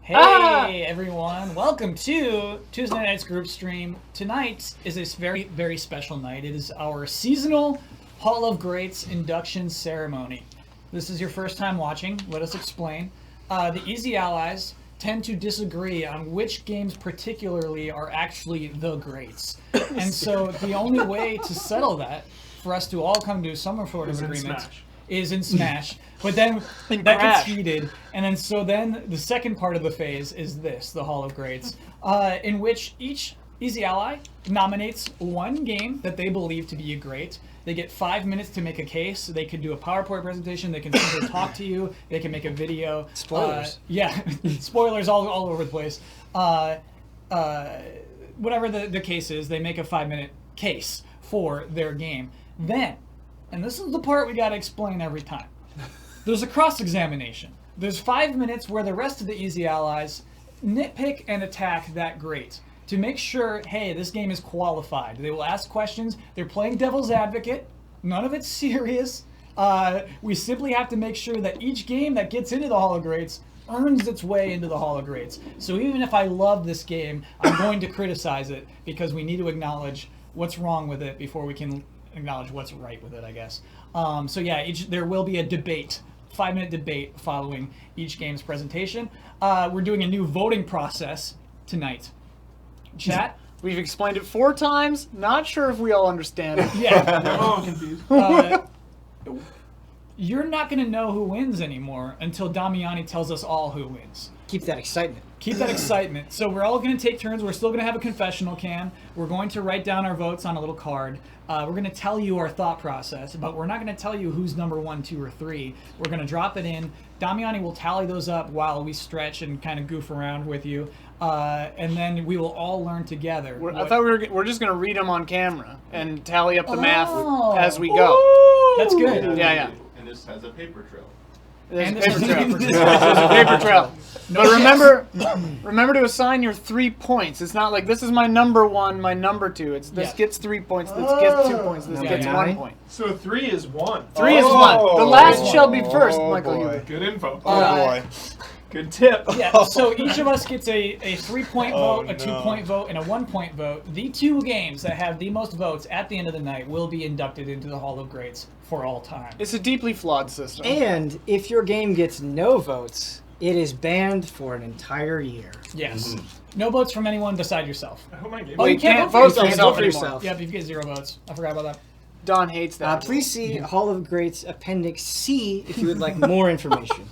Hey everyone, welcome to Tuesday night's group stream. Tonight is this very, very special night. It is our seasonal Hall of Greats induction ceremony. This is your first time watching, let us explain. The Easy Allies tend to disagree on which games particularly are actually the greats. And so the only way to settle that, for us to all come to some sort of agreement, is in Smash. But then that gets heated, and then the second part of the phase is this, the Hall of Greats, in which each Easy Ally nominates one game that they believe to be a great. They get 5 minutes to make a case. They can do a PowerPoint presentation. They can simply talk to you. They can make a video. Spoilers. Spoilers all over the place. Whatever the case is, they make a 5-minute case for their game. Then, and this is the part we got to explain every time, there's a cross-examination. There's 5 minutes where the rest of the Easy Allies nitpick and attack that great to make sure, hey, this game is qualified. They will ask questions. They're playing devil's advocate. None of it's serious. We simply have to make sure that each game that gets into the Hall of Greats earns its way into the Hall of Greats. So even if I love this game, I'm going to criticize it because we need to acknowledge what's wrong with it before we can acknowledge what's right with it, I guess. So yeah, there will be a debate, 5-minute debate following each game's presentation. We're doing a new voting process tonight. Chat? We've explained it 4 times. Not sure if we all understand it. Yeah. We're all confused. You're not going to know who wins anymore until Damiani tells us all who wins. Keep that excitement. Keep that excitement. So we're all going to take turns. We're still going to have a confessional can. We're going to write down our votes on a little card. We're going to tell you our thought process, but we're not going to tell you who's number 1, 2, or 3. We're going to drop it in. Damiani will tally those up while we stretch and kind of goof around with you. And then we will all learn together. I thought we're just going to read them on camera and tally up the math as we go. Ooh. That's good. Yeah. And this has a paper trail. There's a paper trail. But remember to assign your 3 points. It's not like this is my number 1, my number 2. It's this gets 3 points, this gets 2 points, this gets 1 point. So 3 is 1. 3 is 1. The last shall be first, Michael. Boy. Good info. Boy. Good tip. Yeah, so each of us gets a 3-point vote, a 2-point vote, and a 1-point vote. The 2 games that have the most votes at the end of the night will be inducted into the Hall of Greats for all time. It's a deeply flawed system. And if your game gets no votes, it is banned for an entire year. Yes. No votes from anyone beside yourself. I hope my game. Oh, you can't can't vote vote for for yourself yourself. Yep, if you get 0 votes. I forgot about that. Don hates that. Please see Hall of Greats Appendix C if you would like more information.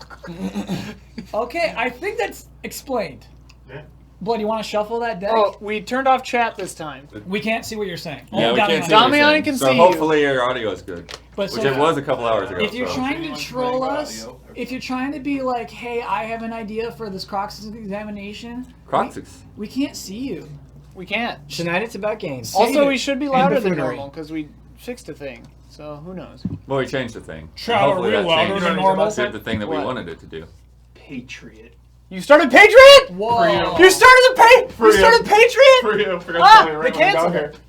Okay, I think that's explained. Yeah. Blood, you want to shuffle that deck? Oh, we turned off chat this time. We can't see what you're saying. Yeah, Only we can't see Damiani. what you're Damiani saying. can so see hopefully your audio is good. But Which so it was a couple hours ago. if you're so. trying to troll us, audio. if you're trying to be like, hey, I have an idea for this cross-examination, Crocs. we can't see you. We can't. Tonight it's about games. Also, we should be louder than buffoonery. normal because we fixed a thing. So who knows? Well, we changed the thing. Chat, Hopefully are we that louder changed than it. normal? Did the thing that we What? wanted it to do. Patriot. You started Patriot? Whoa. You started You started Patriot? For you. Forgot to tell you right they when we got canceled here. it.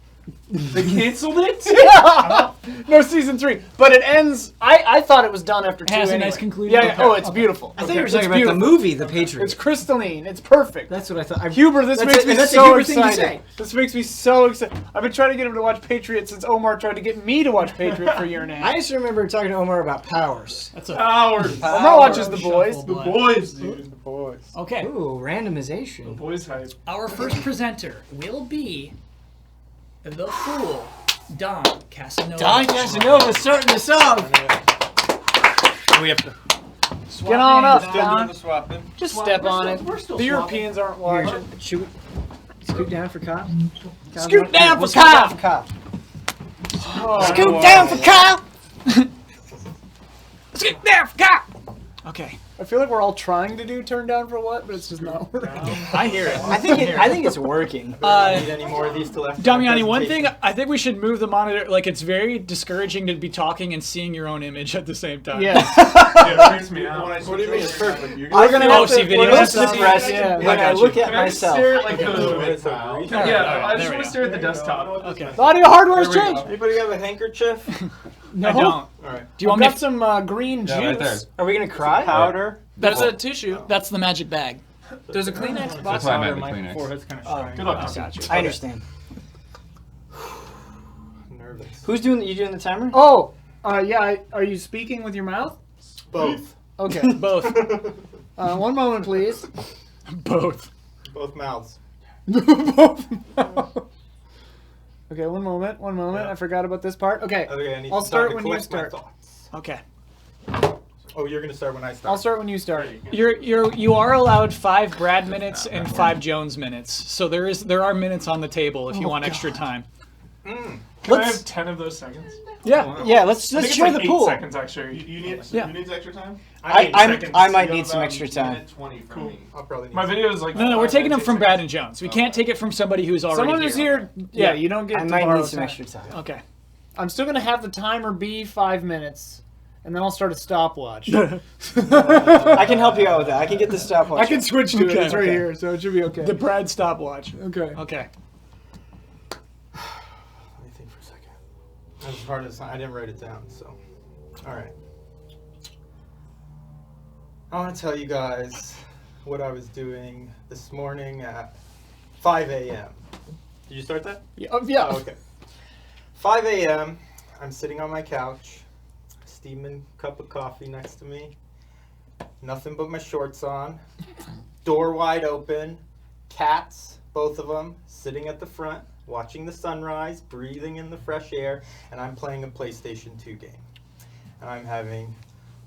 They canceled it? Yeah. No season 3, but it ends. I thought it was done after 2. Has a anyway. nice conclusion? Yeah. Okay. Oh, it's Okay. beautiful. I thought you were It's talking about beautiful. the movie, The Patriot. It's crystalline. It's perfect. That's what I thought. Huber, this makes me that's a so Huber thing to excited. say. This makes me so excited. I've been trying to get him to watch Patriot since Omar tried to get me to watch Patriot for a year and a half. I just remember talking to Omar about Powers. That's a Powers. Omar watches The Boys. Shuffle, The Blood. boys, dude. The boys. Okay, Ooh, randomization. The boys hype. our first presenter will be the fool, Don Casanova. Don Casanova starting this off. We have to Get on up, Don. Don. the swapping. Just Swap. step We're on still- it. we're still The swapping. Europeans aren't watching. Should we scoot down for Kyle? Scoot down We'll for scoot down Kyle. for Kyle. Oh, Scoot boy. down for Kyle. Scoot down for Kyle. Okay. I feel like we're all trying to do turn down for what, but it's just not working. I hear it. I think it's working. Need any more of these till after Damiani, one thing, I think we should move the monitor. Like, it's very discouraging to be talking and seeing your own image at the same time. Yes. Yeah, it freaks me out. What do you mean it's perfect? You're We're gonna have see to, video. we're gonna have Let's to see. press Yeah. when I I got look you. at Can I just myself. stare at like Okay. the... Alright, Yeah, I there just we want go. to stare at the desktop. Okay. The audio hardware's There we changed. go. Anybody have a handkerchief? I don't. All right. Do you want I've me got to... some green juice. Yeah, right there. Are we gonna cry? Powder? That's a tissue. That's the magic bag. There's a Kleenex That's box. why I meant the My Kleenex. forehead's kind of Oh, shiny. Good luck. Gotcha. I understand. Nervous. Who's doing? You doing the timer? Oh, yeah. Are you speaking with your mouth? Both. Okay, both. One moment, please. Both. Both mouths. Both. Okay, one moment. Yeah. I forgot about this part. Okay, Okay, I need I'll to start to when you collect my start. thoughts. Okay. Oh, you're gonna start when I start. I'll start when you start. You are allowed 5 Brad minutes and 5 Jones minutes. So there are minutes on the table if you want extra time. Can I Let's- have 10 of those seconds? Yeah. Yeah, let's I think share it's like the 8 pool. seconds, actually. You need Yeah. who needs extra time? I might need some extra time. 20 from me. I'll probably need My video is like... No, we're 5 taking them minutes, from 8 Brad and Jones. We can't take it from somebody who's already Someone who's here. Yeah, Yeah. you don't get I to might borrow need some time. extra time. Okay. I'm still gonna have the timer be 5 minutes, and then I'll start a stopwatch. I can help you out with that. I can get the stopwatch. I can switch to it. Okay, It's right okay. here, so it should be okay. The Brad stopwatch. Okay. Okay. Let me think for a second. That was hard as I didn't write it down, so. Alright. I want to tell you guys what I was doing this morning at 5 a.m. Did you start that? Yeah. Yeah. Oh, okay. 5 a.m. I'm sitting on my couch, steaming cup of coffee next to me. Nothing but my shorts on. Door wide open. Cats, both of them, sitting at the front, watching the sunrise, breathing in the fresh air, and I'm playing a PlayStation 2 game. And I'm having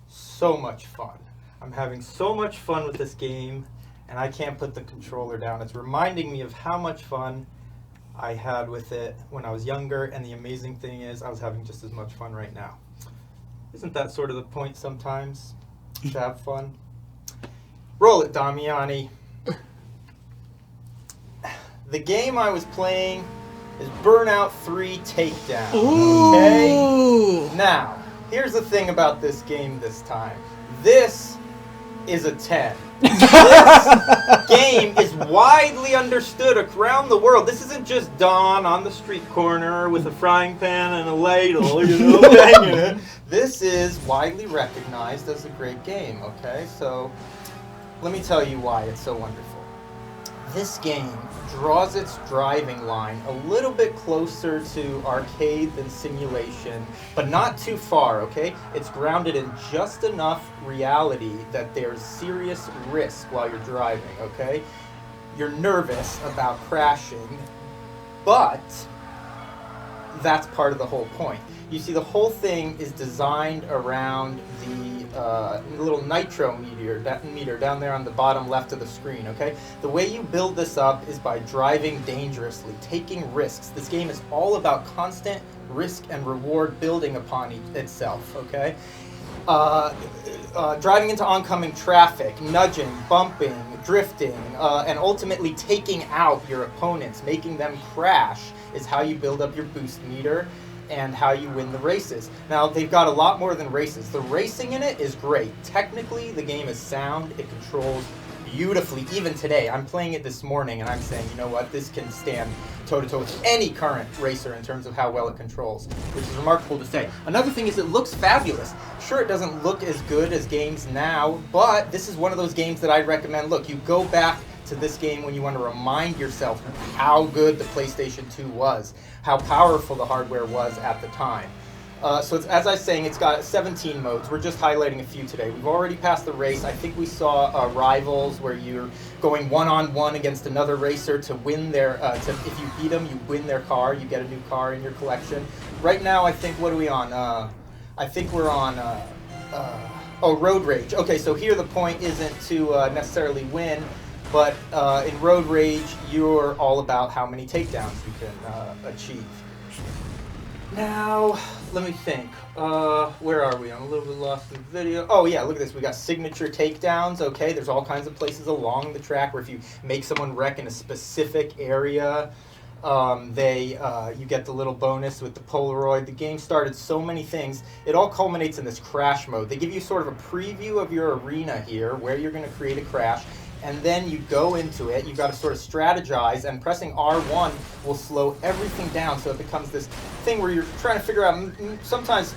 so much fun. I'm having so much fun with this game, and I can't put the controller down. It's reminding me of how much fun I had with it when I was younger, and the amazing thing is I was having just as much fun right now. Isn't that sort of the point sometimes? To have fun? Roll it, Damiani. The game I was playing is Burnout 3 Takedown. Okay? Now, here's the thing about this game this time. This is a 10. This game is widely understood around the world. This isn't just Don on the street corner with a frying pan and a ladle, banging it. This is widely recognized as a great game, okay? So, let me tell you why it's so wonderful. This game draws its driving line a little bit closer to arcade than simulation, but not too far, okay? It's grounded in just enough reality that there's serious risk while you're driving, okay? You're nervous about crashing, but that's part of the whole point. You see, the whole thing is designed around the little nitro meter down there on the bottom left of the screen, okay? The way you build this up is by driving dangerously, taking risks. This game is all about constant risk and reward building upon itself, okay? Driving into oncoming traffic, nudging, bumping, drifting, and ultimately taking out your opponents, making them crash is how you build up your boost meter and how you win the races. Now, they've got a lot more than races. The racing in it is great. Technically, the game is sound. It controls beautifully. Even today, I'm playing it this morning, and I'm saying, you know what, this can stand toe-to-toe with any current racer in terms of how well it controls, which is remarkable to say. Another thing is it looks fabulous. Sure, it doesn't look as good as games now, but this is one of those games that I'd recommend. Look, you go back to this game when you want to remind yourself how good the PlayStation 2 was, how powerful the hardware was at the time. So it's, as I was saying, it's got 17 modes. We're just highlighting a few today. We've already passed the race. I think we saw Rivals, where you're going one-on-one against another racer to win their, if you beat them, you win their car. You get a new car in your collection. Right now, I think, what are we on? I think we're on, Road Rage. Okay, so here the point isn't to necessarily win, but in Road Rage, you're all about how many takedowns you can achieve. Now, let me think. Where are we? I'm a little bit lost in the video. Oh yeah, look at this. We got signature takedowns. Okay, there's all kinds of places along the track where if you make someone wreck in a specific area, you get the little bonus with the Polaroid. The game started so many things. It all culminates in this crash mode. They give you sort of a preview of your arena here, where you're going to create a crash. And then you go into it, you've got to sort of strategize, and pressing R1 will slow everything down, so it becomes this thing where you're trying to figure out, sometimes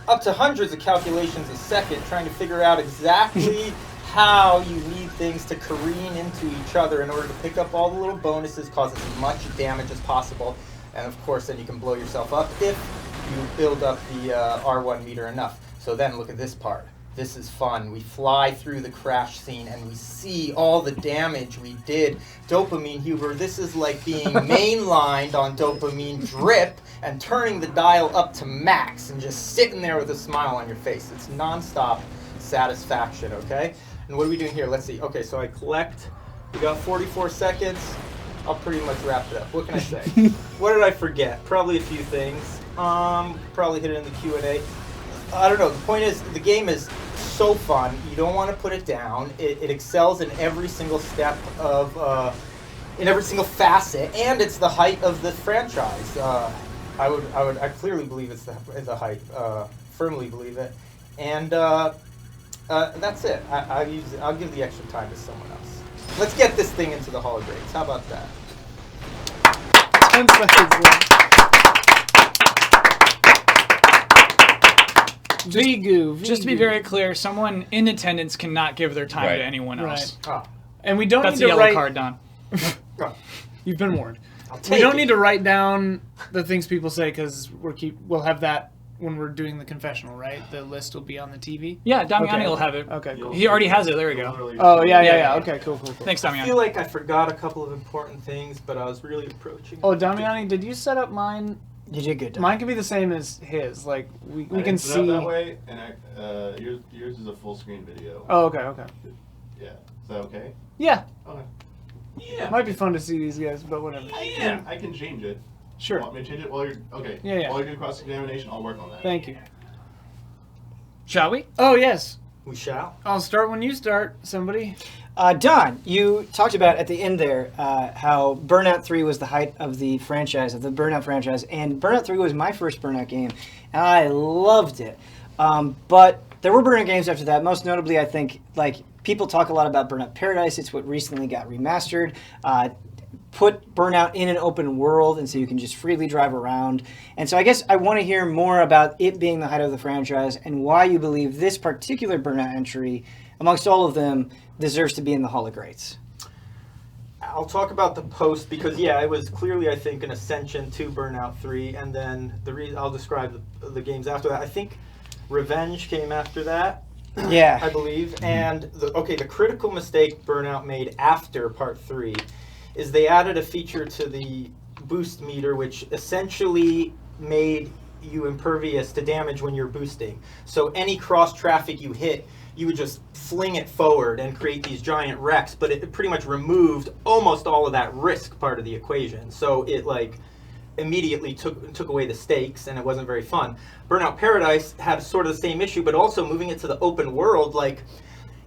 up to hundreds of calculations a second, trying to figure out exactly how you need things to careen into each other in order to pick up all the little bonuses, cause as much damage as possible, and of course then you can blow yourself up if you build up the R1 meter enough. So then look at this part. This is fun. We fly through the crash scene and we see all the damage we did. Dopamine, Huber, this is like being mainlined on dopamine drip and turning the dial up to max and just sitting there with a smile on your face. It's nonstop satisfaction, okay? And what are we doing here? Let's see. Okay, so I collect. We got 44 seconds. I'll pretty much wrap it up. What can I say? What did I forget? Probably a few things. Probably hit it in the Q&A. I don't know. The point is, the game is so fun. You don't want to put it down. It excels in every single step of, in every single facet, and it's the height of the franchise. I clearly believe it's the height. Firmly believe it. And that's it. I'll give the extra time to someone else. Let's get this thing into the Hall of Greats. How about that? 10 seconds left. Vigu. Just to be very clear, someone in attendance cannot give their time Right. to anyone else. Oh. And we don't That's need a to yellow write. card, Don. You've been warned. I'll We take don't it. need to write down the things people say because we'll have that when we're doing the confessional, right? The list will be on the TV. Yeah, Damiani Okay. will have it. Okay, cool. He already has it. There we go. Literally Oh yeah. Yeah. Okay, cool. Thanks, I Damiani. feel like I forgot a couple of important things, but I was really approaching. Oh, Damiani, did you set up mine? You did good. Dom. Mine can be the same as his. Like we I can didn't set it see. up that way, and yours is a full screen video. Oh, okay. Yeah. Is that okay? Yeah, Okay. it Yeah. might be fun to see these guys, but whatever. Yeah. I can change it. Sure. Want me to change it while you're okay? Yeah. While you're doing cross examination, I'll work on that. Thank you. Shall we? Oh yes. We shall. I'll start when you start. Somebody. Don, you talked about at the end there how Burnout 3 was the height of the franchise, of the Burnout franchise, and Burnout 3 was my first Burnout game, and I loved it. But there were Burnout games after that, most notably, I think, like, people talk a lot about Burnout Paradise. It's what recently got remastered. Put Burnout in an open world, and so you can just freely drive around. And so I guess I want to hear more about it being the height of the franchise and why you believe this particular Burnout entry, amongst all of them, deserves to be in the Hall of Greats. I'll talk about the post because it was clearly, I think, an ascension to Burnout 3, and then I'll describe the games after that. I think Revenge came after that. Yeah. I believe. And the critical mistake Burnout made after Part 3 is they added a feature to the boost meter which essentially made you impervious to damage when you're boosting. So any cross traffic you hit, you would just fling it forward and create these giant wrecks, but it pretty much removed almost all of that risk part of the equation. So it immediately took away the stakes, and it wasn't very fun. Burnout Paradise had sort of the same issue, but also moving it to the open world,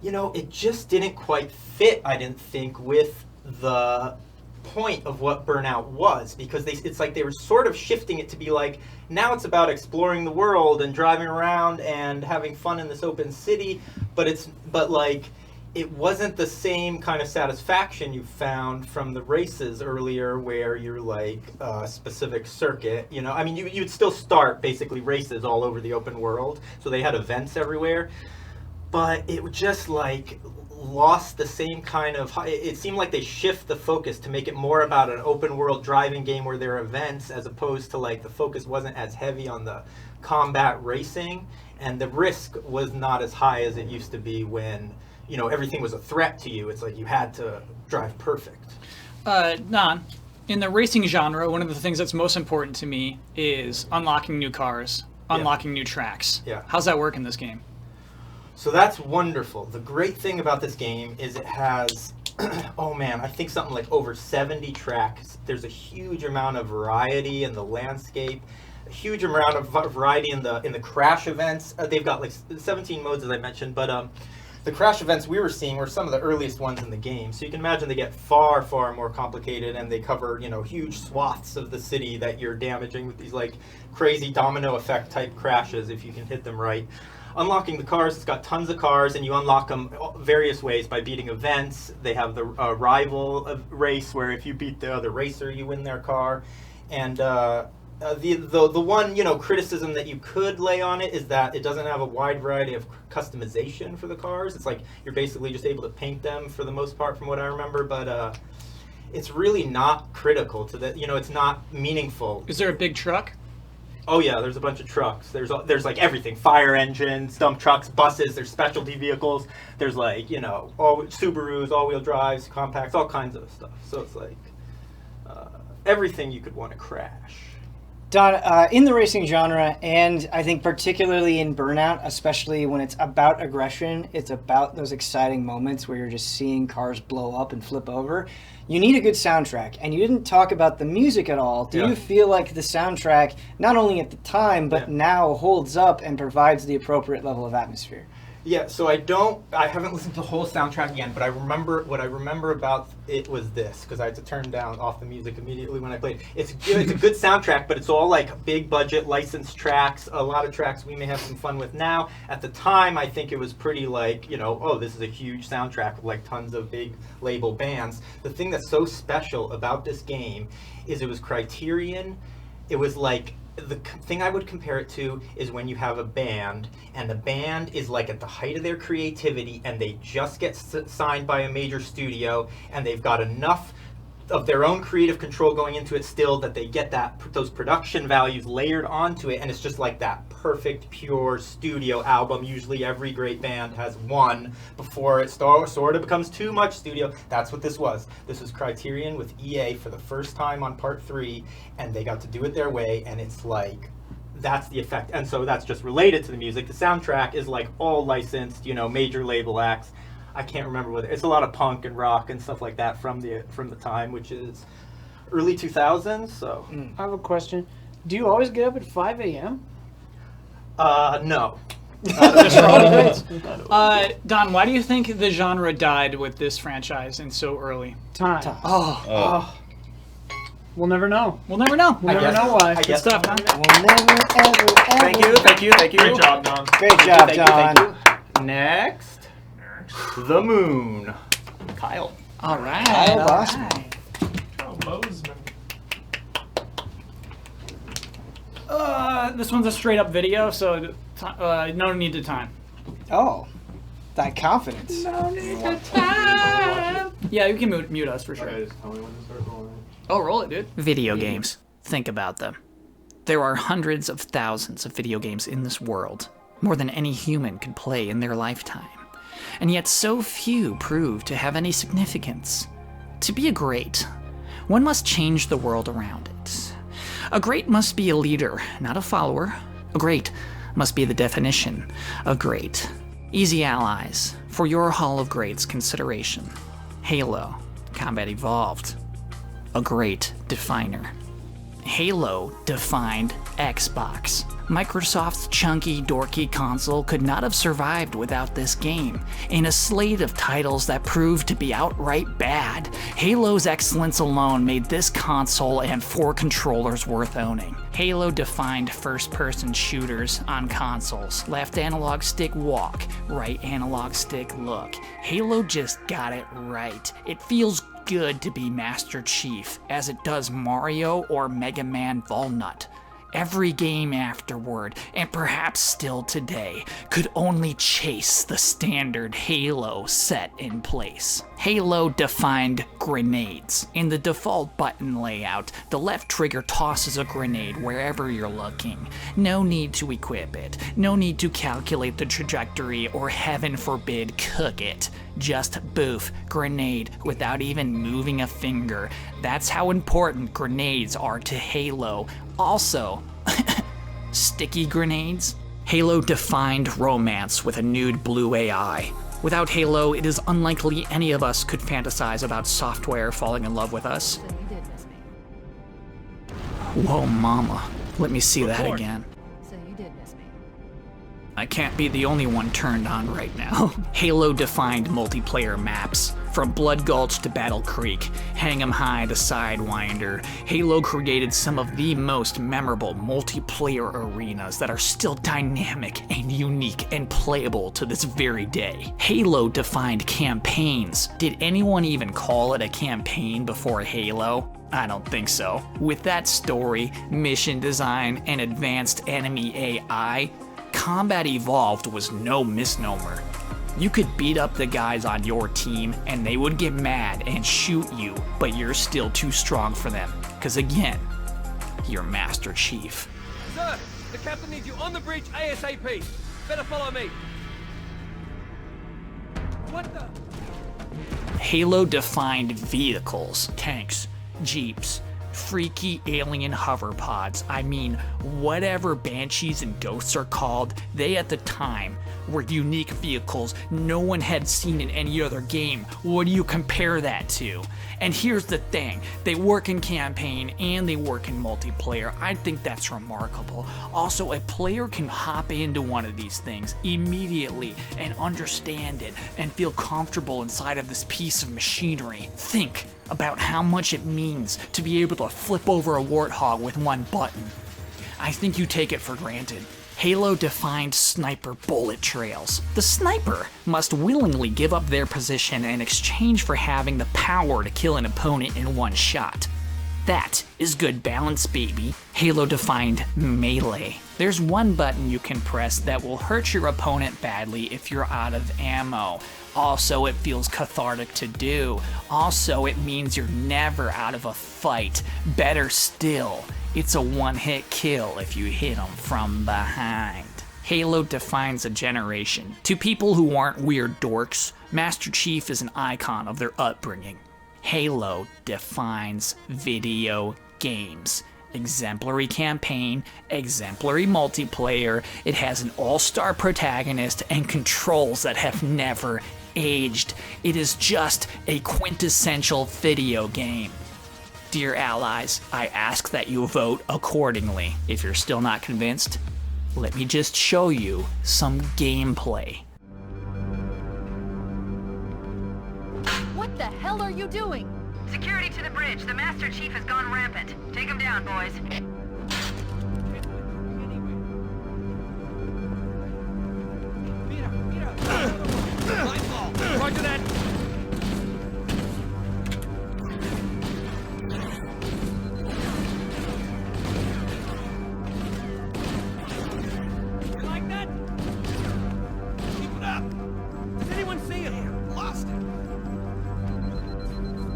it just didn't quite fit, I didn't think, with the point of what Burnout was, because it's like they were sort of shifting it to be like, now it's about exploring the world and driving around and having fun in this open city, but it wasn't the same kind of satisfaction you found from the races earlier where you're like a specific circuit, I mean, you'd still start basically races all over the open world, so they had events everywhere, but it just lost the same kind of, it seemed like they shift the focus to make it more about an open world driving game where there are events, as opposed to the focus wasn't as heavy on the combat racing, and the risk was not as high as it used to be when everything was a threat to you. It's like you had to drive perfect. Don, in the racing genre, one of the things that's most important to me is unlocking new cars, unlocking new tracks. Yeah. How's that work in this game? So that's wonderful. The great thing about this game is it has, I think something like over 70 tracks. There's a huge amount of variety in the landscape, a huge amount of variety in the crash events. They've got 17 modes, as I mentioned, but the crash events we were seeing were some of the earliest ones in the game. So you can imagine they get far, far more complicated, and they cover, huge swaths of the city that you're damaging with these crazy domino effect type crashes if you can hit them right. Unlocking the cars, it's got tons of cars, and you unlock them various ways by beating events. They have the rival race where if you beat the other racer, you win their car. And The one criticism that you could lay on it is that it doesn't have a wide variety of customization for the cars. It's like you're basically just able to paint them for the most part, from what I remember. But it's really not critical to the. It's not meaningful. Is there a big truck? Oh yeah, there's a bunch of trucks. There's like everything: fire engines, dump trucks, buses. There's specialty vehicles. There's like all Subarus, all-wheel drives, compacts, all kinds of stuff. So it's like everything you could want to crash. Don, in the racing genre, and I think particularly in Burnout, especially when it's about aggression, it's about those exciting moments where you're just seeing cars blow up and flip over. You need a good soundtrack, and you didn't talk about the music at all. Do you feel like the soundtrack, not only at the time, but now holds up and provides the appropriate level of atmosphere? Yeah, so I haven't listened to the whole soundtrack again, but what I remember about it was this, because I had to turn off the music immediately when I played. It's a good soundtrack, but it's all like big budget licensed tracks, a lot of tracks we may have some fun with now. At the time, I think it was pretty like, this is a huge soundtrack with like tons of big label bands. The thing that's so special about this game is it was Criterion. It was like, the thing I would compare it to is when you have a band, and the band is like at the height of their creativity, and they just get signed by a major studio, and they've got enough of their own creative control going into it still that they get those production values layered onto it, and it's just like that perfect pure studio album. Usually every great band has one before it sort of becomes too much studio. That's what this was. This was Criterion with EA for the first time on part 3, and they got to do it their way, and it's like that's the effect. And so that's just related to the music. The soundtrack is like all licensed, major label acts. I can't remember whether it's a lot of punk and rock and stuff like that from the time, which is early 2000s. So I have a question. Do you always get up at 5 a.m.? No. Don, why do you think the genre died with this franchise and so early? Time. Oh. We'll never know. We'll never know. We'll never know why. Good stuff, Don. We'll never, ever, ever. Thank you. Great job, Don. Great job, Don. Thank you. Next, the moon. Kyle. All right. Kyle Bossman. Oh, Bozeman. This one's a straight up video, so no need to time. Oh, that confidence. Yeah, you can mute us for sure. Okay, just tell me when to start rolling. Oh, roll it, dude. Video games. Think about them. There are hundreds of thousands of video games in this world, more than any human could play in their lifetime. And yet so few prove to have any significance. To be a great, one must change the world around it. A great must be a leader, not a follower. A great must be the definition of great. Easy allies for your Hall of Greats consideration. Halo, Combat Evolved. A great definer. Halo defined Xbox. Microsoft's chunky, dorky console could not have survived without this game. In a slate of titles that proved to be outright bad, Halo's excellence alone made this console and 4 controllers worth owning. Halo defined first-person shooters on consoles. Left analog stick walk, right analog stick look. Halo just got it right. It feels good to be Master Chief, as it does Mario or Mega Man Volnut. Every game afterward, and perhaps still today, could only chase the standard Halo set in place. Halo defined grenades. In the default button layout, the left trigger tosses a grenade wherever you're looking. No need to equip it, no need to calculate the trajectory or, heaven forbid, cook it. Just boof, grenade, without even moving a finger. That's how important grenades are to Halo. Also, sticky grenades? Halo defined romance with a nude blue AI. Without Halo, it is unlikely any of us could fantasize about software falling in love with us. So you did miss me. Whoa, mama. Let me see that again. So you did miss me. I can't be the only one turned on right now. Halo defined multiplayer maps. From Blood Gulch to Battle Creek, Hang 'em High to Sidewinder, Halo created some of the most memorable multiplayer arenas that are still dynamic and unique and playable to this very day. Halo defined campaigns. Did anyone even call it a campaign before Halo? I don't think so. With that story, mission design, and advanced enemy AI, Combat Evolved was no misnomer. You could beat up the guys on your team and they would get mad and shoot you, but you're still too strong for them. Cause again, you're Master Chief. Sir, the captain needs you on the bridge ASAP. Better follow me. What the? Halo defined vehicles, tanks, jeeps, freaky alien hover pods. I mean, whatever banshees and ghosts are called, they at the time were unique vehicles no one had seen in any other game. What do you compare that to? And here's the thing, they work in campaign and they work in multiplayer. I think that's remarkable. Also, a player can hop into one of these things immediately and understand it and feel comfortable inside of this piece of machinery. Think about how much it means to be able to flip over a warthog with one button. I think you take it for granted. Halo defined sniper bullet trails. The sniper must willingly give up their position in exchange for having the power to kill an opponent in one shot. That is good balance, baby. Halo defined melee. There's one button you can press that will hurt your opponent badly if you're out of ammo. Also, it feels cathartic to do. Also, it means you're never out of a fight. Better still, it's a one-hit kill if you hit them from behind. Halo defines a generation. To people who aren't weird dorks, Master Chief is an icon of their upbringing. Halo defines video games. Exemplary campaign, exemplary multiplayer, it has an all-star protagonist and controls that have never aged. It is just a quintessential video game. Dear allies, I ask that you vote accordingly. If you're still not convinced, let me just show you some gameplay. What the hell are you doing? Security to the bridge. The Master Chief has gone rampant. Take him down, boys. Roger that. Like that? Keep it up. Does anyone see him? Lost him.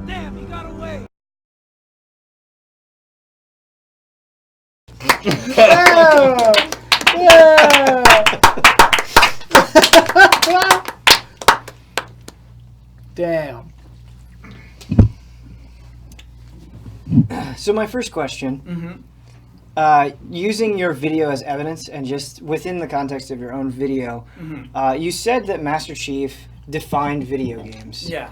Damn, he got away. Damn. So my first question, using your video as evidence and just within the context of your own video, you said that Master Chief defined video games. Yeah.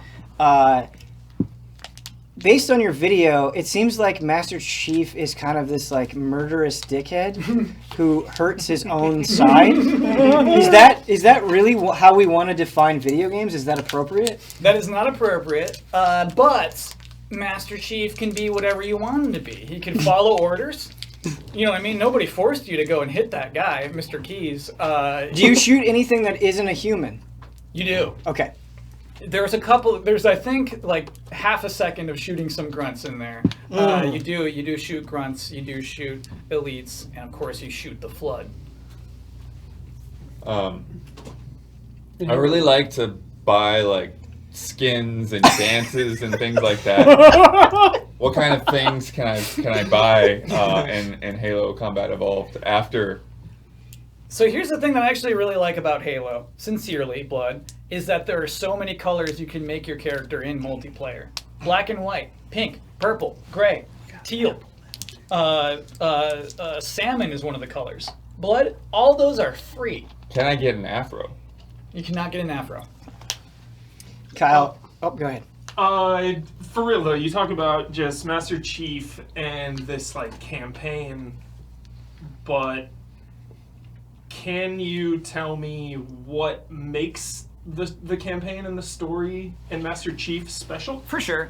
Based on your video, it seems like Master Chief is kind of this like murderous dickhead who hurts his own side. Is that really how we want to define video games? Is that appropriate? That is not appropriate, but Master Chief can be whatever you want him to be. He can follow orders. You know what I mean? Nobody forced you to go and hit that guy, Mr. Keys. Do you shoot anything that isn't a human? You do. Okay. There's I think like half a second of shooting some grunts in there. You do shoot grunts, you do shoot elites, and of course you shoot the Flood. I really like to buy like skins and dances and things like that. What kind of things can I buy in Halo Combat Evolved after? So here's the thing that I actually really like about Halo, sincerely, Blood, is that there are so many colors you can make your character in multiplayer. Black and white, pink, purple, gray, teal. Salmon is one of the colors. Blood, all those are free. Can I get an afro? You cannot get an afro. Kyle, go ahead. For real though, you talk about just Master Chief and this like campaign, but can you tell me what makes the campaign and the story and Master Chief special? For sure.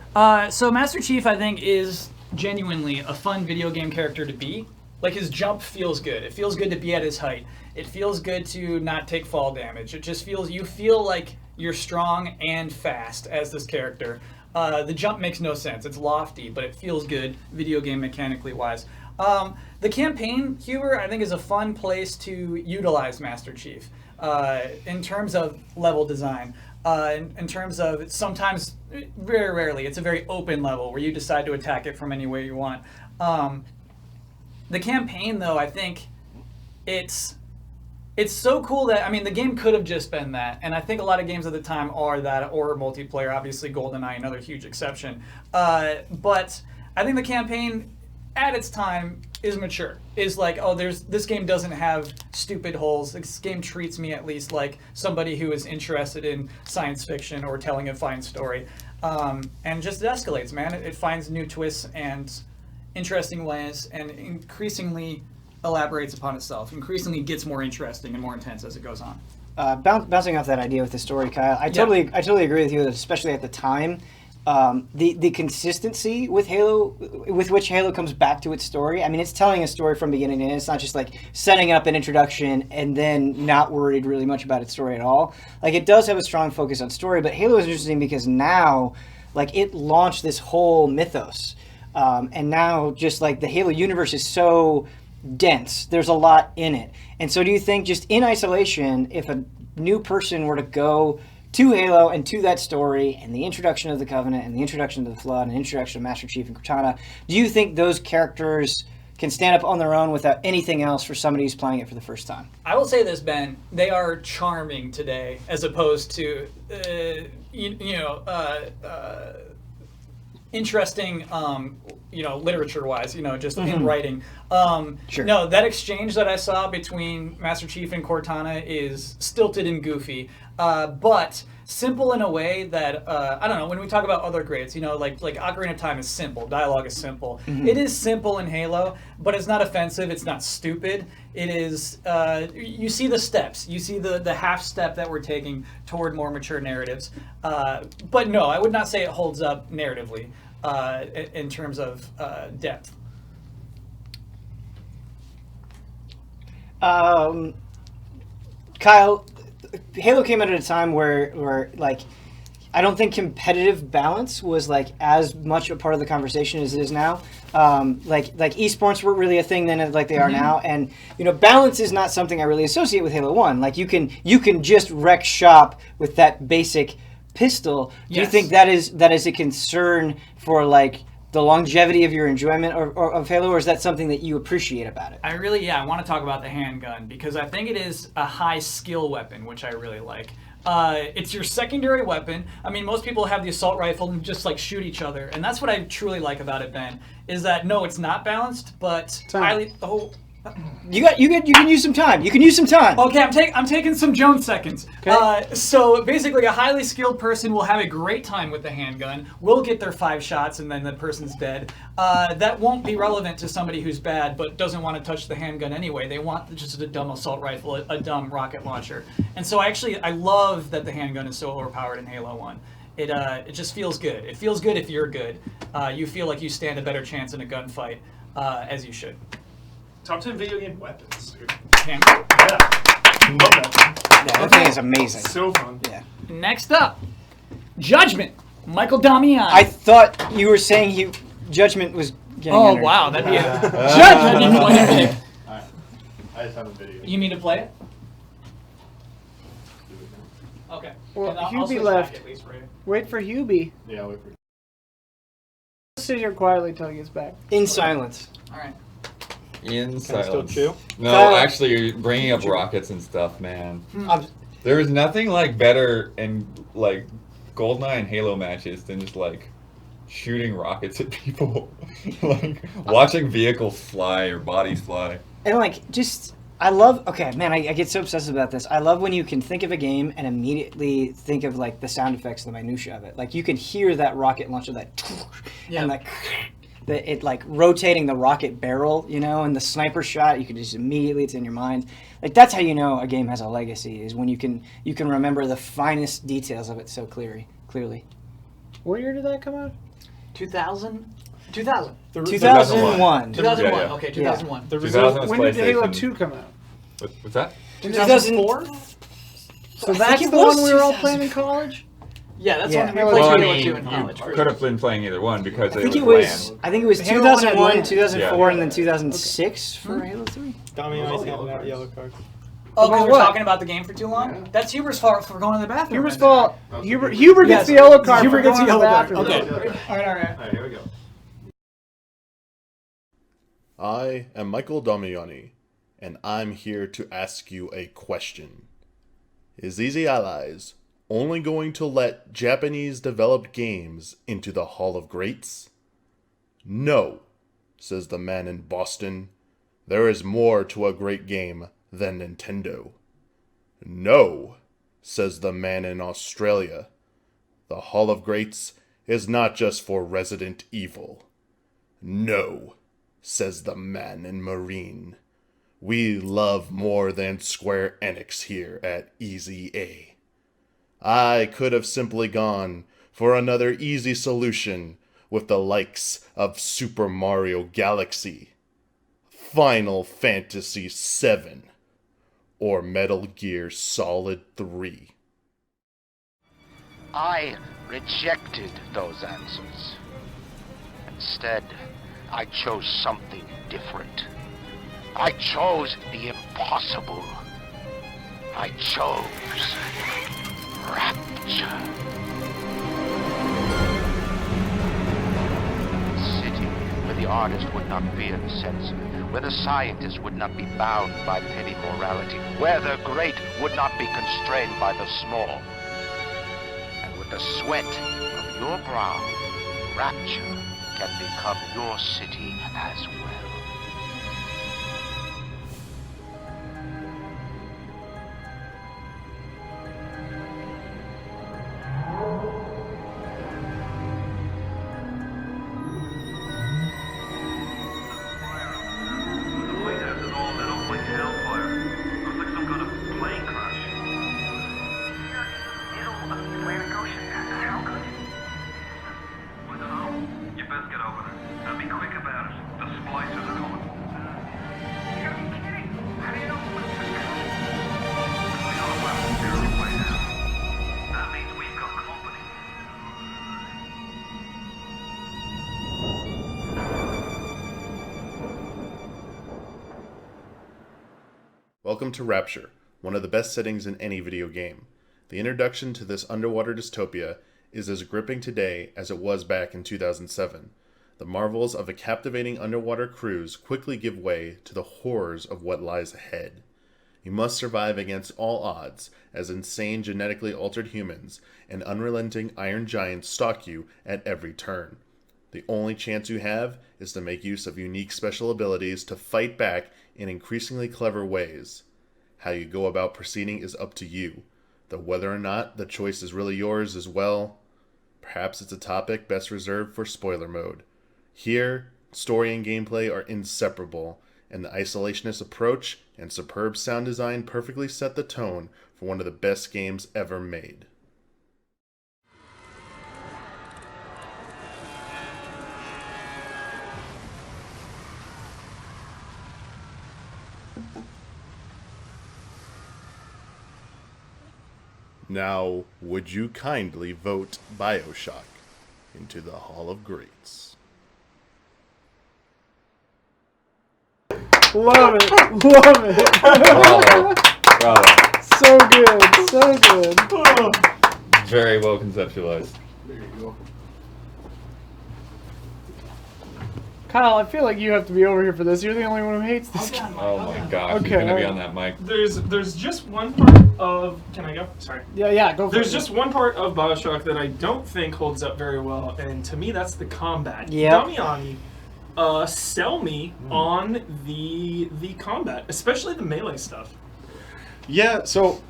So Master Chief, I think, is genuinely a fun video game character to be. Like, his jump feels good. It feels good to be at his height. It feels good to not take fall damage. It just feels, you feel like you're strong and fast as this character. The jump makes no sense. It's lofty, but it feels good video game mechanically wise. The campaign, Huber, I think is a fun place to utilize Master Chief in terms of level design. In terms of sometimes, very rarely, it's a very open level where you decide to attack it from anywhere you want. The campaign, though, I think it's so cool that, I mean, the game could have just been that, and I think a lot of games at the time are that, or multiplayer, obviously GoldenEye, another huge exception. But I think the campaign, at its time, is mature. Is like, oh, this game doesn't have stupid holes. This game treats me at least like somebody who is interested in science fiction or telling a fine story. And just it escalates, man. It finds new twists and interesting ways and increasingly elaborates upon itself, increasingly gets more interesting and more intense as it goes on. Bouncing off that idea with the story, Kyle, I totally agree with you, especially at the time. The consistency with Halo, with which Halo comes back to its story. I mean, it's telling a story from beginning to end. It's not just like setting up an introduction and then not worried really much about its story at all. Like, it does have a strong focus on story, but Halo is interesting because now, like, it launched this whole mythos. And now just like the Halo universe is so dense. There's a lot in it. And so do you think just in isolation, if a new person were to go to Halo and to that story and the introduction of the Covenant and the introduction of the Flood and the introduction of Master Chief and Cortana, do you think those characters can stand up on their own without anything else for somebody who's playing it for the first time? I will say this, Ben. They are charming today as opposed to, interesting, literature-wise, just in writing. Sure. No, that exchange that I saw between Master Chief and Cortana is stilted and goofy, but simple in a way that, I don't know, when we talk about other grades, like Ocarina of Time is simple, dialogue is simple. Mm-hmm. It is simple in Halo, but it's not offensive, it's not stupid. It is, you see the steps, you see the half step that we're taking toward more mature narratives. But no, I would not say it holds up narratively in terms of depth. Kyle, Halo came out at a time where like, I don't think competitive balance was like as much a part of the conversation as it is now. Like esports weren't really a thing then like they are now, and balance is not something I really associate with Halo 1. Like you can just wreck shop with that basic pistol. Do you think that is a concern for like the longevity of your enjoyment of Halo, or is that something that you appreciate about it? I want to talk about the handgun because I think it is a high skill weapon, which I really like. It's your secondary weapon. I mean, most people have the assault rifle and just like shoot each other, and that's what I truly like about it, Ben. Is that no, it's not balanced, but highly. Oh, you can use some time. You can use some time. Okay, I'm taking some Jones seconds. Okay. So basically, a highly skilled person will have a great time with the handgun. Will get their 5 shots, and then the person's dead. That won't be relevant to somebody who's bad but doesn't want to touch the handgun anyway. They want just a dumb assault rifle, a dumb rocket launcher. And so I love that the handgun is so overpowered in Halo 1. It just feels good. It feels good if you're good. You feel like you stand a better chance in a gunfight, as you should. Top 10 video game weapons. Hammer? Yeah. Love that. Yeah, that thing is amazing. So fun. Yeah. Next up, Judgment. Michael Damian. I thought you were saying Judgment was getting entered. Wow, that'd be a Judgment. Alright. I just have a video. You mean to play it? Okay. Well, I'll Hubie switch left. back at least for you. Wait for Hubie. Yeah, wait for Sit here quietly till he gets back. In silence. All right. In Can I still silence. chew? No, actually, you're bringing up rockets and stuff, man. There is nothing like better in like GoldenEye and Halo matches than just like shooting rockets at people, like watching vehicles fly or bodies fly. And like, I love, I get so obsessed about this. I love when you can think of a game and immediately think of like the sound effects, the minutia of it. Like you can hear that rocket launcher, and like it like rotating the rocket barrel, and the sniper shot. You can just immediately, it's in your mind. Like that's how you know a game has a legacy, is when you can remember the finest details of it so clearly. What year did that come out? 2000. 2001. 2001. Yeah. Okay, 2001. The 2000 was When did Halo PlayStation. 2 come out? What's that? 2004. So that's the one we were all playing in college? Yeah, that's Yeah. when we Well, played I Halo mean, 2 in You college. could have been playing either one because I they think it would was. land. I think it was Halo 1 had 2001, one. 2004, Yeah. and then 2006 for Halo 3. Damiani's handing out yellow cards. Oh, because we're what? talking about the game for too long? That's Huber's fault for going to the bathroom. Huber's then. fault. Okay. Huber Yes. gets the yellow card. Huber for gets going the to yellow card. bathroom. Okay. All right. Alright, here we go. I am Michael Damiani, and I'm here to ask you a question. Is Easy Allies only going to let Japanese-developed games into the Hall of Greats? No, says the man in Boston. There is more to a great game than Nintendo. No, says the man in Australia. The Hall of Greats is not just for Resident Evil. No, says the man in Marine. We love more than Square Enix here at Easy A. I could have simply gone for another easy solution with the likes of Super Mario Galaxy, Final Fantasy VII, or Metal Gear Solid 3. I rejected those answers. Instead, I chose something different. I chose the impossible. I chose Rapture. A city where the artist would not fear the censor, where the scientist would not be bound by petty morality, where the great would not be constrained by the small. And with the sweat of your brow, Rapture can become your city as well. Welcome to Rapture, one of the best settings in any video game. The introduction to this underwater dystopia is as gripping today as it was back in 2007. The marvels of a captivating underwater cruise quickly give way to the horrors of what lies ahead. You must survive against all odds, as insane genetically altered humans and unrelenting iron giants stalk you at every turn. The only chance you have is to make use of unique special abilities to fight back in increasingly clever ways. How you go about proceeding is up to you, though whether or not the choice is really yours is, well, perhaps it's a topic best reserved for spoiler mode. Here, story and gameplay are inseparable, and the isolationist approach and superb sound design perfectly set the tone for one of the best games ever made. Now, would you kindly vote Bioshock into the Hall of Greats? Love it. Love it. Bravo. Bravo. So good. So good. Very well conceptualized. There you go. Kyle, I feel like you have to be over here for this. You're the only one who hates this game. Oh my gosh, Okay, he's gonna be alright. on that mic. There's just one part of. Can I go? Sorry. Yeah, go for it. There's just one part of Bioshock that I don't think holds up very well, and to me, that's the combat. Yep. Damiani, sell me on the combat, especially the melee stuff. Yeah, so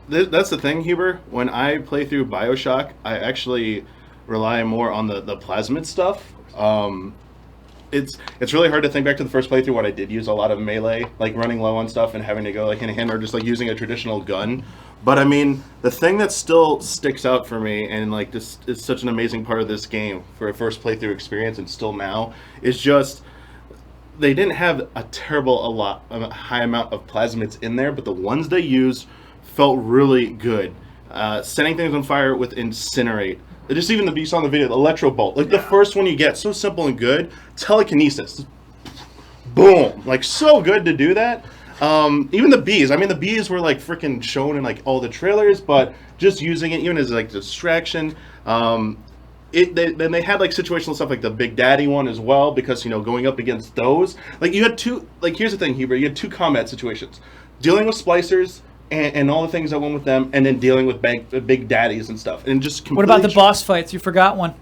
that's the thing, Huber. When I play through Bioshock, I actually rely more on the plasmid stuff. It's really hard to think back to the first playthrough when I did use a lot of melee, like running low on stuff and having to go like hand in hand, or just like using a traditional gun. But I mean, the thing that still sticks out for me, and like this is such an amazing part of this game for a first playthrough experience, and still now, is just they didn't have a high amount of plasmids in there, but the ones they used felt really good. setting things on fire with incinerate. Just even you saw in the video, the electro bolt. Like the first one you get, so simple and good. Telekinesis. Boom. Like so good to do that. Even the bees. I mean, the bees were like freaking shown in like all the trailers, but just using it even as like distraction. Then they had like situational stuff like the Big Daddy one as well, because going up against those, like you had two. Like here's the thing, Huber, you had two combat situations, dealing with splicers and all the things that went with them, and then dealing with Big Daddies and stuff, and just what about the boss fights? You forgot one.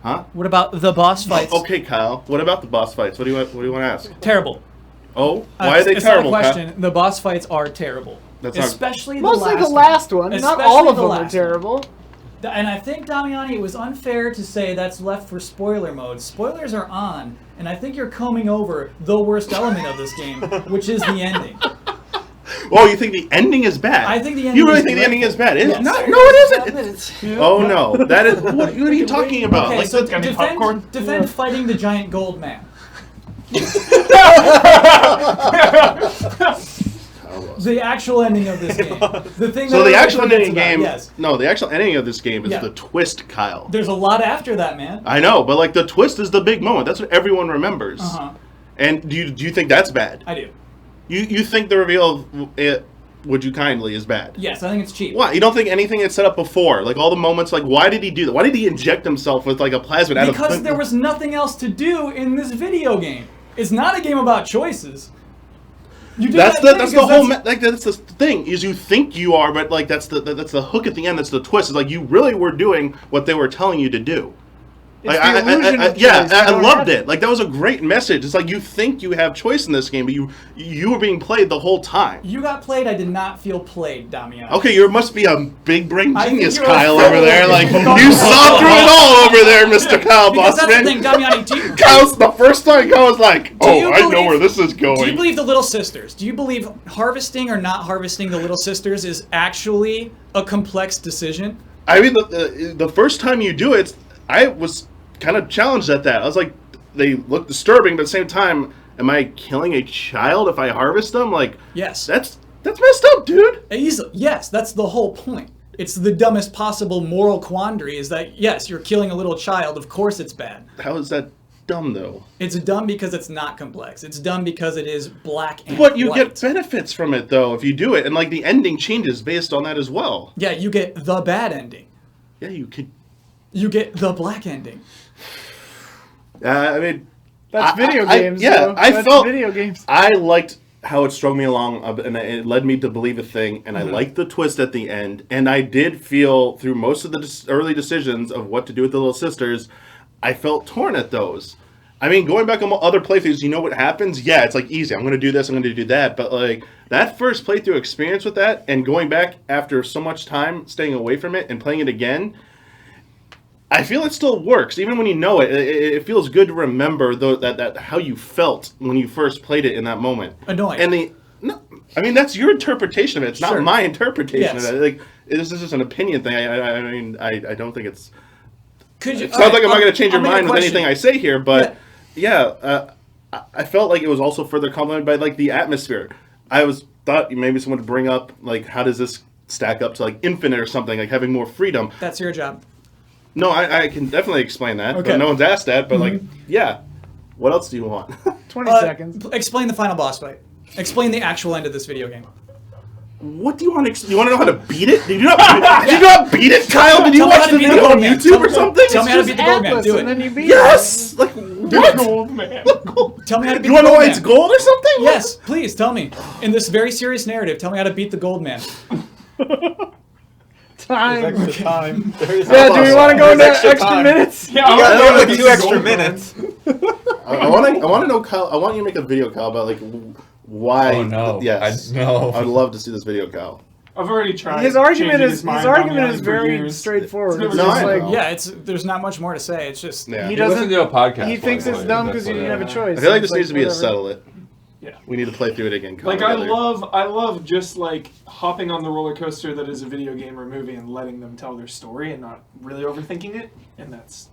Huh? What about the boss fights? Okay, Kyle. What about the boss fights? What do you want to ask? Terrible. Oh, why are they terrible? It's not a question. The boss fights are terrible. That's especially mostly the last one. Not all of them are terrible. And I think, Damiani, it was unfair to say that's left for spoiler mode. Spoilers are on, and I think you're combing over the worst element of this game, which is the ending. Oh, you think the ending is bad? I think the ending. You really think the ending is bad? Yes. No, it isn't. Oh no, that is. What are you talking about? Okay, like so defend fighting the giant gold man. The actual ending of this game. The thing. So the actual ending of the game. Yes. No, the actual ending of this game is the twist, Kyle. There's a lot after that, man. I know, but like the twist is the big moment. That's what everyone remembers. Uh-huh. And do you think that's bad? I do. You think the reveal of it, Would You Kindly, is bad? Yes, I think it's cheap. Why? You don't think anything had set up before? Like all the moments, like why did he do that? Why did he inject himself with like a plasmid? Because there was nothing else to do in this video game. It's not a game about choices. That's the whole that's the thing is you think you are, but like that's the hook at the end. That's the twist. It's like you really were doing what they were telling you to do. Like, I loved it. Like that was a great message. It's like you think you have choice in this game, but you were being played the whole time. You got played. I did not feel played, Damian. Okay, you must be a big brain genius, Kyle, over there. Like you saw through it all over there, Mr. Kyle Bossman. That's the thing, Damian. Kyle's the first time Kyle was like, "Oh, I know where this is going." Do you believe the Little Sisters? Do you believe harvesting or not harvesting the Little Sisters is actually a complex decision? I mean, the first time you do it, I was kind of challenged at that. I was like, they look disturbing, but at the same time, am I killing a child if I harvest them? Like, yes, that's messed up, dude. Yes, that's the whole point. It's the dumbest possible moral quandary. Is that yes, you're killing a little child. Of course, it's bad. How is that dumb though? It's dumb because it's not complex. It's dumb because it is black and But you white. get benefits from it though if you do it, and like the ending changes based on that as well. Yeah, you get the bad ending. Yeah, you could. You get the black ending. I mean, that's video games. I felt video games. I liked how it strung me along, and it led me to believe a thing. And I liked the twist at the end. And I did feel through most of the early decisions of what to do with the Little Sisters, I felt torn at those. I mean, going back on other playthroughs, you know what happens? Yeah, it's like easy. I'm going to do this. I'm going to do that. But like that first playthrough experience with that, and going back after so much time staying away from it and playing it again. I feel it still works, even when you know it. It feels good to remember that how you felt when you first played it in that moment. Annoying. And I mean that's your interpretation of it. It's not my interpretation of it. Like this is just an opinion thing. I mean I don't think it's. It sounds like I'm not going to change your mind with anything I say here, but I felt like it was also further complemented by like the atmosphere. I thought maybe someone would bring up like how does this stack up to like Infinite or something, like having more freedom. That's your job. No, I can definitely explain that, but no one's asked that. But like, yeah, what else do you want? 20 seconds. Explain the final boss fight. Explain the actual end of this video game. What do you want to? You want to know how to beat it? Did you not beat it, Kyle? Did you watch the video on YouTube or something? Tell me how to beat the gold man. Do it. And then you beat yes. Like what? Gold man. Tell me how to beat the gold man. You want to know why it's gold or something? Yes, please tell me. In this very serious narrative, tell me how to beat the gold man. Time. Yeah, do we want to go into extra minutes? Yeah, I want to go 2 extra minutes. I want to know, Kyle. I want you to make a video, Kyle, about like why. Oh no! Yes, no. I'd love to see this video, Kyle. I've already tried. His argument is very very straightforward. It's It's just like there's not much more to say. It's just he Listen doesn't. to a podcast. He thinks it's dumb because you didn't have a choice. I feel like this It's needs to be a whatever. settle it. Yeah. We need to play through it again. Kyle, Like I together. love just like hopping on the roller coaster that is a video game or movie and letting them tell their story and not really overthinking it. And that's.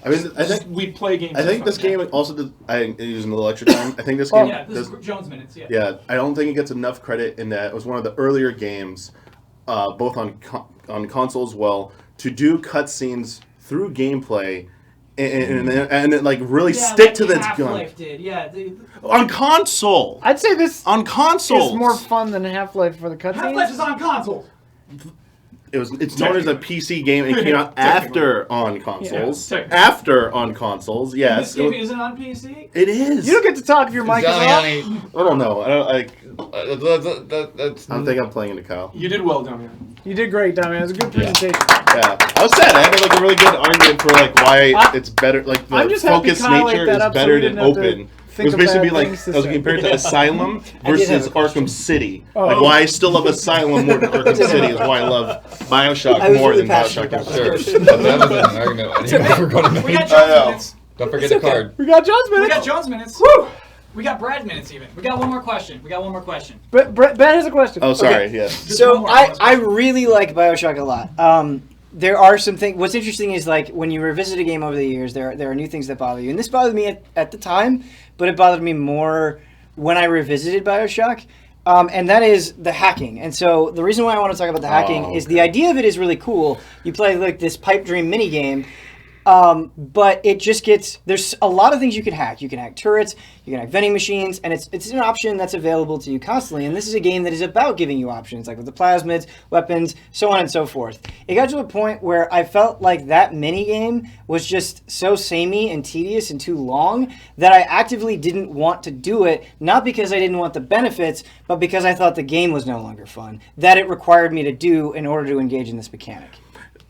I mean, I think we play games. I think this game also did. Using the lecture time. I think this game. yeah, this is Jones minutes. Yeah. Yeah, I don't think it gets enough credit in that it was one of the earlier games both on console as well, to do cutscenes through gameplay and like really stick like to the gun. Half-Life did, yeah. On console. I'd say this on consoles is more fun than Half-Life for the cutscenes. Half-Life is on console. It's known as a PC game. It came out after on consoles. Yeah, after on consoles, yes. This game isn't on PC? It is. You don't get to talk if your mic is off. I don't know. I don't think I'm playing into Kyle. You did well, Damian. You did great, Damian. It was a good presentation. Yeah, I was sad. I had like a really good argument for like why it's better. Like the focused nature is better than open. It was basically like I was compared to Asylum versus Arkham City. Like why I still love Asylum more than Arkham City is why I love Bioshock more than Bioshock. Sure, that was an argument. We got John's minutes. Don't forget the card. We got John's minutes. We got John's minutes. Woo! We got Brad minutes even. We got one more question. Ben has a question. Oh, sorry. Okay. Yes. So I really like Bioshock a lot. There are some things. What's interesting is like when you revisit a game over the years, there are new things that bother you, and this bothered me at the time, but it bothered me more when I revisited Bioshock, and that is the hacking. And so the reason why I want to talk about the hacking is the idea of it is really cool. You play like this pipe dream mini game. But it just gets, there's a lot of things you can hack. You can hack turrets, you can hack vending machines, and it's an option that's available to you constantly. And this is a game that is about giving you options, like with the plasmids, weapons, so on and so forth. It got to a point where I felt like that mini game was just so samey and tedious and too long that I actively didn't want to do it, not because I didn't want the benefits, but because I thought the game was no longer fun, that it required me to do in order to engage in this mechanic.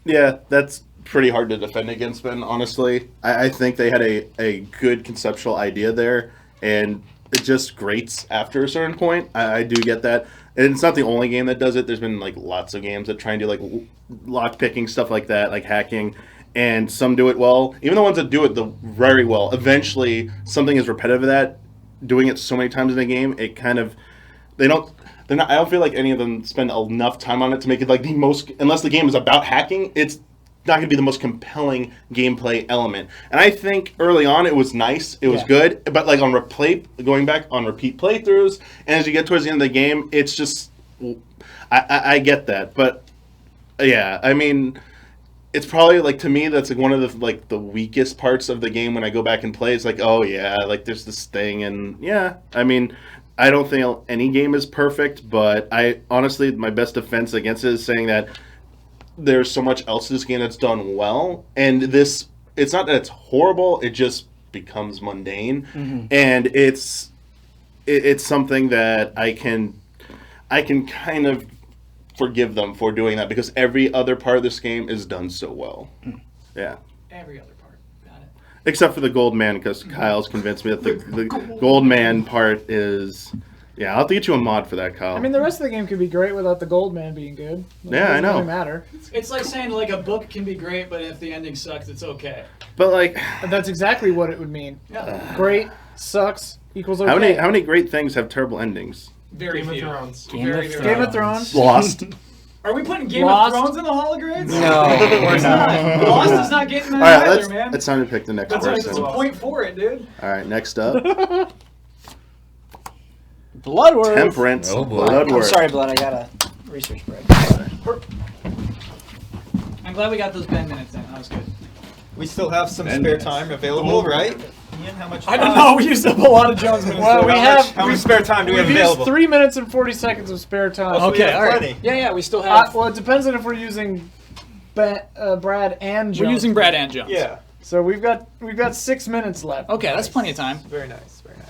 Yeah, that's pretty hard to defend against, Ben, honestly. I think they had a good conceptual idea there, and it just grates after a certain point. I do get that. And it's not the only game that does it. There's been like lots of games that try and do like lock picking, stuff like that, like hacking, and some do it well. Even the ones that do it very well, eventually something is repetitive of that, doing it so many times in a game, it kind of, I don't feel like any of them spend enough time on it to make it like the most, unless the game is about hacking, it's not going to be the most compelling gameplay element. And I think early on it was nice, it was good, but like going back on repeat playthroughs, and as you get towards the end of the game, it's just, I get that. But yeah, I mean, it's probably like, to me, that's like one of the weakest parts of the game when I go back and play. It's like, oh yeah, like there's this thing, and yeah, I mean, I don't think any game is perfect, but I honestly, my best defense against it is saying that there's so much else in this game that's done well, and it's not that it's horrible, it just becomes mundane. And it's something that I can kind of forgive them for doing that, because every other part of this game is done so well. Yeah. Every other part. Got it. Except for the gold man, because Kyle's convinced me that the gold man part is... Yeah, I'll have to get you a mod for that, Kyle. I mean, the rest of the game could be great without the gold man being good. Yeah, I know. It doesn't really matter. It's like saying like a book can be great, but if the ending sucks, it's okay. But like... That's exactly what it would mean. Yeah. Great, sucks, equals okay. How many great things have terrible endings? Very few. Game of Thrones. Lost. Are we putting Game Lost? of Thrones in the Hall of Grades? No, we're not. Lost is not getting that All right, either, man. it's time to pick the next That's person. a point for it, dude. All right, next up. Bloodworth. Temperance. Oh, boy. Bloodworth. I'm sorry, Blood. I got a research break. I'm glad we got those Ben minutes in. That was good. We still have some spare time available, right? Ian, how much? I don't know. We used up a lot of John's minutes. Well, How much spare time do we have We've available? used 3 minutes and 40 seconds of spare time. Okay, have all right. plenty. Yeah, we still have. Well, it depends on if we're using Brad and Jones. We're using Brad and Jones. Yeah. So we've got 6 minutes left. Okay, that's plenty of time. Very nice. Very nice.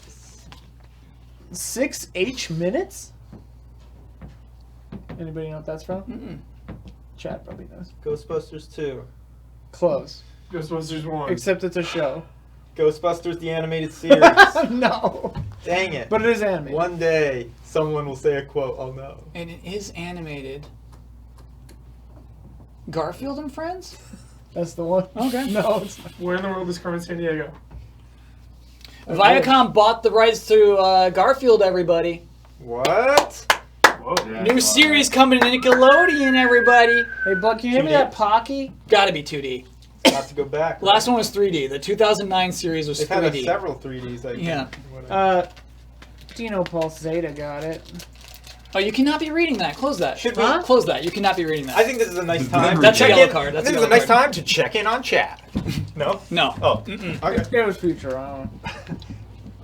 6 minutes? Anybody know what that's from? Chad probably knows. Ghostbusters 2. Close. Ghostbusters 1. Except it's a show. Ghostbusters the animated series. No. Dang it. But it is animated. One day, someone will say a quote. Oh no. And it is animated. Garfield and Friends? That's the one. Okay. No, it's not. Where in the world is Carmen Sandiego? Viacom bought the rights to Garfield, everybody. What? Whoa. New series coming to Nickelodeon, everybody. Hey, Buck, can you hand me 2D? that Pocky? Gotta be 2D. Have to go back. Last one was 3D. The 2009 series was They've had 3D. several 3Ds. I think. Yeah. Whatever. Dino Pulse Zeta got it. Oh, you cannot be reading that. Close that. Should we- Close that. You cannot be reading that. I think this is a nice time. That's to a check yellow in. card. That's This a is a yellow nice card. time to check in on chat. No. No. Oh. Okay. Let's go with future. I don't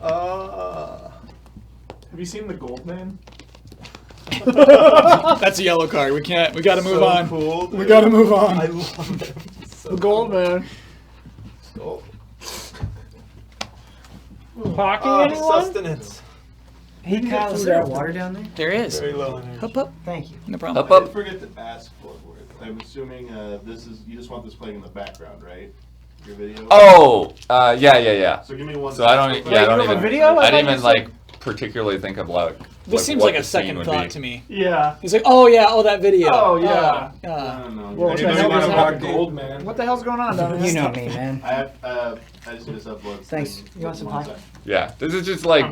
know. Have you seen The Gold Man? That's a yellow card. We can't. We got to move on. Cool, We got to move on. I love them. So The Gold Man. cool. Hockey, anyone? Sustenance. Hey, Kyle, is there water down there? There is. Very low energy. Up, up. Thank you. No problem. Up, I up. did forget to ask Bloodworth. I'm assuming this is you just want this playing in the background, right? Your video. Oh, yeah. So give me one. So I don't. second. Yeah, I don't you have a even. video? I I thought didn't you even said- like particularly think of like. This seems what like a the scene second would thought be. to me. Yeah. He's like, oh yeah, oh that video. Oh, yeah. No, no. Well, you what the guys- hell want is to happening? watch Gold Man? What the hell's going on down there? You know me, man. I just need to sub blood. Thanks. You want some One pie? sec. Yeah, this is just like.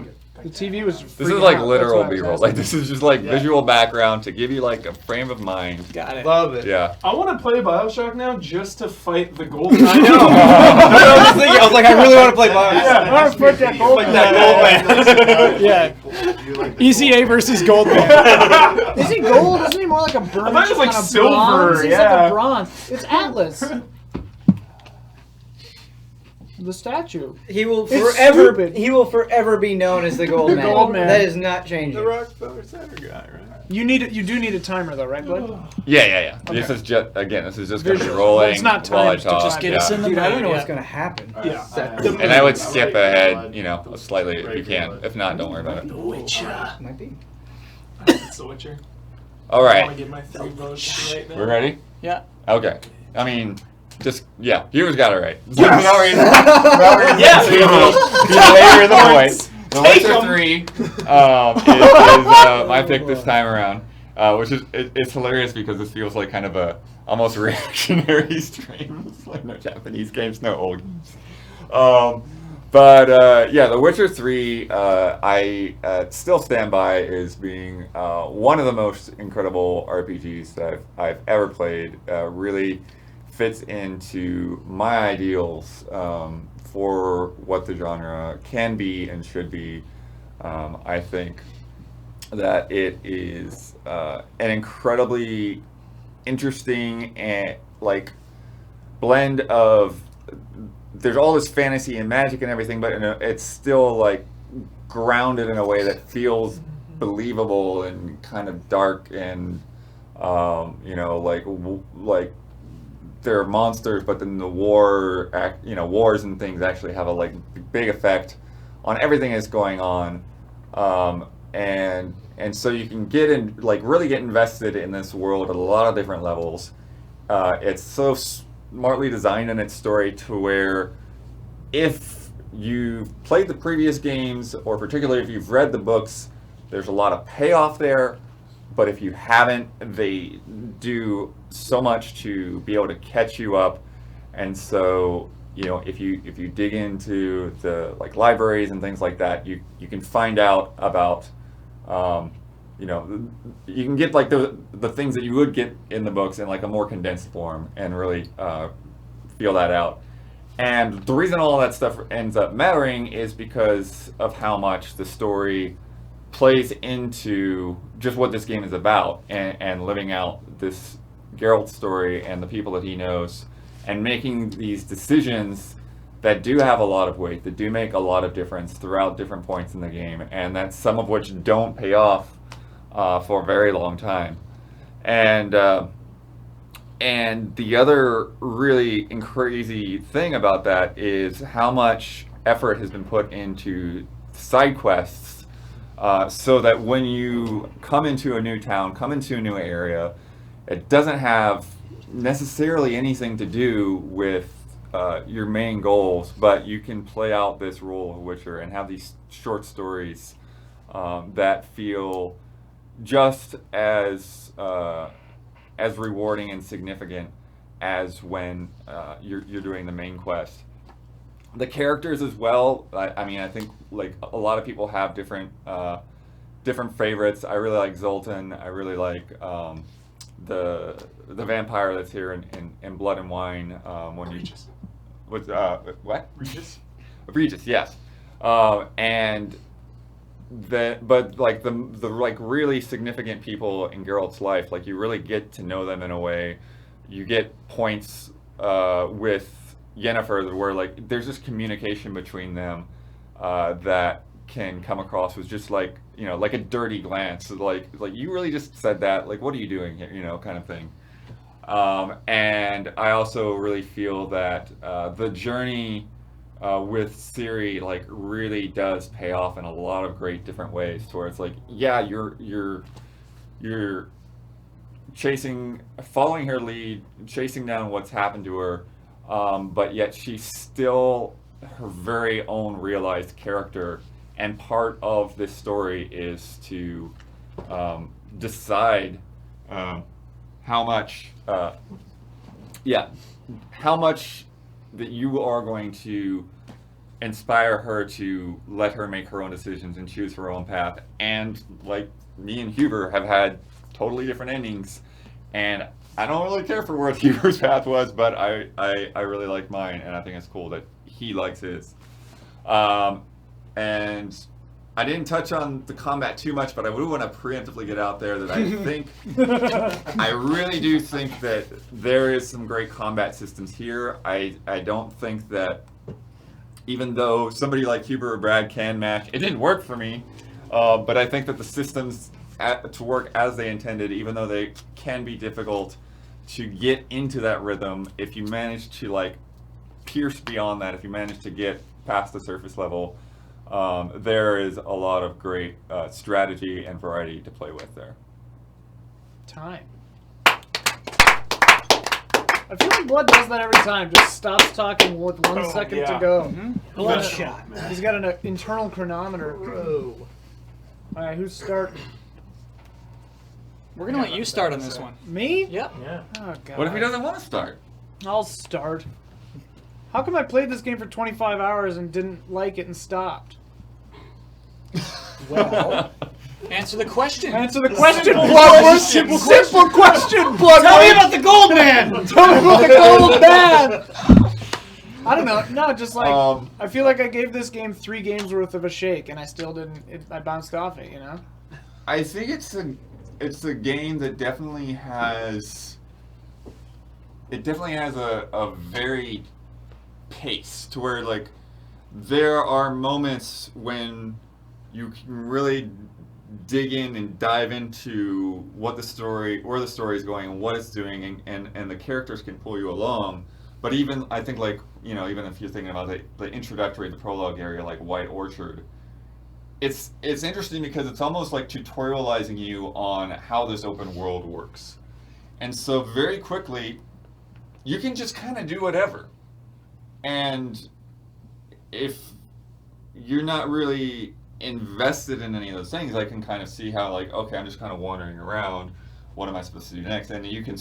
The TV was. This is freaking like out. literal That's why I was B-roll. asking. Like this is just like Yeah. visual background to give you like a frame of mind. Got it. Love it. Yeah. I want to play Bioshock now just to fight the Gold Man. I know. I was like, I really want to play Bioshock. Yeah, I want to put that gold Like man. that Gold Man. Yeah. Do you like the ECA versus Gold Man. Is he gold? Isn't he more like a burnished I thought it was like kind of silver, bronze? He's like yeah. a bronze. It's Atlas. The statue. He will It's forever. stupid. He will forever be known as the Gold The Man. Gold Man. That is not changing. The Rockefeller Center guy, right? You do need a timer though, right, bud? Yeah. Okay. This is just this is just gonna be Visual. rolling It's not while I timed to talk. Just get us in the Dude, I don't know mood, what's yeah. gonna happen. Yeah. And I would skip ahead, slightly if you can. If not, don't worry about it. Might be. It's The Witcher. All I right, want to get my 3 votes right now. we're ready. Yeah. Okay. I mean, Hugh's got it right. Yes. Belabor the point. The Witcher 3 is my pick this time around, which is it's hilarious because this feels like kind of a almost reactionary stream. It's like no Japanese games, no old games. But The Witcher 3, I still stand by as being one of the most incredible RPGs that I've ever played. Really fits into my ideals for what the genre can be and should be. I think that it is an incredibly interesting and blend of there's all this fantasy and magic and everything, but it's still grounded in a way that feels believable and kind of dark and there are monsters, but then the wars and things actually have a big effect on everything that's going on, and so you can get in really get invested in this world at a lot of different levels. It's so smartly designed in its story to where if you've played the previous games, or particularly if you've read the books, there's a lot of payoff there. But if you haven't, they do so much to be able to catch you up. And so, if you dig into the libraries and things like that, you can find out about, you can get the things that you would get in the books in a more condensed form and really feel that out. And the reason all that stuff ends up mattering is because of how much the story plays into just what this game is about, and living out this Geralt story and the people that he knows, and making these decisions that do have a lot of weight, that do make a lot of difference throughout different points in the game, and that some of which don't pay off for a very long time. And the other really crazy thing about that is how much effort has been put into side quests, so that when you come into a new town, come into a new area, it doesn't have necessarily anything to do with your main goals, but you can play out this role of Witcher and have these short stories that feel just as rewarding and significant as when you're doing the main quest. The characters as well. I think a lot of people have different favorites. I really like Zoltan. I really like the vampire that's here in Blood and Wine. When Regis. What? Regis. Regis, yes. And but like the like really significant people in Geralt's life, like you really get to know them in a way. You get points with Yennefer where like there's this communication between them that can come across as just like, you know, like a dirty glance, like you really just said that, like what are you doing here, you know, kind of thing. And I also really feel that the journey with Ciri like really does pay off in a lot of great different ways. To where it's like, yeah, you're following her lead, chasing down what's happened to her, but yet she's still her very own realized character. And part of this story is to decide how much that you are going to inspire her to let her make her own decisions and choose her own path. And like me and Huber have had totally different endings, and I don't really care for what Huber's path was, but I really like mine, and I think it's cool that he likes his. And I didn't touch on the combat too much, but I would want to preemptively get out there that I think, I really do think that there is some great combat systems here. I don't think that, even though somebody like Huber or Brad can match, it didn't work for me, but I think that the systems to work as they intended, even though they can be difficult to get into that rhythm, if you manage to like pierce beyond that, if you manage to get past the surface level, there is a lot of great strategy and variety to play with there. Time. I feel like Blood does that every time. Just stops talking with 1 second to go. Mm-hmm. Bloodshot. He's got an internal chronometer. Whoa. All right, who's starting? We're gonna let you start on this one. Me? Yep. Yeah. Oh god. What if he doesn't want to start? I'll start. How come I played this game for 25 hours and didn't like it and stopped? Well, answer the question. Answer the question, Bloodwood. Simple question, Bloodwood. Tell me about the gold man. Tell me about the gold man. I don't know. No, just like I feel like I gave this game 3 games worth of a shake, and I still didn't. I bounced off it. You know. I think it's a game that definitely has. It definitely has a very pace to where like there are moments when you can really dig in and dive into where the story is going and what it's doing, and the characters can pull you along. But even I think like, you know, even if you're thinking about the introductory, the prologue area like White Orchard, it's interesting because it's almost like tutorializing you on how this open world works. And so very quickly you can just kind of do whatever. And if you're not really invested in any of those things, I can kind of see how like, okay, I'm just kind of wandering around. What am I supposed to do next? And you can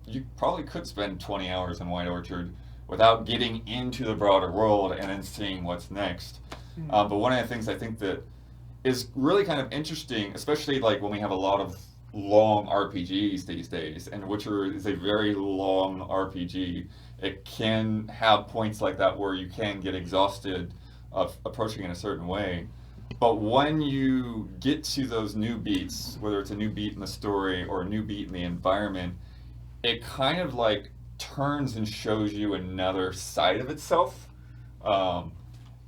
you probably could spend 20 hours in White Orchard without getting into the broader world and then seeing what's next. But one of the things I think that is really kind of interesting, especially like when we have a lot of long RPGs these days, and Witcher is a very long RPG. It can have points like that where you can get exhausted of approaching in a certain way. But when you get to those new beats, whether it's a new beat in the story or a new beat in the environment, it kind of like turns and shows you another side of itself,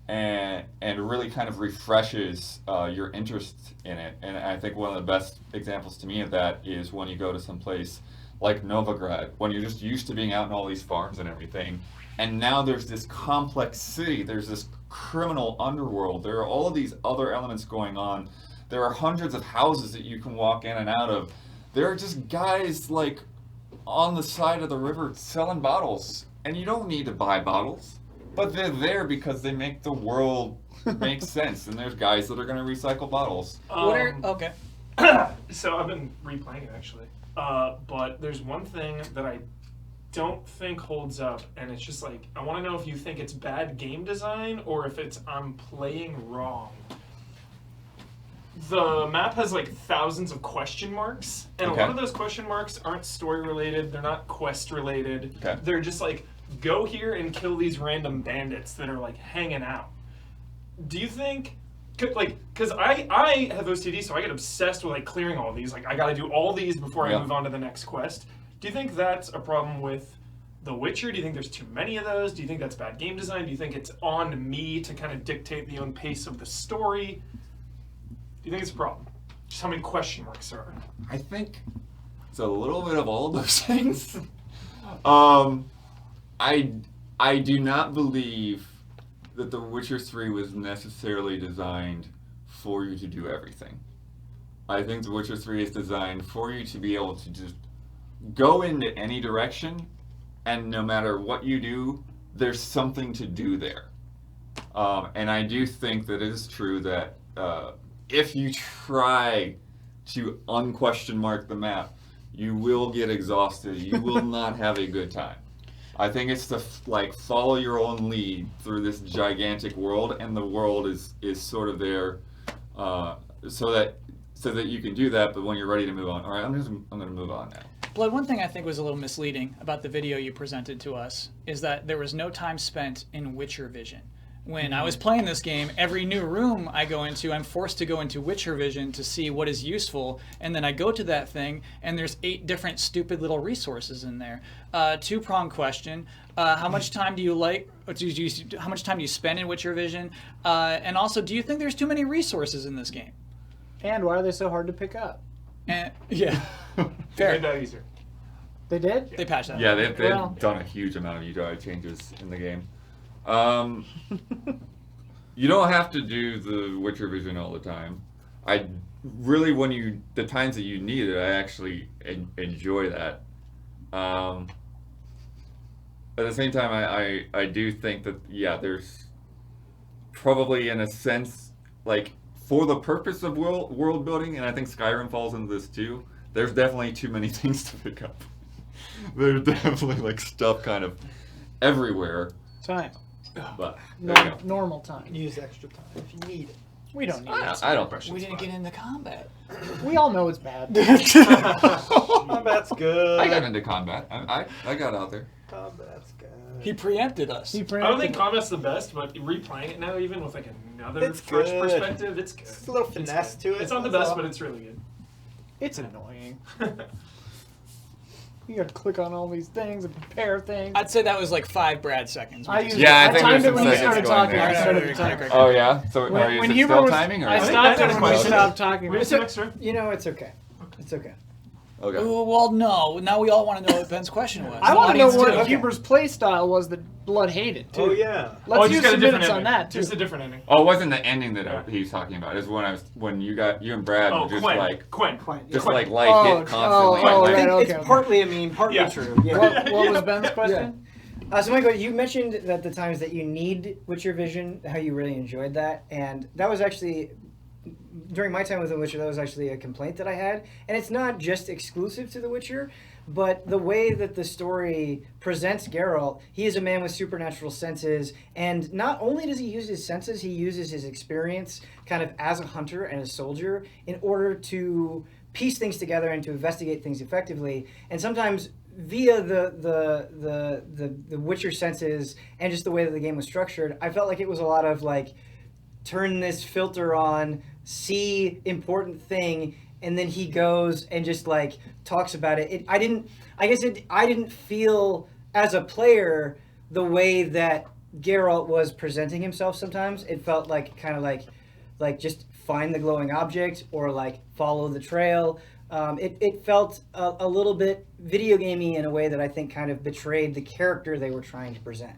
and really kind of refreshes your interest in it. And I think one of the best examples to me of that is when you go to some place like Novigrad, when you're just used to being out in all these farms and everything, and now there's this complex city, there's this criminal underworld, there are all of these other elements going on, there are hundreds of houses that you can walk in and out of, there are just guys like on the side of the river selling bottles, and you don't need to buy bottles, but they're there because they make the world make sense, and there's guys that are going to recycle bottles. Okay. So I've been replaying it actually, but there's one thing that I don't think holds up, and it's just like, I want to know if you think it's bad game design or if it's I'm playing wrong. The map has like thousands of question marks, and a lot of those question marks aren't story related, they're not quest related, they're just like, go here and kill these random bandits that are like hanging out. Do you think Because I have OCD, so I get obsessed with like clearing all these. Like I got to do all these before I move on to the next quest. Do you think that's a problem with The Witcher? Do you think there's too many of those? Do you think that's bad game design? Do you think it's on me to kind of dictate the own pace of the story? Do you think it's a problem? Just how many question marks there are? I think it's a little bit of all of those things. I do not believe that The Witcher 3 was necessarily designed for you to do everything. I think The Witcher 3 is designed for you to be able to just go into any direction, and no matter what you do, there's something to do there. And I do think that it is true that if you try to unquestion mark the map, you will get exhausted. You will not have a good time. I think it's to follow your own lead through this gigantic world, and the world is sort of there so that you can do that. But when you're ready to move on, all right, I'm going to move on now. Blood, one thing I think was a little misleading about the video you presented to us is that there was no time spent in Witcher vision. When I was playing this game, every new room I go into, I'm forced to go into Witcher vision to see what is useful, and then I go to that thing, and there's 8 different stupid little resources in there. Two-pronged question: how much time do you how much time do you spend in Witcher vision? And also, do you think there's too many resources in this game? And why are they so hard to pick up? And yeah, Fair. They made that easier. They did? They patched that. Yeah, they've done a huge amount of UI changes in the game. You don't have to do the Witcher vision all the time. I really, the times that you need it, I actually enjoy that. At the same time, I do think that, yeah, there's probably, in a sense, like, for the purpose of world building, and I think Skyrim falls into this too, there's definitely too many things to pick up. There's definitely, like, stuff kind of everywhere. Time. But normal time. Use extra time if you need it. We don't need it. I don't. We didn't get into combat. We all know it's bad. Combat's good. I got into combat. I got out there. Combat's good. He preempted us. I don't think combat's the best, but replaying it now, even with like another fresh perspective, it's good. It's a little finesse to it. It's not the best, but it's really good. It's annoying. You gotta click on all these things and prepare things. I'd say that was like 5 Brad seconds. I timed it when you started talking. I started the timer. Oh yeah. So when is it Huber still was, timing? Or I stopped it when you stopped talking. You know, it's okay. It's okay. Okay. Well, no. Now we all want to know what Ben's question was. I want to know what Huber's play style was that Blood hated too. Oh yeah. Let's use some minutes on that too. Just a different ending. Oh, it wasn't the ending that he was talking about. It was when you and Brad were just Quinn. like light hit constantly. It's partly partly true. Yeah. What was Ben's question? So Michael, you mentioned that the times that you need Witcher vision, how you really enjoyed that, and that was actually, during my time with The Witcher, that was actually a complaint that I had. And it's not just exclusive to The Witcher, but the way that the story presents Geralt, he is a man with supernatural senses, and not only does he use his senses, he uses his experience kind of as a hunter and a soldier in order to piece things together and to investigate things effectively. And sometimes via the Witcher senses and just the way that the game was structured, I felt like it was a lot of like, turn this filter on, see important thing, and then he goes and just like talks about it. I didn't feel as a player the way that Geralt was presenting himself sometimes. It felt like kind of like just find the glowing object or like follow the trail. It felt a little bit video gamey in a way that I think kind of betrayed the character they were trying to present.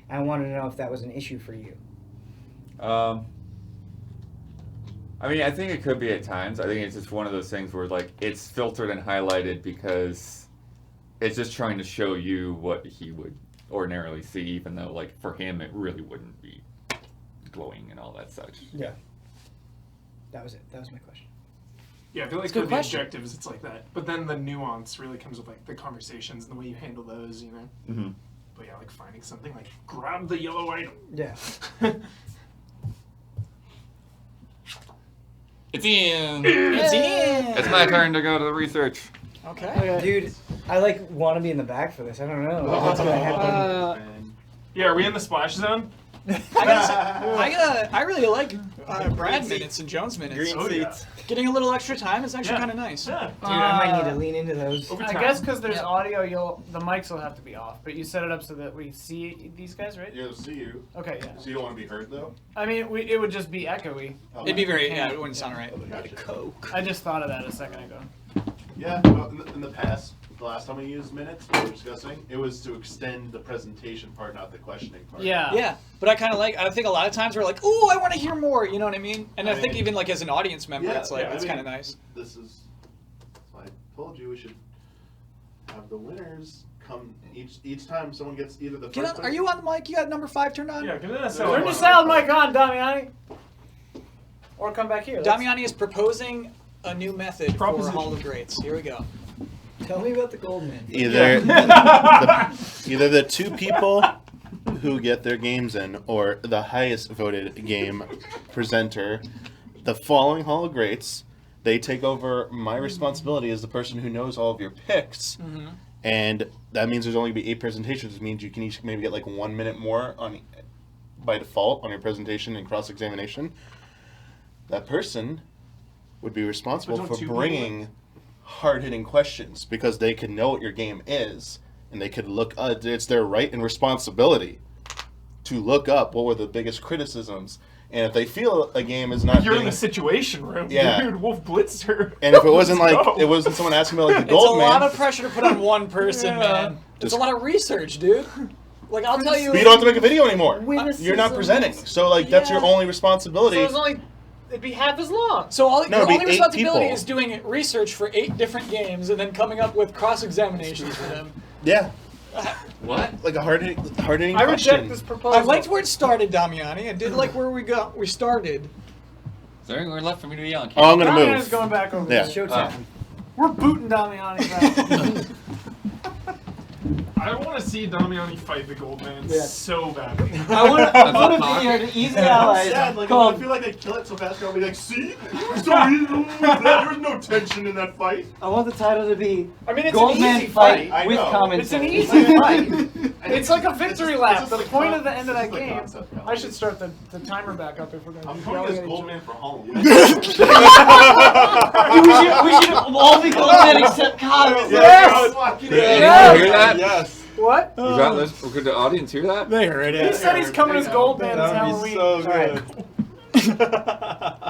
And I wanted to know if that was an issue for you. I mean, I think it could be at times. I think it's just one of those things where, like, it's filtered and highlighted because it's just trying to show you what he would ordinarily see, even though, like, for him, it really wouldn't be glowing and all that such. Yeah. That was it. That was my question. Yeah, I feel like for the objectives, it's like that. But then the nuance really comes with, like, the conversations and the way you handle those, you know? Mm-hmm. But yeah, like, finding something, like, grab the yellow item. Yeah. It's in. It's in. It's my turn to go to the research. Okay. Dude, I want to be in the back for this. I don't know what's gonna happen. Yeah, are we in the splash zone? I really like Brad minutes and Jones minutes. Green seats. Getting a little extra time is actually kind of nice. Dude, I might need to lean into those. I guess because there's audio, the mics will have to be off. But you set it up so that we see these guys, right? Yeah, see you. Okay, yeah. So you don't want to be heard though? I mean, it would just be echoey. It'd be very, it wouldn't sound right. I just thought of that a second ago. Yeah, well, in the past, the last time we used minutes, we were discussing, it was to extend the presentation part, not the questioning part. Yeah, but I think a lot of times we're like, ooh, I want to hear more, you know what I mean? And I think even like as an audience member, it's like, it's kind of nice. That's why I told you we should have the winners come each time someone gets either the first Are you on the mic? You got number 5 turned on? Yeah, get that Turn your sound mic on, Damiani. Or come back here. Damiani is proposing a new method for Hall of Greats. Here we go. Tell me about the Goldman. Either the two people who get their games in, or the highest voted game presenter, the following Hall of Greats, they take over my responsibility as the person who knows all of your picks. Mm-hmm. And that means there's only going to be 8 presentations. It means you can each maybe get like 1 minute more by default on your presentation and cross-examination. That person would be responsible for bringing hard-hitting questions because they can know what your game is, and they could look. It's their right and responsibility to look up what were the biggest criticisms, and if they feel a game is not. You're in the situation room, dude. Wolf Blitzer. And if it wasn't it wasn't someone asking me like the Goldman. It's a lot of pressure to put on one person, man. It's a lot of research, dude. Like I'll tell you. But you don't have to make a video anymore. You're not presenting, so like that's your only responsibility. So it's only. It'd be half as long. So your only responsibility people. is doing research for 8 different games and then coming up with cross-examinations for them. Yeah. What? Like a hard-hitting question. I reject this proposal. I liked where it started, Damiani. I did like where we started. Is there anywhere left for me to be on? Oh, I'm gonna move. Damiani's going back over Yeah. there. Showtime. We're booting Damiani back. I want to see Damiani fight the Goldman so badly. I want a video to easy allies. Sad, like, I feel like they kill it so fast, I'll be like, see? You were so easy. There was no tension in that fight. I want the title to be it's Goldman an easy fight I with know. commentary. It's an easy fight. It's like a victory lap. The point of the end of that game. I should start the timer back up if we're going to I'm be going yelling as at each Goldman for Halloween. we should all be Goldman except Kyle. Yes! Did you hear that? Yes. What? Could the audience hear that? They heard it. He said he's coming as Goldman as That'd Halloween. be so good.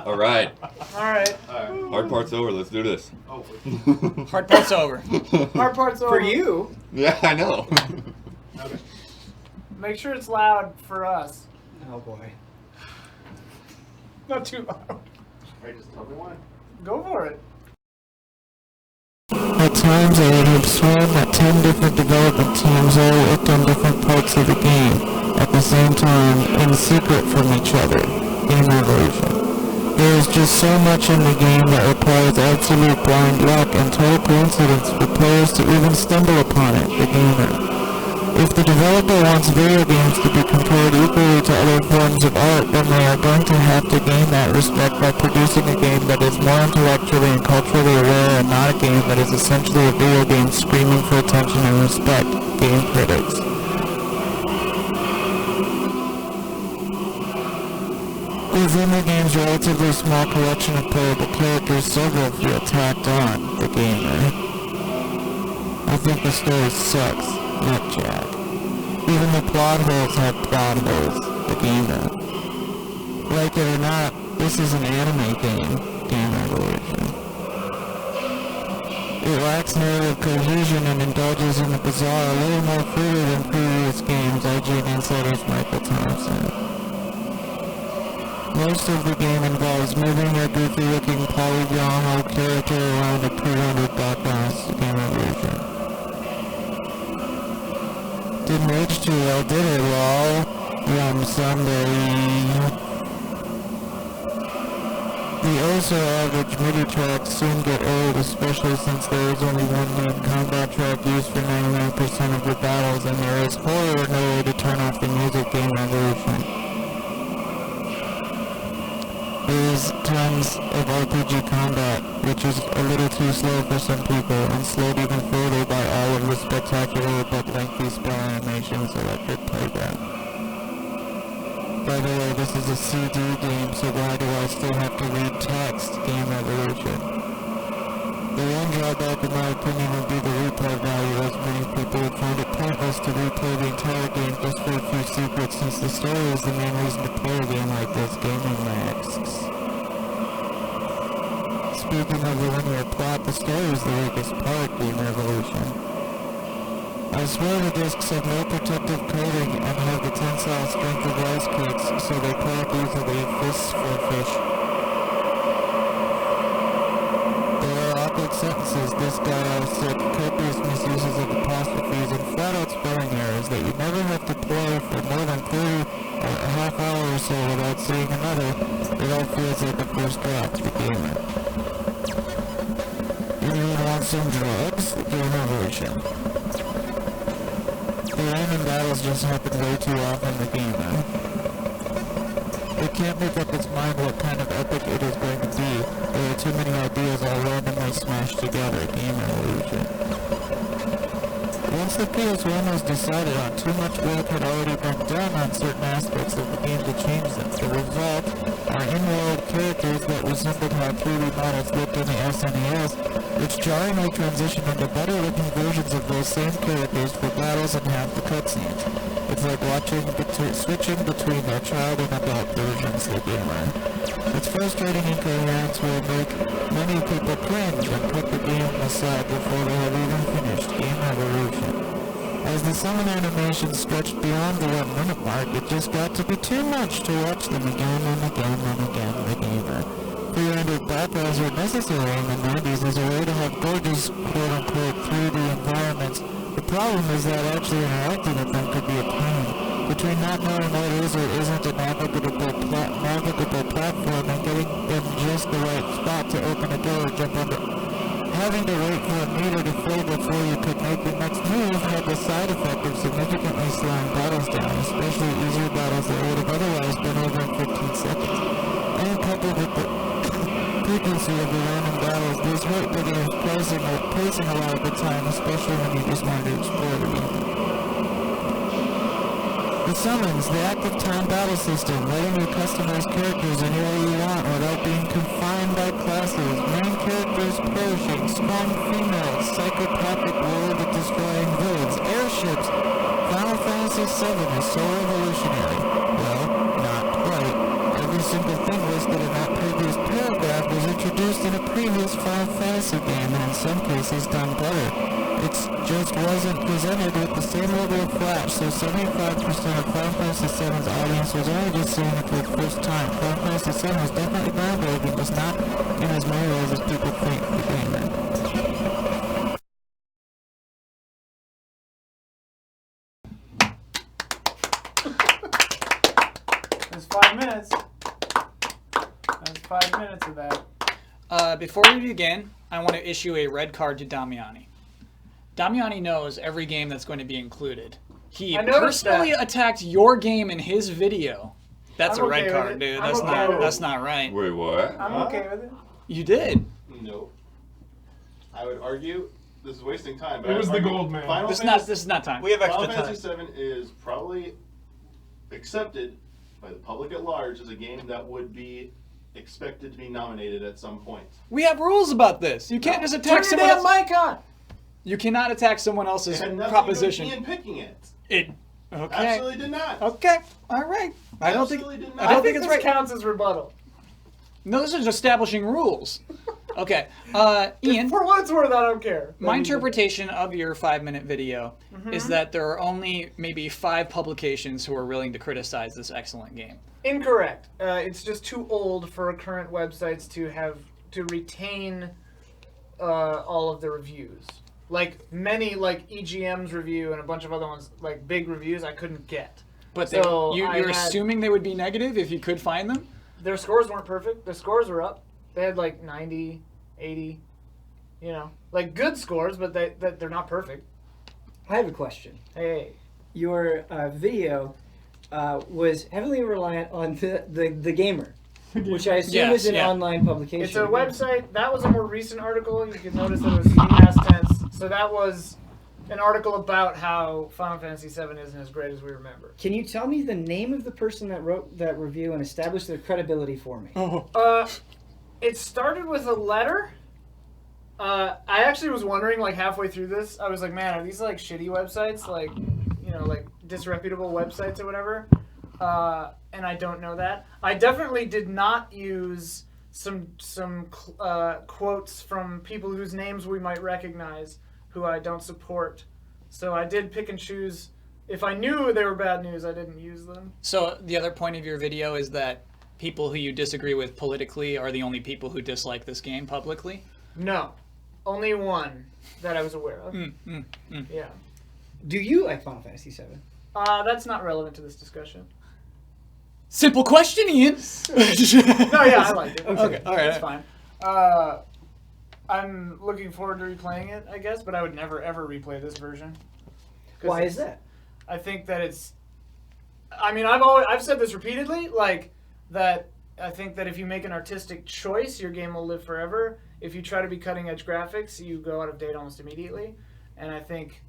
All right. All right. Hard part's over. Let's do this. Oh, Hard part's over. Hard part's over. For you. Yeah, I know. okay. Make sure it's loud for us. Oh boy. Not too loud. Right, just tell me why. Go for it. At times I would have sworn that 10 different development teams all worked on different parts of the game at the same time in secret from each other. Game evolution. There is just so much in the game that requires absolute blind luck and total coincidence for players to even stumble upon it, the gamer. If the developer wants video games to be compared equally to other forms of art, then they are going to have to gain that respect by producing a game that is more intellectually and culturally aware and not a game that is essentially a video game screaming for attention and respect. Game critics. Within the game's relatively small collection of playable characters, several feel tacked on, the gamer. I think the story sucks. Not Jack. Even the plot holes have plot holes. The gamer. Like it or not, this is an anime game. Game evolution. It lacks narrative cohesion and indulges in the bizarre a little more freely than previous games, IGN Insider's Michael Thompson. Most of the game involves moving a goofy-looking polygonal character around a pre-rendered background. Game evolution. Didn't age too well, did it, lol? Yum Sunday. The oh-so-average MIDI tracks soon get old, especially since there is only one main combat track used for 99% of the battles, and there is horror no way to turn off the music. Game evolution. There is tons of RPG combat, which is a little too slow for some people, and slowed even further by all of the spectacular but lengthy spell animations Electric Playground. by the way, this is a CD game, so why do I still have to read text? Game Evolution. The one drawback, in my opinion, would be the replay value, as many people would find it pointless to replay the entire game just for a few secrets, since the story is the main reason to play a game like this, Gaming masks. Speaking of the linear plot, the story is the weakest part, Game Evolution. I swear the discs have no protective coating and have the tensile strength of ice cakes, so they crack easily, fists for fish. There are awkward sentences, this guy I said, copious misuses of apostrophes, and flat-out spelling errors that you never have to play for more than 30 or a half hour or so without seeing another. It all feels like a first draft to the gamer. Anyone want some drugs? Game Evolution. The random battles just happen way too often in the game, It can't make up its mind what kind of epic it is going to be. There are too many ideas all randomly smashed together. Game Evolution. Once the PS1 was decided on, too much work had already been done on certain aspects of the game to change them. The result are in-world characters that resembled how 3D models looked in the SNES, which jarringly transitioned into better-looking versions of those same characters for battles and half the cutscenes. It's like switching between their child and adult versions of the gamer. Its frustrating incoherence will make many people cringe and put the game aside before they have even finished. Game Evolution. As the summon animations stretched beyond the 1 minute mark, it just got to be too much to watch them again and again and again. The gamer. Pre-rendered backgrounds were necessary in the 90s as a way to have gorgeous quote-unquote 3D environments. The problem is that actually interacting with them could be a pain. Between not knowing what is or isn't a navigable platform and getting in just the right spot to open a door or jump under, having to wait for a meter to fill before you could make the next move had the side effect of significantly slowing battles down, especially easier battles that would have otherwise been over in 15 seconds. And coupled with the frequency of the random battles, these hurt the game's pacing a lot of the time, especially when you just wanted to explore the game. The summons, the active time battle system, letting you customize characters any way you want without being confined by classes, main characters perishing, strong females, psychopathic world-destroying villains, airships. Final Fantasy VII is so revolutionary. Well, not quite. Every single thing listed in that previous paragraph was introduced in a previous Final Fantasy game, and in some cases done better. It just wasn't presented with the same level of flash, so 75% of Final Fantasy VII's audience was only just seeing it for the first time. Final Fantasy VII was definitely groundbreaking, just not in as many ways as people think the gamer. There's 5 minutes. That's 5 minutes of that. Before we begin, I want to issue a red card to Damiani. Damiani knows every game that's going to be included. He personally attacked your game in his video. That's a red card, dude. That's not right. Wait, what? I'm okay with it. You did. No. I would argue this is wasting time. But It was the gold man. This is not time. We have extra Final time. Fantasy VII is probably accepted by the public at large as a game that would be expected to be nominated at some point. We have rules about this. You can't just attack someone else. Turn your damn mic on! You cannot attack someone else's It had nothing proposition. to do with Ian picking it. Okay. Absolutely did not. Okay. All right. I don't think it's right. Counts as rebuttal. No, this is establishing rules. Okay. Ian. For what it's worth, I don't care. My interpretation of your 5-minute video is that there are only maybe 5 publications who are willing to criticize this excellent game. Incorrect. It's just too old for current websites to retain all of the reviews. Like many, like EGM's review and a bunch of other ones, like big reviews, I couldn't get. But you're assuming they would be negative if you could find them? Their scores weren't perfect. Their scores were up. They had like 90, 80, like good scores, but they're not perfect. I have a question. Hey. Your video was heavily reliant on the gamer, which I assume is an online publication. It's a website. That was a more recent article. You can notice that it was past tense. So that was an article about how Final Fantasy VII isn't as great as we remember. Can you tell me the name of the person that wrote that review and establish their credibility for me? It started with a letter. I actually was wondering, like, halfway through this, I was like, man, are these, like, shitty websites? Like, you know, like, disreputable websites or whatever? And I don't know that. I definitely did not use some quotes from people whose names we might recognize who I don't support. So I did pick and choose. If I knew they were bad news, I didn't use them. So the other point of your video is that people who you disagree with politically are the only people who dislike this game publicly? No. Only one that I was aware of. Yeah. Do you like Final Fantasy VII? That's not relevant to this discussion. Simple question, Ian. No, yeah, I liked it. Okay. All right. That's fine. I'm looking forward to replaying it, I guess, but I would never, ever replay this version. Why is that? I think that it's... I mean, I've said this repeatedly, like, that I think that if you make an artistic choice, your game will live forever. If you try to be cutting-edge graphics, you go out of date almost immediately. And I think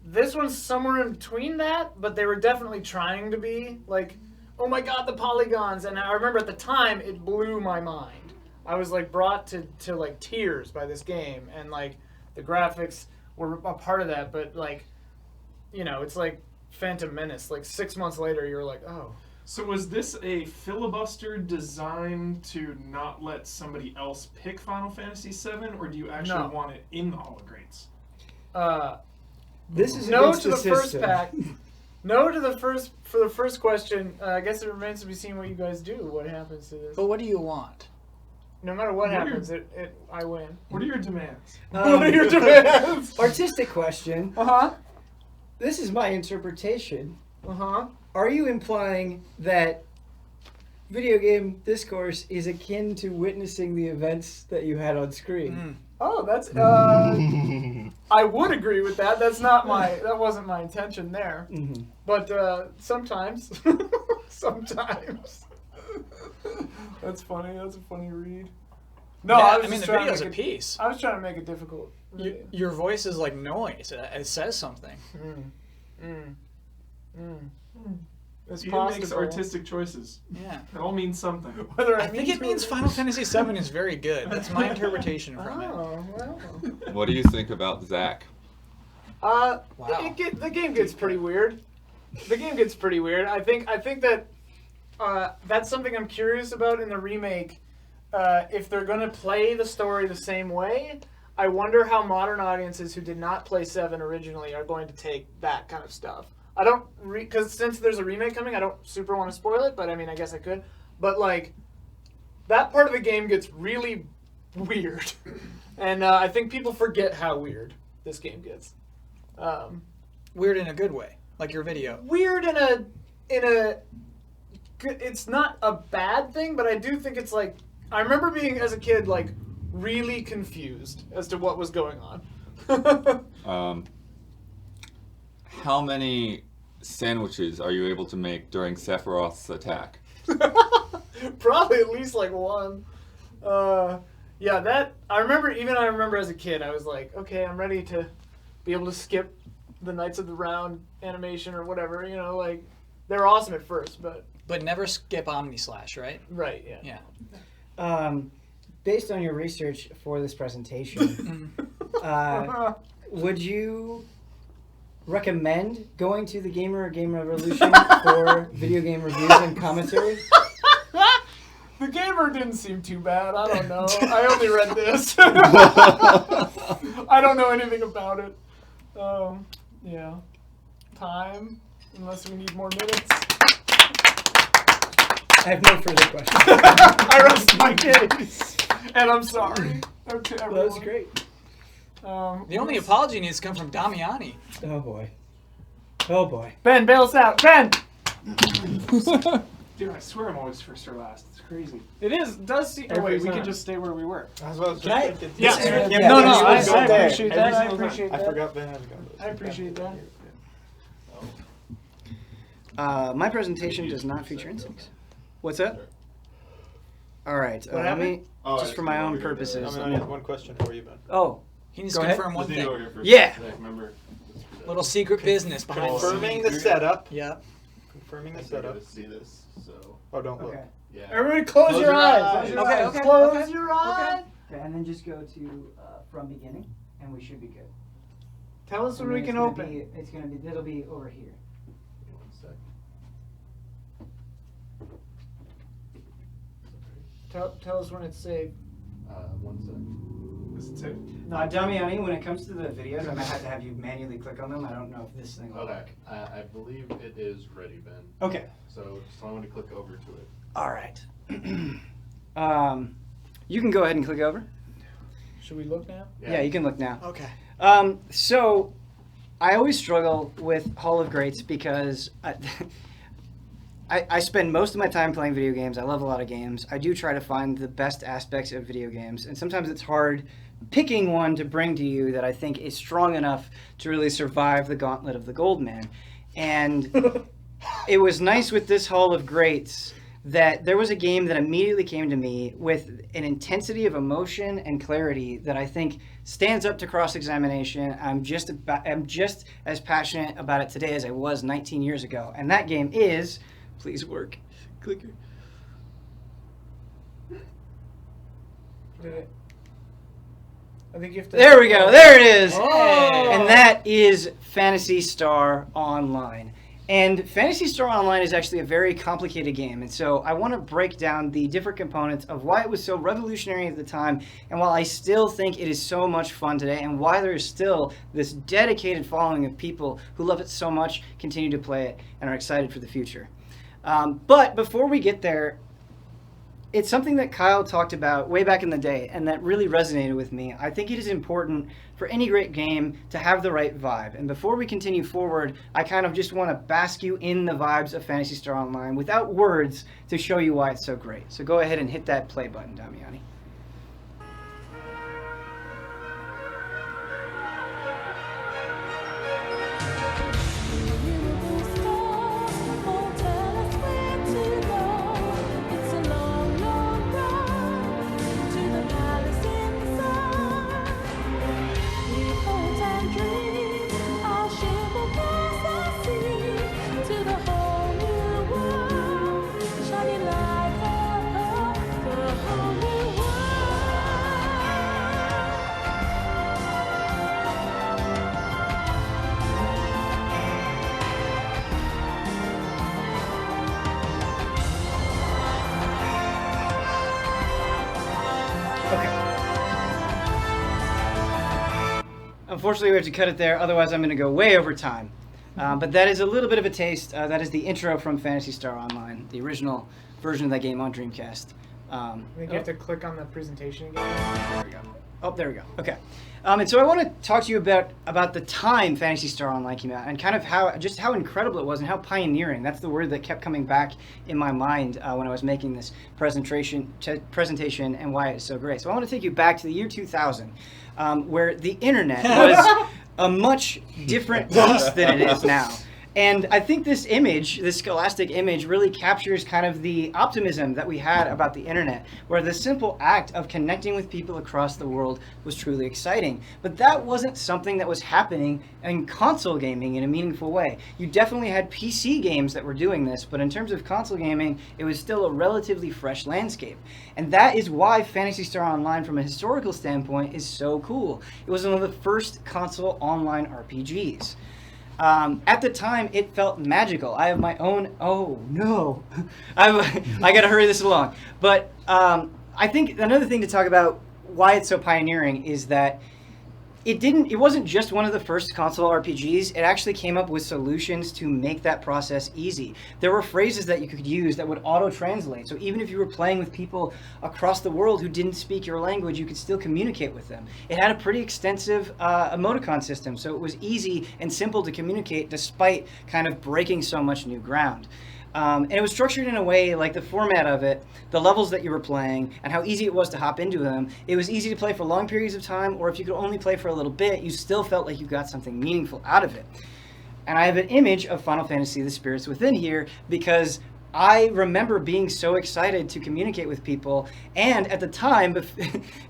this one's somewhere in between that, but they were definitely trying to be, like, oh my god, the polygons. And I remember at the time, it blew my mind. I was, like, brought to like, tears by this game. And, like, the graphics were a part of that. But, like, you know, it's like Phantom Menace. Like, 6 months later, you're like, oh. So was this a filibuster designed to not let somebody else pick Final Fantasy VII, or do you actually want it in the Hall of Greats? This is no to the first pack. No to the first for the first question. I guess it remains to be seen what you guys do. What happens to this? But what do you want? No matter what happens, I win. What are your demands? What are your demands? Artistic question. This is my interpretation. Are you implying that video game discourse is akin to witnessing the events that you had on screen? Oh, that's I would agree with that. That wasn't my intention there. But sometimes sometimes that's funny. That's a funny read. No, yeah, I was I mean, just the trying video's to a piece. I was trying to make it difficult. Your voice is like noise. It says something. It's Ian possible. makes artistic choices. Yeah. It all means something. Whether I think it means Final Fantasy VII is very good. That's my interpretation from it. Oh, well. What do you think about Zach? The game gets pretty weird. The game gets pretty weird. I think that that's something I'm curious about in the remake. If they're going to play the story the same way, I wonder how modern audiences who did not play 7 originally are going to take that kind of stuff. I don't, because since there's a remake coming, I don't super want to spoil it, but I mean, I guess I could. But, like, that part of the game gets really weird. And I think people forget how weird this game gets. Weird in a good way, like your video. Weird in a, it's not a bad thing, but I do think it's like, I remember being, as a kid, like, really confused as to what was going on. How many sandwiches are you able to make during Sephiroth's attack? Probably at least like one. Yeah, that I remember as a kid, I was like, okay, I'm ready to be able to skip the Knights of the Round animation or whatever. You know, like they're awesome at first, but never skip Omnislash, right? Right. Yeah. Yeah. Based on your research for this presentation, would you recommend going to the Gamer or Game Revolution for video game reviews and commentary? The Gamer didn't seem too bad. I don't know. I only read this. I don't know anything about it. Yeah. Time, unless we need more minutes. I have no further questions. I rest my case. And I'm sorry. Okay, that was great. The only apology needs to come from Damiani. Oh boy. Oh boy. Ben, bail us out. Ben! Dude, I swear I'm always first or last. It's crazy. It is. Does seem. Oh, wait, we can just stay where we were. That's what I was Can I? thinking. Yeah. Yeah, No, I appreciate that. I I appreciate that. forgot Ben hadn't gone. I appreciate that. My presentation does not feature instincts. What's that? All right. What Let happened? me, just for my own purposes. I have one question for you, Ben. Oh. He needs Go to ahead. confirm one thing. Yeah. Remember? Little secret business behind the Confirming the scenes. setup. Yeah. Confirming the I think setup. you're gonna see this, so Oh, don't look. Okay. yeah. Everybody close your eyes. Close your eyes. Okay, and then just go to from beginning, and we should be good. Tell us when And we then can it's gonna open. Be, it's gonna be. It'll be over here. One sec. Tell us when it's saved. 1 sec. Is it safe? Damiani, when it comes to the videos, I might have to have you manually click on them. I don't know if this thing will Okay. work. I believe it is ready, Ben. Okay. So just allow me to click over to it. All right. You can go ahead and click over. Should we look now? Yeah, you can look now. Okay. So I always struggle with Hall of Greats because I spend most of my time playing video games. I love a lot of games. I do try to find the best aspects of video games, and sometimes it's hard picking one to bring to you that I think is strong enough to really survive the gauntlet of the Goldman. And it was nice with this Hall of Greats that there was a game that immediately came to me with an intensity of emotion and clarity that I think stands up to cross-examination. I'm just as passionate about it today as I was 19 years ago. And that game is, please work, clicker. I think you have to. There we go. There it is. Oh. And that is Phantasy Star Online. And Phantasy Star Online is actually a very complicated game. And so I want to break down the different components of why it was so revolutionary at the time, and why I still think it is so much fun today, and why there is still this dedicated following of people who love it so much, continue to play it, and are excited for the future. But before we get there, it's something that Kyle talked about way back in the day, and that really resonated with me. I think it is important for any great game to have the right vibe. And before we continue forward, I kind of just want to bask you in the vibes of Phantasy Star Online without words to show you why it's so great. So go ahead and hit that play button, Damiani. Unfortunately, we have to cut it there. Otherwise, I'm going to go way over time. But that is a little bit of a taste. That is the intro from Phantasy Star Online, the original version of that game on Dreamcast. I think you have to click on the presentation again. There we go. Oh, there we go. Okay. And so I want to talk to you about the time Phantasy Star Online came out, and kind of how incredible it was and how pioneering. That's the word that kept coming back in my mind when I was making this presentation and why it's so great. So I want to take you back to the year 2000, where the internet was a much different beast than it is now. And I think this image, this scholastic image, really captures kind of the optimism that we had about the internet, where the simple act of connecting with people across the world was truly exciting. But that wasn't something that was happening in console gaming in a meaningful way. You definitely had PC games that were doing this, but in terms of console gaming, it was still a relatively fresh landscape. And that is why Phantasy Star Online, from a historical standpoint, is so cool. It was one of the first console online RPGs. At the time, it felt magical. I have my own. Oh no, I got to hurry this along. But I think another thing to talk about why it's so pioneering is that it wasn't just one of the first console RPGs. It actually came up with solutions to make that process easy. There were phrases that you could use that would auto-translate. So even if you were playing with people across the world who didn't speak your language, you could still communicate with them. It had a pretty extensive emoticon system, so it was easy and simple to communicate despite kind of breaking so much new ground. And it was structured in a way, like the format of it, the levels that you were playing, and how easy it was to hop into them. It was easy to play for long periods of time, or if you could only play for a little bit, you still felt like you got something meaningful out of it. And I have an image of Final Fantasy: The Spirits Within here, because I remember being so excited to communicate with people, and at the time,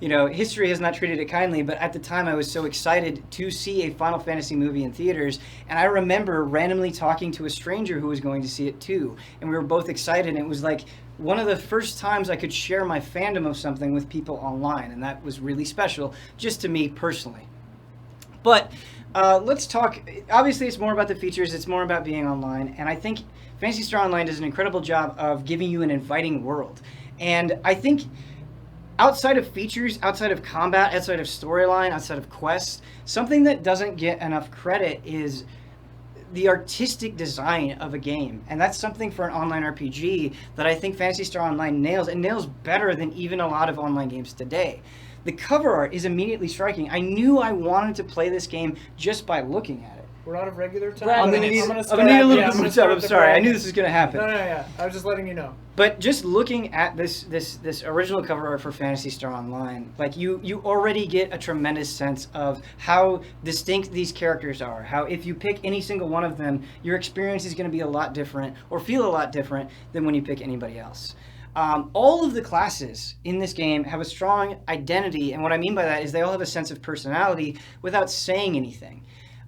history has not treated it kindly, but at the time I was so excited to see a Final Fantasy movie in theaters, and I remember randomly talking to a stranger who was going to see it too, and we were both excited, and it was like one of the first times I could share my fandom of something with people online, and that was really special, just to me personally. But let's talk, obviously it's more about the features, it's more about being online, and I think Phantasy Star Online does an incredible job of giving you an inviting world. And I think outside of features, outside of combat, outside of storyline, outside of quests, something that doesn't get enough credit is the artistic design of a game. And that's something for an online RPG that I think Phantasy Star Online nails, and nails better than even a lot of online games today. The cover art is immediately striking. I knew I wanted to play this game just by looking at it. We're out of regular time. I'm gonna need a little bit more time. I'm sorry. I knew this was gonna happen. No, yeah. I was just letting you know. But just looking at this original cover art for Phantasy Star Online, like you already get a tremendous sense of how distinct these characters are. How if you pick any single one of them, your experience is going to be a lot different, or feel a lot different than when you pick anybody else. All of the classes in this game have a strong identity, and what I mean by that is they all have a sense of personality without saying anything.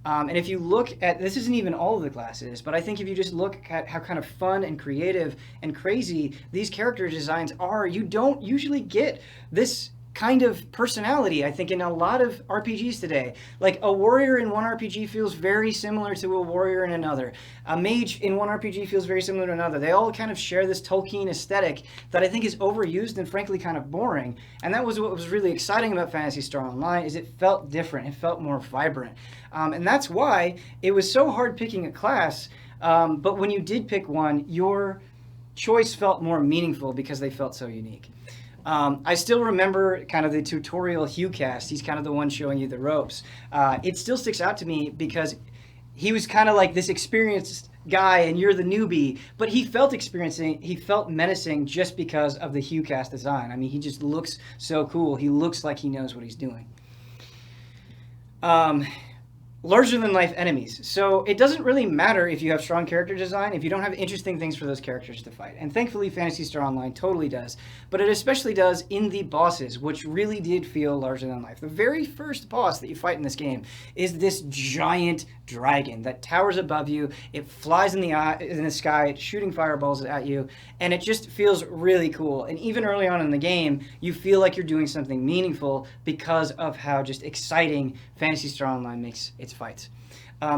And if you look at, this isn't even all of the classes, but I think if you just look at how kind of fun and creative and crazy these character designs are, you don't usually get this kind of personality, I think, in a lot of RPGs today. Like, a warrior in one RPG feels very similar to a warrior in another. A mage in one RPG feels very similar to another. They all kind of share this Tolkien aesthetic that I think is overused and frankly kind of boring. And that was what was really exciting about Phantasy Star Online, is it felt different. It felt more vibrant. And that's why it was so hard picking a class, but when you did pick one, your choice felt more meaningful because they felt so unique. I still remember kind of the tutorial Hugh cast. He's kind of the one showing you the ropes. It still sticks out to me because he was kind of like this experienced guy and you're the newbie, but he felt menacing just because of the Hugh cast design. I mean, he just looks so cool. He looks like he knows what he's doing. Larger than life enemies. So it doesn't really matter if you have strong character design if you don't have interesting things for those characters to fight. And thankfully Phantasy Star Online totally does. But it especially does in the bosses, which really did feel larger than life. The very first boss that you fight in this game is this giant dragon that towers above you. It flies in the sky, shooting fireballs at you, and it just feels really cool. And even early on in the game, you feel like you're doing something meaningful because of how just exciting Phantasy Star Online makes its fights.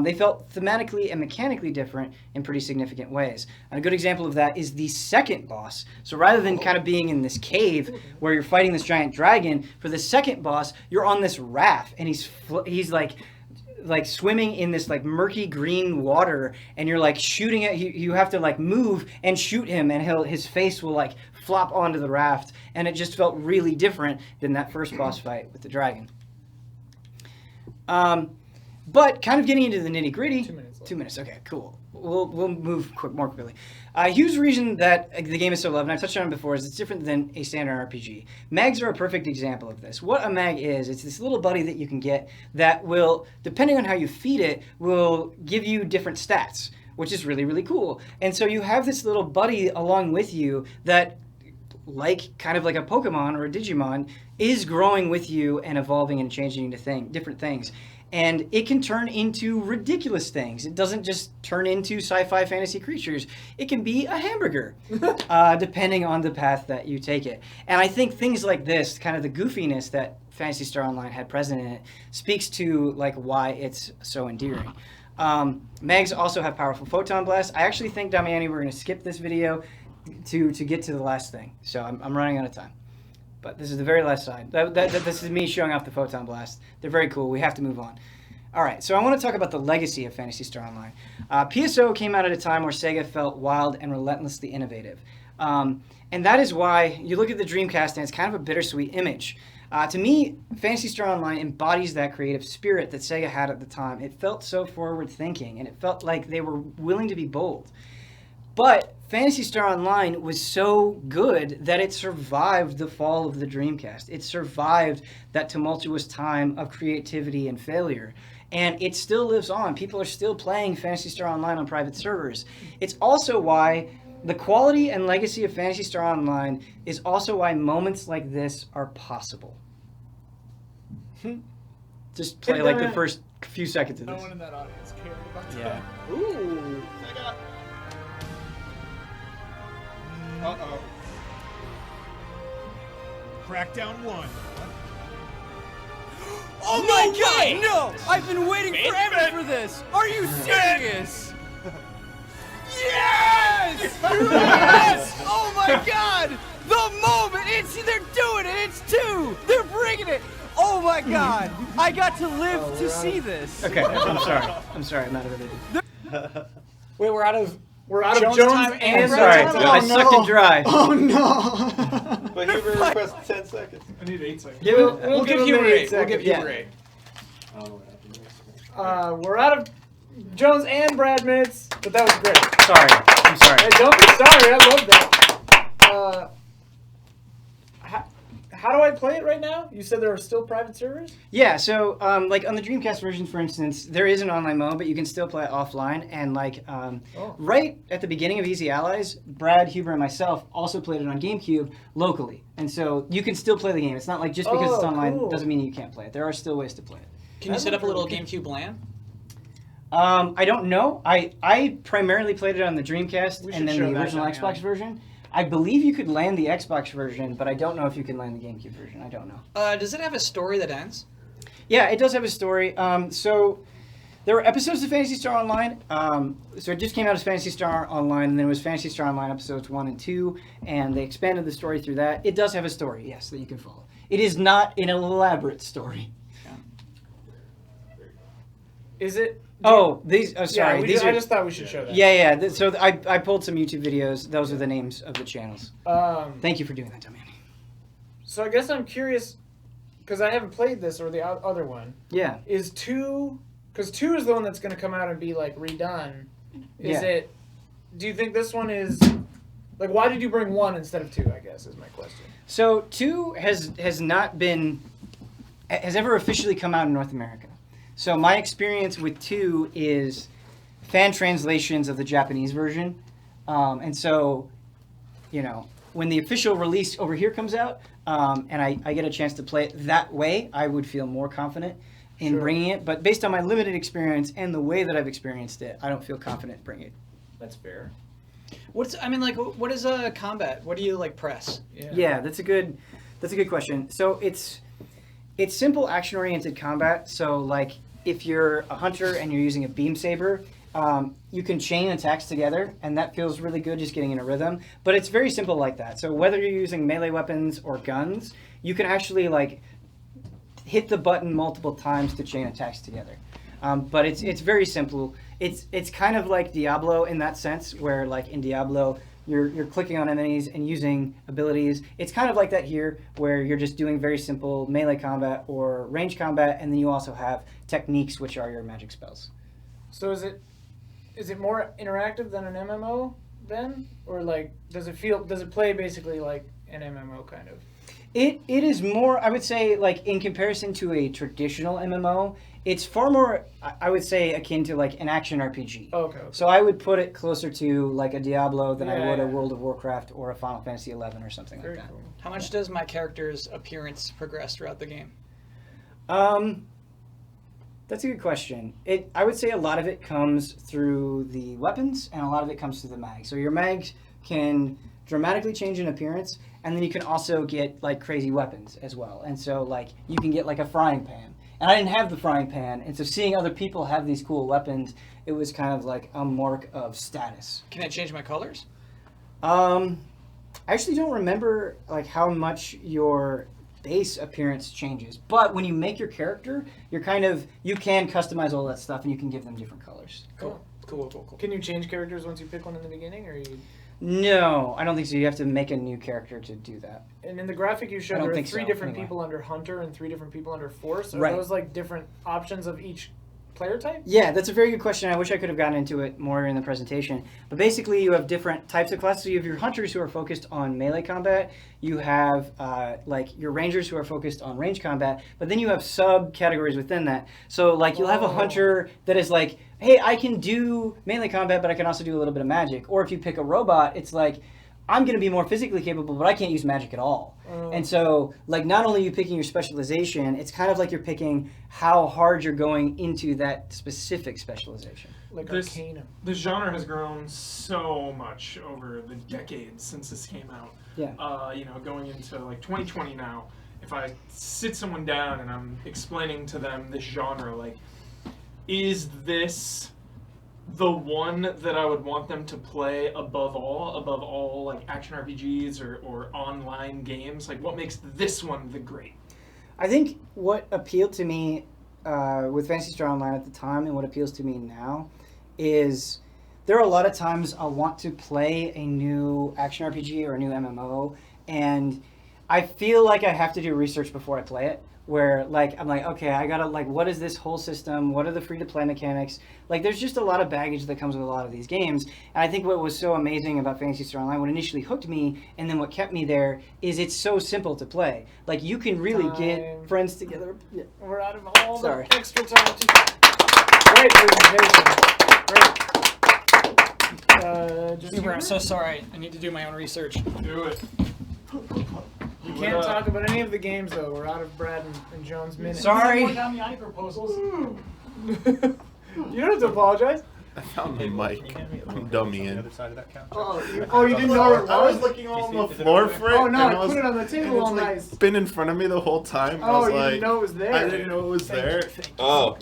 They felt thematically and mechanically different in pretty significant ways. And a good example of that is the second boss. So rather than kind of being in this cave where you're fighting this giant dragon, for the second boss, you're on this raft, and he's like swimming in this like murky green water, and you're like shooting at you have to like move and shoot him, and his face will like flop onto the raft, and it just felt really different than that first boss fight with the dragon. But kind of getting into the nitty gritty. 2 minutes. 2 minutes. Okay, cool. We'll move more quickly. A huge reason that the game is so loved, and I've touched on it before, is it's different than a standard RPG. Mags are a perfect example of this. What a mag is, it's this little buddy that you can get that will, depending on how you feed it, will give you different stats, which is really, really cool. And so you have this little buddy along with you that, kind of like a Pokemon or a Digimon, is growing with you and evolving and changing into different things. And it can turn into ridiculous things. It doesn't just turn into sci-fi fantasy creatures. It can be a hamburger, depending on the path that you take it. And I think things like this, kind of the goofiness that Phantasy Star Online had present in it, speaks to like why it's so endearing. Mags also have powerful photon blasts. I actually think, Damiani, we're going to skip this video to get to the last thing. So I'm running out of time. But this is the very last side. This is me showing off the photon blast. They're very cool. We have to move on. All right, so I want to talk about the legacy of Phantasy Star Online. PSO came out at a time where Sega felt wild and relentlessly innovative. And that is why you look at the Dreamcast and it's kind of a bittersweet image. To me, Phantasy Star Online embodies that creative spirit that Sega had at the time. It felt so forward-thinking, and it felt like they were willing to be bold. But Phantasy Star Online was so good that it survived the fall of the Dreamcast. It survived that tumultuous time of creativity and failure. And it still lives on. People are still playing Phantasy Star Online on private servers. It's also why The quality and legacy of Phantasy Star Online is also why moments like this are possible. Just play like the first few seconds of this. No one in that audience cared about that. Yeah. Ooh. Uh-oh. Crackdown 1. Oh my god, no! I've been waiting forever for this! Are you serious? Yes! Yes! Oh my god! The moment! They're doing it! It's 2! They're bringing it! Oh my god! I got to live to see this! Okay, I'm sorry. I'm not related. Wait, we're out of Jones time and I'm sorry. Brad time? I sucked and dry. Oh no! But Huber requests 10 seconds. I need 8 seconds. We'll give him Huber 8 8. We'll give seconds. Huber 8. We're out of Jones and Brad minutes, but that was great. Sorry. I'm sorry. Hey, don't be sorry. I love that. How do I play it right now? You said there are still private servers? Yeah, so like on the Dreamcast version, for instance, there is an online mode, but you can still play it offline. And like right at the beginning of Easy Allies, Brad, Huber, and myself also played it on GameCube locally. And so you can still play the game. It's not like just because it's online doesn't mean you can't play it. There are still ways to play it. Can you set up a little GameCube LAN? I don't know. I primarily played it on the Dreamcast and then the original Xbox version. I believe you could land the Xbox version, but I don't know if you can land the GameCube version. I don't know. Does it have a story that ends? Yeah, it does have a story. So there were episodes of Phantasy Star Online. So it just came out as Phantasy Star Online, and then it was Phantasy Star Online episodes 1 and 2, and they expanded the story through that. It does have a story, yes, that you can follow. It is not an elaborate story. Is it? These. Oh, sorry. Yeah, I just thought we should show that. Yeah. So I pulled some YouTube videos. Those are the names of the channels. Thank you for doing that, Damiani. So I guess I'm curious, because I haven't played this or the other one. Yeah. Is 2? Because 2 is the one that's going to come out and be like redone. Is it? Do you think this one is? Like, why did you bring 1 instead of 2? I guess is my question. So 2 has ever officially come out in North America. So my experience with 2 is fan translations of the Japanese version. And so, when the official release over here comes out, and I get a chance to play it that way, I would feel more confident in bringing it. But based on my limited experience and the way that I've experienced it, I don't feel confident bringing it. That's fair. What is combat? What do you press? Yeah, that's a good question. So it's simple action-oriented combat. So like if you're a hunter and you're using a beam saber, you can chain attacks together, and that feels really good just getting in a rhythm. But it's very simple like that. So whether you're using melee weapons or guns, you can actually hit the button multiple times to chain attacks together. But it's very simple. It's kind of like Diablo in that sense, where in Diablo you're clicking on enemies and using abilities. It's kind of like that here, where you're just doing very simple melee combat or range combat, and then you also have techniques, which are your magic spells. So is it more interactive than an MMO then, or does it play basically like an MMO kind of? It is more, I would say, in comparison to a traditional MMO, it's far more, I would say, akin to an action RPG. Okay. So I would put it closer to a Diablo than I would a World of Warcraft or a Final Fantasy XI or something like that. Cool. How much does my character's appearance progress throughout the game? That's a good question. I would say a lot of it comes through the weapons, and a lot of it comes through the mag. So your mags can dramatically change in appearance, and then you can also get crazy weapons as well. And so you can get a frying pan. And I didn't have the frying pan, and so seeing other people have these cool weapons, it was kind of a mark of status. Can I change my colors? I actually don't remember how much your base appearance changes, but when you make your character, you can customize all that stuff, and you can give them different colors. Cool. Can you change characters once you pick one in the beginning, or you? No, I don't think so. You have to make a new character to do that. And in the graphic you showed, there are 3 different people under Hunter and 3 different people under Force. Are those different options of each player type? Yeah, that's a very good question. I wish I could have gotten into it more in the presentation. But basically, you have different types of classes. So you have your hunters who are focused on melee combat. You have like your rangers who are focused on range combat. But then you have subcategories within that. So like you'll have a hunter that is like, hey, I can do melee combat, but I can also do a little bit of magic. Or if you pick a robot, it's like, I'm going to be more physically capable, but I can't use magic at all. And so, like, not only are you picking your specialization, it's kind of like you're picking how hard you're going into that specific specialization. Like Arcanum. The genre has grown so much over the decades since this came out. Yeah. You know, going into like 2020 now, if I sit someone down and I'm explaining to them this genre, like, is this the one that I would want them to play above all like action RPGs or online games? Like, what makes this one the great? I think what appealed to me with Phantasy Star Online at the time and what appeals to me now is there are a lot of times I'll want to play a new action RPG or a new MMO, and I feel like I have to do research before I play it. Where like I'm like, okay, I gotta like, what is this whole system? What are the free-to-play mechanics? Like, there's just a lot of baggage that comes with a lot of these games. And I think what was so amazing about Phantasy Star Online, what initially hooked me, and then what kept me there, is it's so simple to play. Like, you can really get friends together. Yeah. We're out of all Sorry. the extra time. Great presentation. I'm so sorry. I need to do my own research. Do it. You can't talk about any of the games, though. We're out of Brad and Jones' minutes. Sorry. More Damiani proposals. You don't have to apologize. I found the mic. I'm dummy in. Oh, you didn't know it I was was? looking on the floor for it. Oh, no, and I put it on the table all like, nice. Been in front of me the whole time. I Oh, was you like, didn't know it was there. I didn't know it was there. Oh.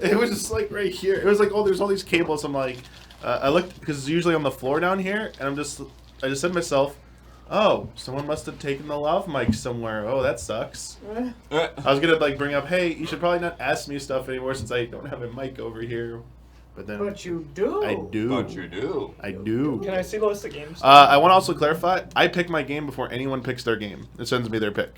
It was just like right here. It was like, oh, there's all these cables. I'm like, I looked because it's usually on the floor down here, and I just said to myself, oh, someone must have taken the lav mic somewhere. Oh, that sucks. I was gonna like bring up, hey, you should probably not ask me stuff anymore since I don't have a mic over here. But then. But you do. I do. But you do. I do. Can I see the list of games? I want to also clarify. I pick my game before anyone picks their game. It sends me their pick.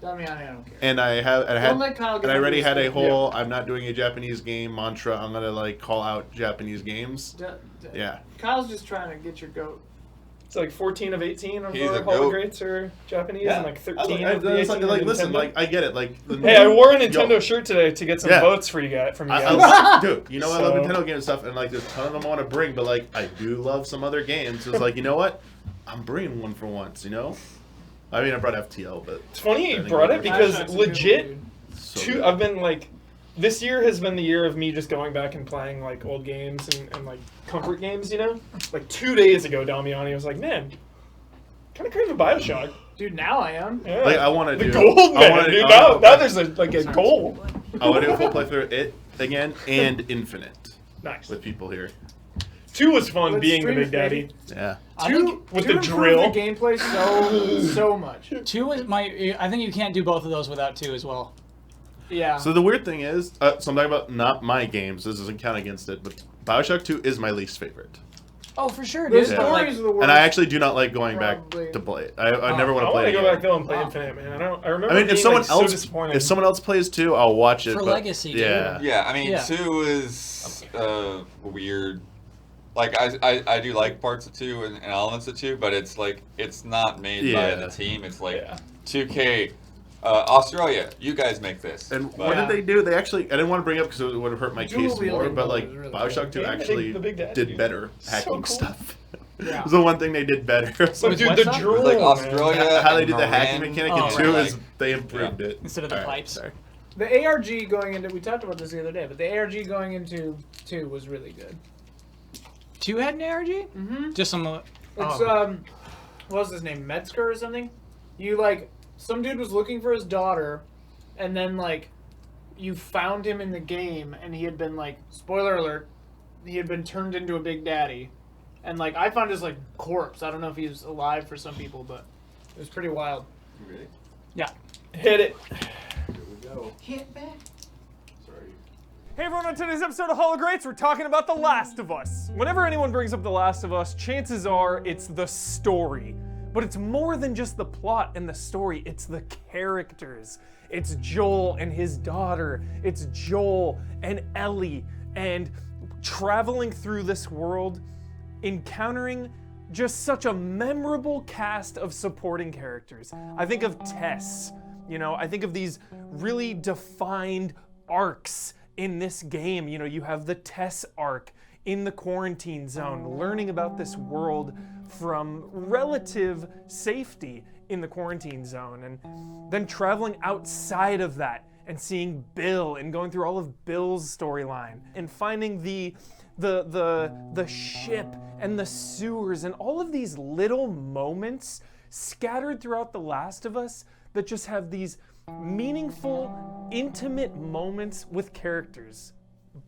Damiani, I don't care. And I let Kyle get I already into had a this. whole I'm not doing a Japanese game mantra. I'm gonna like call out Japanese games. Yeah. Kyle's just trying to get your goat. It's like 14 of 18 of He's our a Hall of goat. Greats are Japanese, Yeah. and like 13 I of the 18 like are listen, Nintendo. like I get it. Like Hey, I wore a Nintendo shirt today to get some votes for you guys. From you guys. Dude, you know I love Nintendo games and stuff, and like there's a ton of them I want to bring, but like I do love some other games. It's like, you know what? I'm bringing one for once. You know. I mean, I brought FTL, but It's funny you brought it because legit, good. I've been like, this year has been the year of me just going back and playing like old games and like comfort games, you know? Like 2 days ago, Damiani was like, man, kind of crave a Bioshock. Dude, now I am. Yeah. Like I want to the do gold, I man, wanna, dude. I Now wanna- there's a goal. I want to do a full playthrough of it again and Infinite. Nice. With people here. 2 was fun Let's being the stream Big it, Daddy. baby. Yeah. Two with the improved drill. The gameplay so much. 2 is I think you can't do both of those without 2 as well. Yeah. So the weird thing is, so I'm talking about not my games. This doesn't count against it, but Bioshock 2 is my least favorite. Oh, for sure, The dude. stories But, like, are the worst. And I actually do not like going Probably. back to play it. I never want I to play want to it go again. back though and play Infinite, man. I remember. I mean, being, if someone like, so else disappointed. if someone else plays 2, I'll watch it. For but, Legacy, dude. yeah. Yeah, I mean, Yeah. 2 is weird. Like, I do like parts of 2 and elements of 2, but it's like, it's not made by the team. It's like, 2K, Australia, you guys make this. And But- what did they do? They actually, I didn't want to bring it up because it would have hurt my Dual case more, wielding but mode like is really Bioshock 2 good. actually The Big Daddy, did dude. better So hacking cool. stuff. Yeah. It was the one thing they did better. So, With dude, what the stuff? drool, Like man. Australia, How they and did the hacking Marin. mechanic Oh, in right. 2 is they improved it. Instead of the All right, pipes. sorry. The ARG going into, we talked about this the other day, but the ARG going into 2 was really good. 2 had an ARG? Mm-hmm. Just some. It's Oh. what was his name, Metzger or something? You like some dude was looking for his daughter, and then like you found him in the game, and he had been like, spoiler alert, he had been turned into a Big Daddy, and like I found his like corpse. I don't know if he's alive for some people, but it was pretty wild. Really? Yeah. Hit it. Here we go. Hit back. Sorry. Hey everyone, on today's episode of Hall of Greats, we're talking about The Last of Us. Whenever anyone brings up The Last of Us, chances are it's the story. But it's more than just the plot and the story, it's the characters. It's Joel and his daughter, it's Joel and Ellie, and traveling through this world, encountering just such a memorable cast of supporting characters. I think of Tess, I think of these really defined arcs in this game. You have the Tess arc in the quarantine zone, learning about this world from relative safety in the quarantine zone, and then traveling outside of that and seeing Bill and going through all of Bill's storyline and finding the ship and the sewers and all of these little moments scattered throughout The Last of Us that just have these meaningful, intimate moments with characters,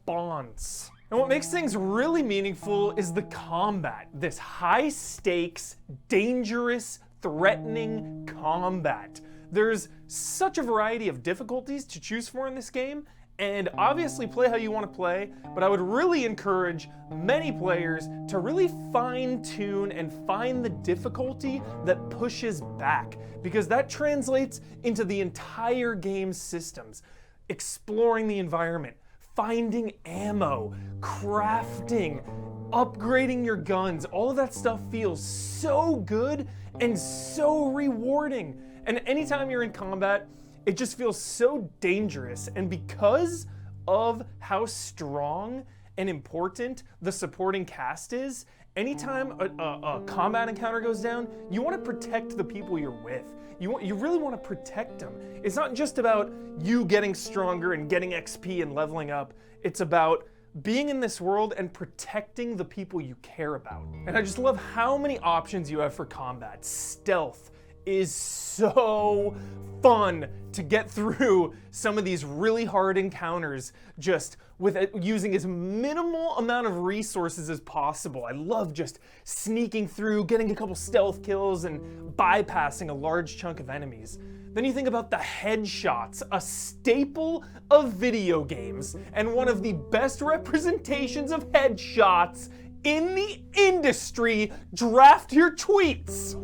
bonds. And what makes things really meaningful is the combat, this high stakes, dangerous, threatening combat. There's such a variety of difficulties to choose for in this game, and obviously play how you want to play, but I would really encourage many players to really fine-tune and find the difficulty that pushes back, because that translates into the entire game's systems. Exploring the environment, finding ammo, crafting, upgrading your guns, all of that stuff feels so good and so rewarding. And anytime you're in combat, it just feels so dangerous. And because of how strong and important the supporting cast is, anytime a combat encounter goes down, you want to protect the people you're with. You really want to protect them. It's not just about you getting stronger and getting XP and leveling up. It's about being in this world and protecting the people you care about. And I just love how many options you have for combat. Stealth is so fun to get through some of these really hard encounters just with using as minimal amount of resources as possible. I love just sneaking through, getting a couple stealth kills, and bypassing a large chunk of enemies. Then you think about the headshots, a staple of video games, and one of the best representations of headshots in the industry. Draft your tweets.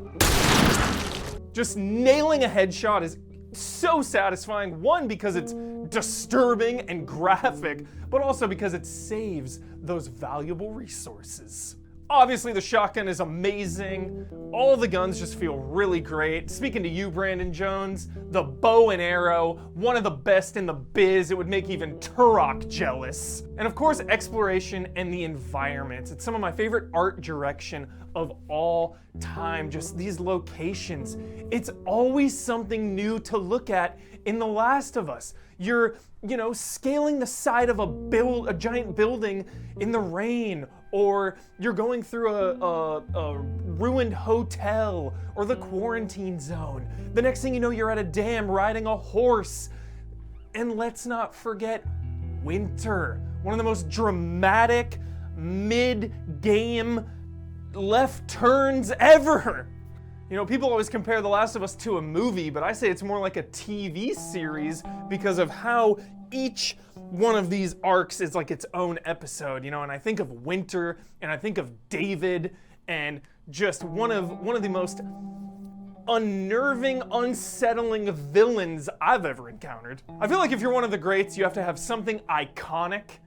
Just nailing a headshot is so satisfying. One, because it's disturbing and graphic, but also because it saves those valuable resources. Obviously, the shotgun is amazing. All the guns just feel really great. Speaking to you, Brandon Jones, the bow and arrow, one of the best in the biz. It would make even Turok jealous. And of course, exploration and the environment. It's some of my favorite art direction of all time. Just these locations. It's always something new to look at in The Last of Us. You're, scaling the side of a giant building in the rain, or you're going through a ruined hotel or the quarantine zone. The next thing you know, you're at a dam riding a horse. And let's not forget winter, one of the most dramatic mid-game left turns ever. People always compare The Last of Us to a movie, but I say it's more like a TV series because of how each one of these arcs is like its own episode, and I think of winter, and I think of David, and just one of the most unnerving, unsettling villains I've ever encountered. I feel like if you're one of the greats, you have to have something iconic,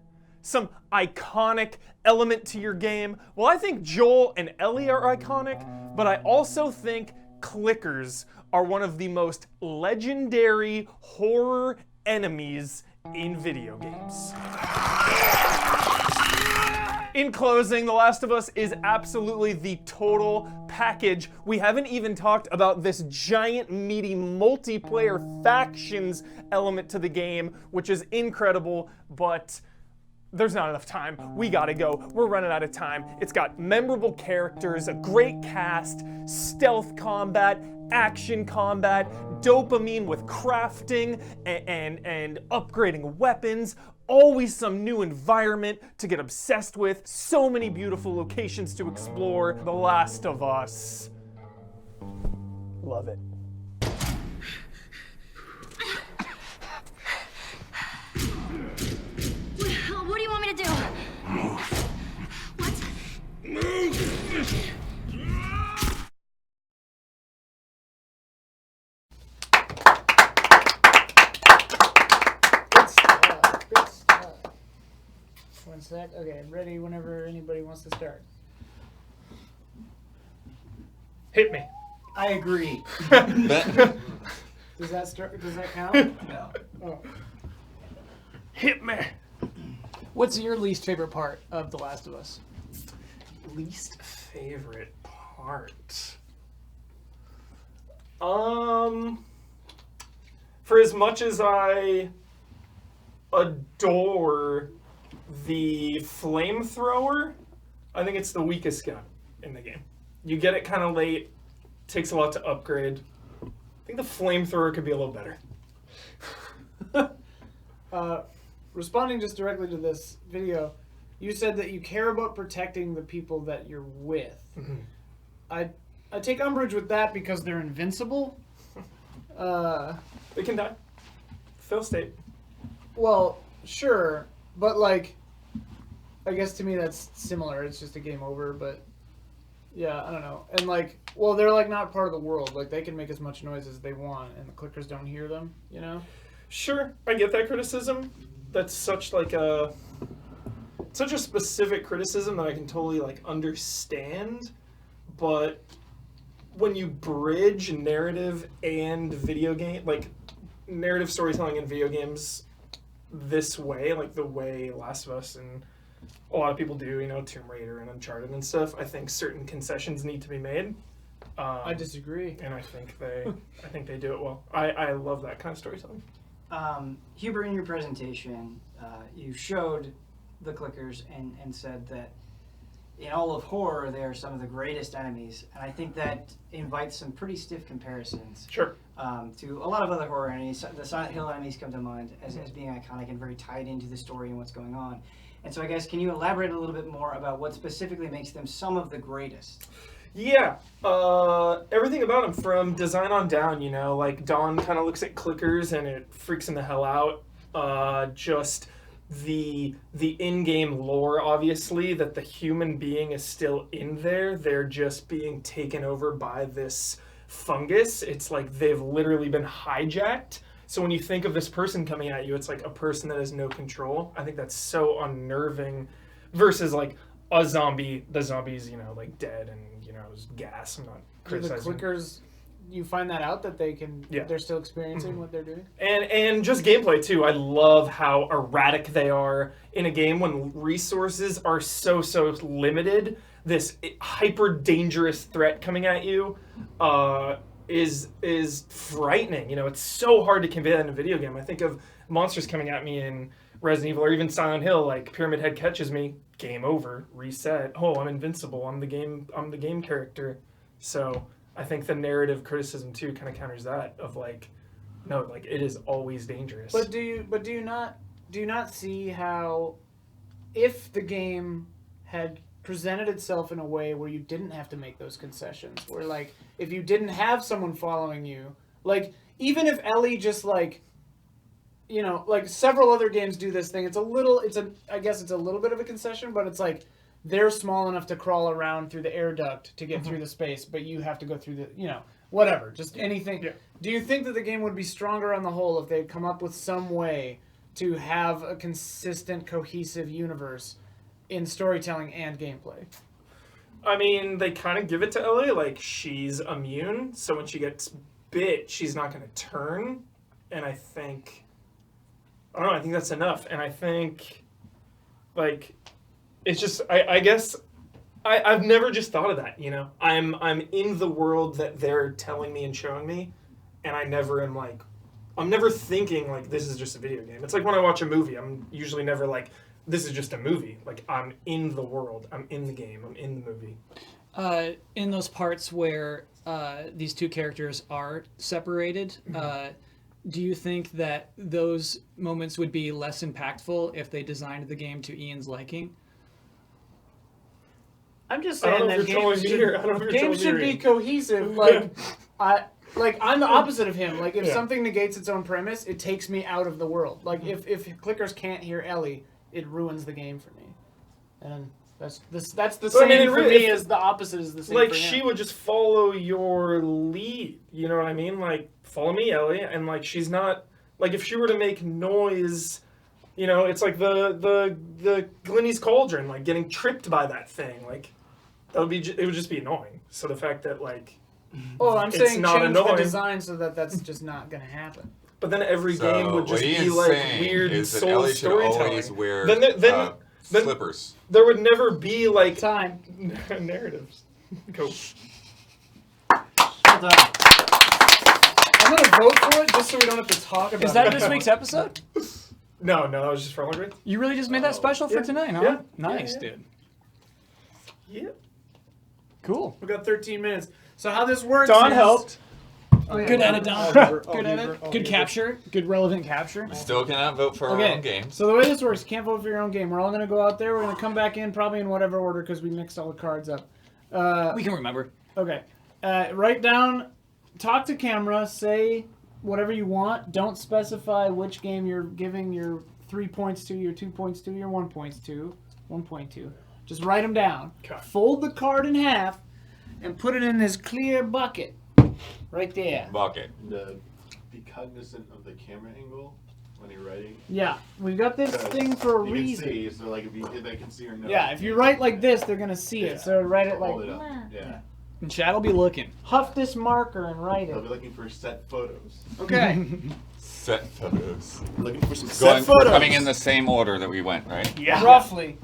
some iconic element to your game. Well, I think Joel and Ellie are iconic, but I also think clickers are one of the most legendary horror enemies in video games. In closing, The Last of Us is absolutely the total package. We haven't even talked about this giant, meaty multiplayer factions element to the game, which is incredible, but there's not enough time. We gotta go. We're running out of time. It's got memorable characters, a great cast, stealth combat, action combat, dopamine with crafting and upgrading weapons, always some new environment to get obsessed with, so many beautiful locations to explore. The Last of Us. Love it. What do you want me to do? Move. What? Move! sec. Okay, I'm ready whenever anybody wants to start. Hit me. I agree. Does that count? No. Oh. Hit me. What's your least favorite part of The Last of Us? Least favorite part. For as much as I adore the flamethrower, I think it's the weakest gun in the game. You get it kind of late, takes a lot to upgrade. I think the flamethrower could be a little better. Responding just directly to this video, you said that you care about protecting the people that you're with. Mm-hmm. I take umbrage with that because they're invincible. They can die. Fail state. Well, sure, but like, I guess to me that's similar. It's just a game over, but yeah, I don't know. And like, well, they're like not part of the world. Like they can make as much noise as they want, and the clickers don't hear them. You know? Sure, I get that criticism. That's such a specific criticism that I can totally like understand. But when you bridge narrative and video game, like narrative storytelling in video games this way, like the way Last of Us and a lot of people do, you know, Tomb Raider and Uncharted and stuff, I think certain concessions need to be made. I disagree. And I think they do it well. I love that kind of storytelling. Hubert, in your presentation, you showed the clickers and said that in all of horror, they are some of the greatest enemies. And I think that invites some pretty stiff comparisons. Sure. To a lot of other horror enemies. The Silent Hill enemies come to mind as being iconic and very tied into the story and what's going on. And so I guess, can you elaborate a little bit more about what specifically makes them some of the greatest? Yeah, everything about him from design on down, you know, like Dawn kind of looks at clickers and it freaks him the hell out. Just the in-game lore, obviously, that the human being is still in there. They're just being taken over by this fungus. It's like they've literally been hijacked. So when you think of this person coming at you, it's like a person that has no control. I think that's so unnerving versus like a zombie, the zombies, you know, like dead and, you know, gas. I'm not criticizing. The clickers, you find that out that they're still experiencing what they're doing? And just gameplay too. I love how erratic they are in a game when resources are so limited. This hyper dangerous threat coming at you is frightening. You know, it's so hard to convey that in a video game. I think of monsters coming at me in Resident Evil or even Silent Hill, like Pyramid Head catches me, game over, reset. Oh, I'm invincible. I'm the game character. So I think the narrative criticism too kind of counters that of like, no, like it is always dangerous. But do you not see how if the game had presented itself in a way where you didn't have to make those concessions, where like if you didn't have someone following you, like even if Ellie just like, you know, like several other games do this thing, I guess it's a little bit of a concession, but it's like they're small enough to crawl around through the air duct to get through the space, but you have to go through the, you know, whatever, just anything. Yeah. Do you think that the game would be stronger on the whole if they'd come up with some way to have a consistent, cohesive universe in storytelling and gameplay? I mean, they kind of give it to Ellie, like she's immune, so when she gets bit, she's not going to turn, and I think that's enough, and I think, like, it's just, I guess, I've never just thought of that, you know? I'm in the world that they're telling me and showing me, and I'm never thinking, like, this is just a video game. It's like when I watch a movie, I'm usually never like, this is just a movie. Like, I'm in the world, I'm in the game, I'm in the movie. In those parts where these two characters are separated, do you think that those moments would be less impactful if they designed the game to Ian's liking? I'm just saying that games should be cohesive. Like I'm the opposite of him. Like if something negates its own premise, it takes me out of the world. Like if clickers can't hear Ellie, it ruins the game for me. And that's the same for me as the opposite is the same. Like for him. she would just follow your lead. You know what I mean? Like follow me, Ellie, and like she's not like if she were to make noise You know, it's like the Glenny's Cauldron, like getting tripped by that thing, like that would be it would just be annoying. So the fact that like, Oh, I'm it's saying not change annoying. the design so that that's just not going to happen. But then every game would just what he be is like saying weird is that soul Ellie should always storytelling. wear Then slippers. There would never be like narratives. Go. Hold on. I'm going to vote for it just so we don't have to talk about it. Is that this week's episode? No, that was just for Hungry. You really just made that special for tonight, huh? Yeah. Nice, Yeah. dude. Yeah. Cool. We got 13 minutes. So how this works Don is... helped. Oh, yeah. Good edit, Don. Good edit. Good capture. Good relevant capture. We still cannot vote for our own game. So the way this works, you can't vote for your own game. We're all going to go out there. We're going to come back in probably in whatever order because we mixed all the cards up. We can remember. Okay. Write down, talk to camera, say whatever you want. Don't specify which game you're giving your 3 points to, your 2 points to, your 1 points to. 1.2. Just write them down. Okay. Fold the card in half and put it in this clear bucket. Right there. Bucket. Be cognizant of the camera angle when you're writing. Yeah, we've got this thing for a you reason. Can see, so like if they can see your nose. Yeah, if you write like this, they're gonna see it. So write it like. Hold it up. Yeah. And Chad will be looking. Huff this marker and write They'll it. be looking for set photos. Okay. Set photos. Looking for some Going, set photos. Coming in the same order that we went, right? Yeah. Roughly.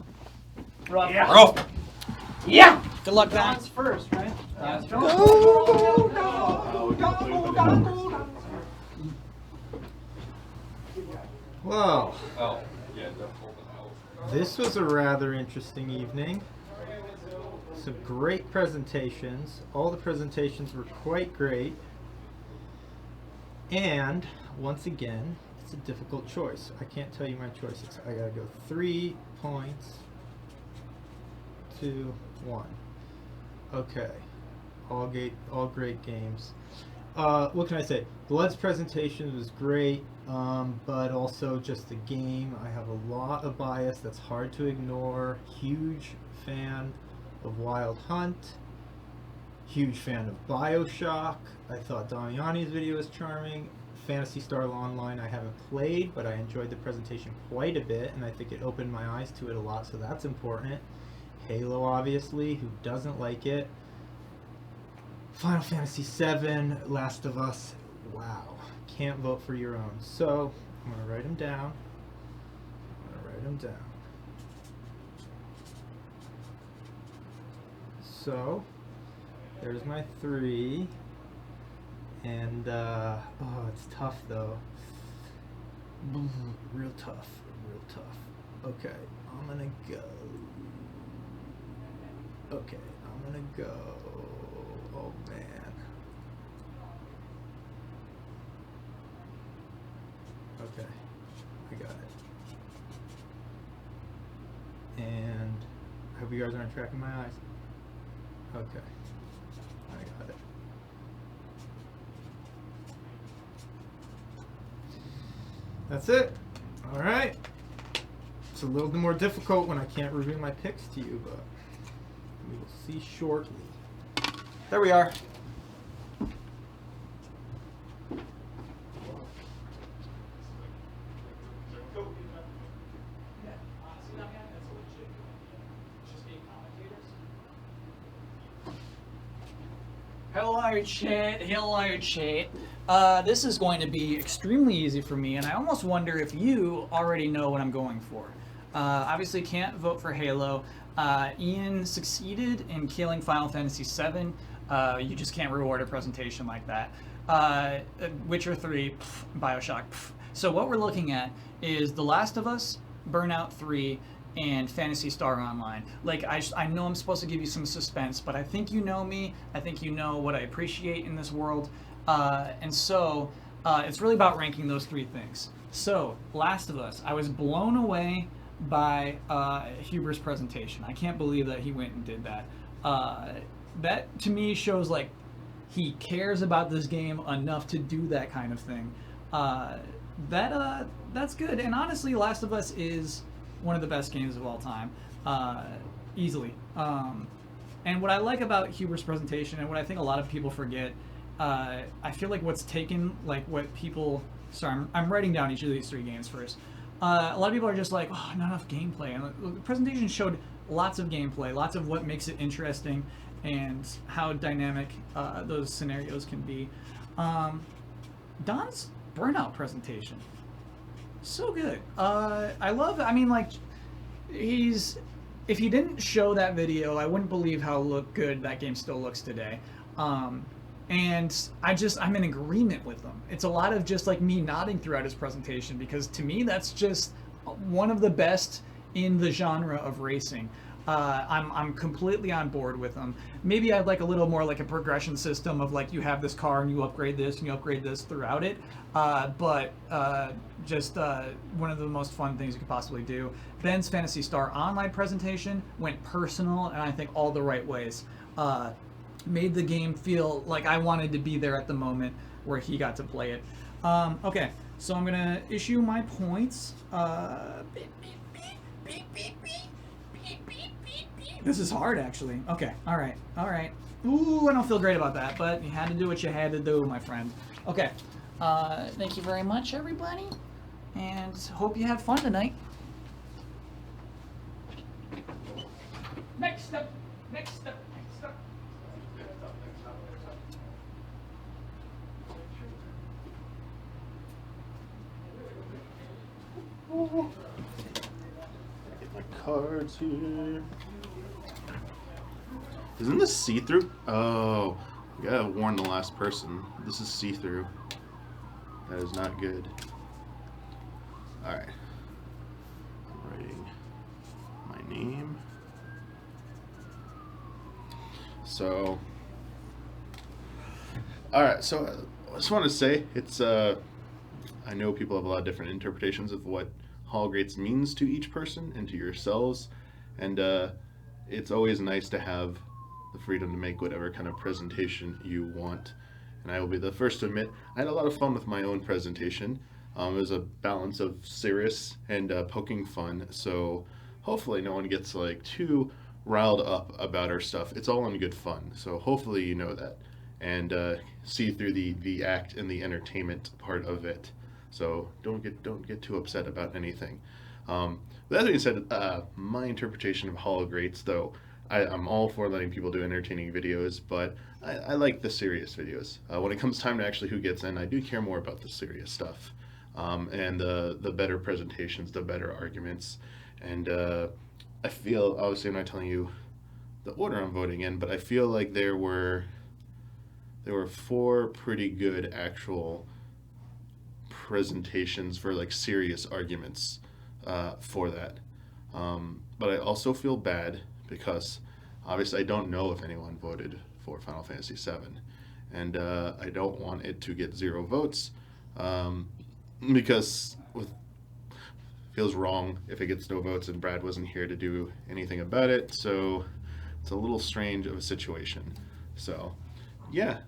Yeah. Roll. Yeah. Good luck, Don. Don's first, right? Yeah. Well, Oh, yeah, don't hold them out. this was a rather interesting evening. Some great presentations. All the presentations were quite great. And, once again, it's a difficult choice. I can't tell you my choices. I gotta go 3 points to 1. Okay. All great games. What can I say? Blood's presentation was great, but also just the game. I have a lot of bias that's hard to ignore. Huge fan of Wild Hunt. Huge fan of Bioshock. I thought Damiani's video was charming. Phantasy Star Online I haven't played, but I enjoyed the presentation quite a bit, and I think it opened my eyes to it a lot, so that's important. Halo, obviously, who doesn't like it? Final Fantasy VII, Last of Us, wow. Can't vote for your own. So, I'm going to write them down. So, there's my 3. And, oh, it's tough though. Real tough. Okay, I'm gonna go. Oh man. Okay, I got it. And I hope you guys aren't tracking my eyes. Okay, I got it. That's it. All right. It's a little bit more difficult when I can't reveal my picks to you, but we will see shortly. There we are. Hello, chat. This is going to be extremely easy for me, and I almost wonder if you already know what I'm going for. Obviously, can't vote for Halo. Ian succeeded in killing Final Fantasy VII. You just can't reward a presentation like that. Witcher 3, Bioshock. So what we're looking at is The Last of Us, Burnout 3, and Phantasy Star Online. Like, I know I'm supposed to give you some suspense, but I think you know me. I think you know what I appreciate in this world. And so it's really about ranking those 3 things. So, Last of Us, I was blown away by Huber's presentation. I can't believe that he went and did that. That, to me, shows, like, he cares about this game enough to do that kind of thing. That's good. And honestly, Last of Us is one of the best games of all time, easily. And what I like about Huber's presentation, and what I think a lot of people forget, I feel like what's taken, like what people, sorry, I'm writing down each of these 3 games first. A lot of people are just like, oh, not enough gameplay. And the presentation showed lots of gameplay, lots of what makes it interesting, and how dynamic those scenarios can be. Don's Burnout presentation, so good. I mean, like, if he didn't show that video, I wouldn't believe how good that game still looks today. And I'm in agreement with him. It's a lot of just like me nodding throughout his presentation, because to me that's just one of the best in the genre of racing. I'm completely on board with him. Maybe I'd like a little more like a progression system of like you have this car and you upgrade this and you upgrade this throughout it. But just one of the most fun things you could possibly do. Ben's Phantasy Star Online presentation went personal, and I think all the right ways. Made the game feel like I wanted to be there at the moment where he got to play it. Okay, so I'm gonna issue my points. This is hard, actually. Okay, all right. Ooh, I don't feel great about that, but you had to do what you had to do, my friend. Okay, thank you very much, everybody, and hope you had fun tonight. Next up. Get my cards here. Isn't this see-through? Oh, you gotta warn the last person. This is see-through. That is not good. Alright. I'm writing my name. So, alright, so I just want to say, it's, I know people have a lot of different interpretations of what Hall Greats means to each person and to yourselves, and it's always nice to have the freedom to make whatever kind of presentation you want. And I will be the first to admit, I had a lot of fun with my own presentation. It was a balance of serious and poking fun, so hopefully no one gets like too riled up about our stuff. It's all in good fun, so hopefully you know that, and see through the act and the entertainment part of it. So don't get too upset about anything. With that being said, my interpretation of Hall of Greats, though, I'm all for letting people do entertaining videos, but I like the serious videos. When it comes time to actually who gets in, I do care more about the serious stuff, and the better presentations, the better arguments, and I feel, obviously I'm not telling you the order I'm voting in, but I feel like there were 4 pretty good actual presentations for like serious arguments for that. But I also feel bad because obviously I don't know if anyone voted for Final Fantasy VII, and I don't want it to get 0 votes because it feels wrong if it gets no votes and Brad wasn't here to do anything about it, so it's a little strange of a situation. So yeah,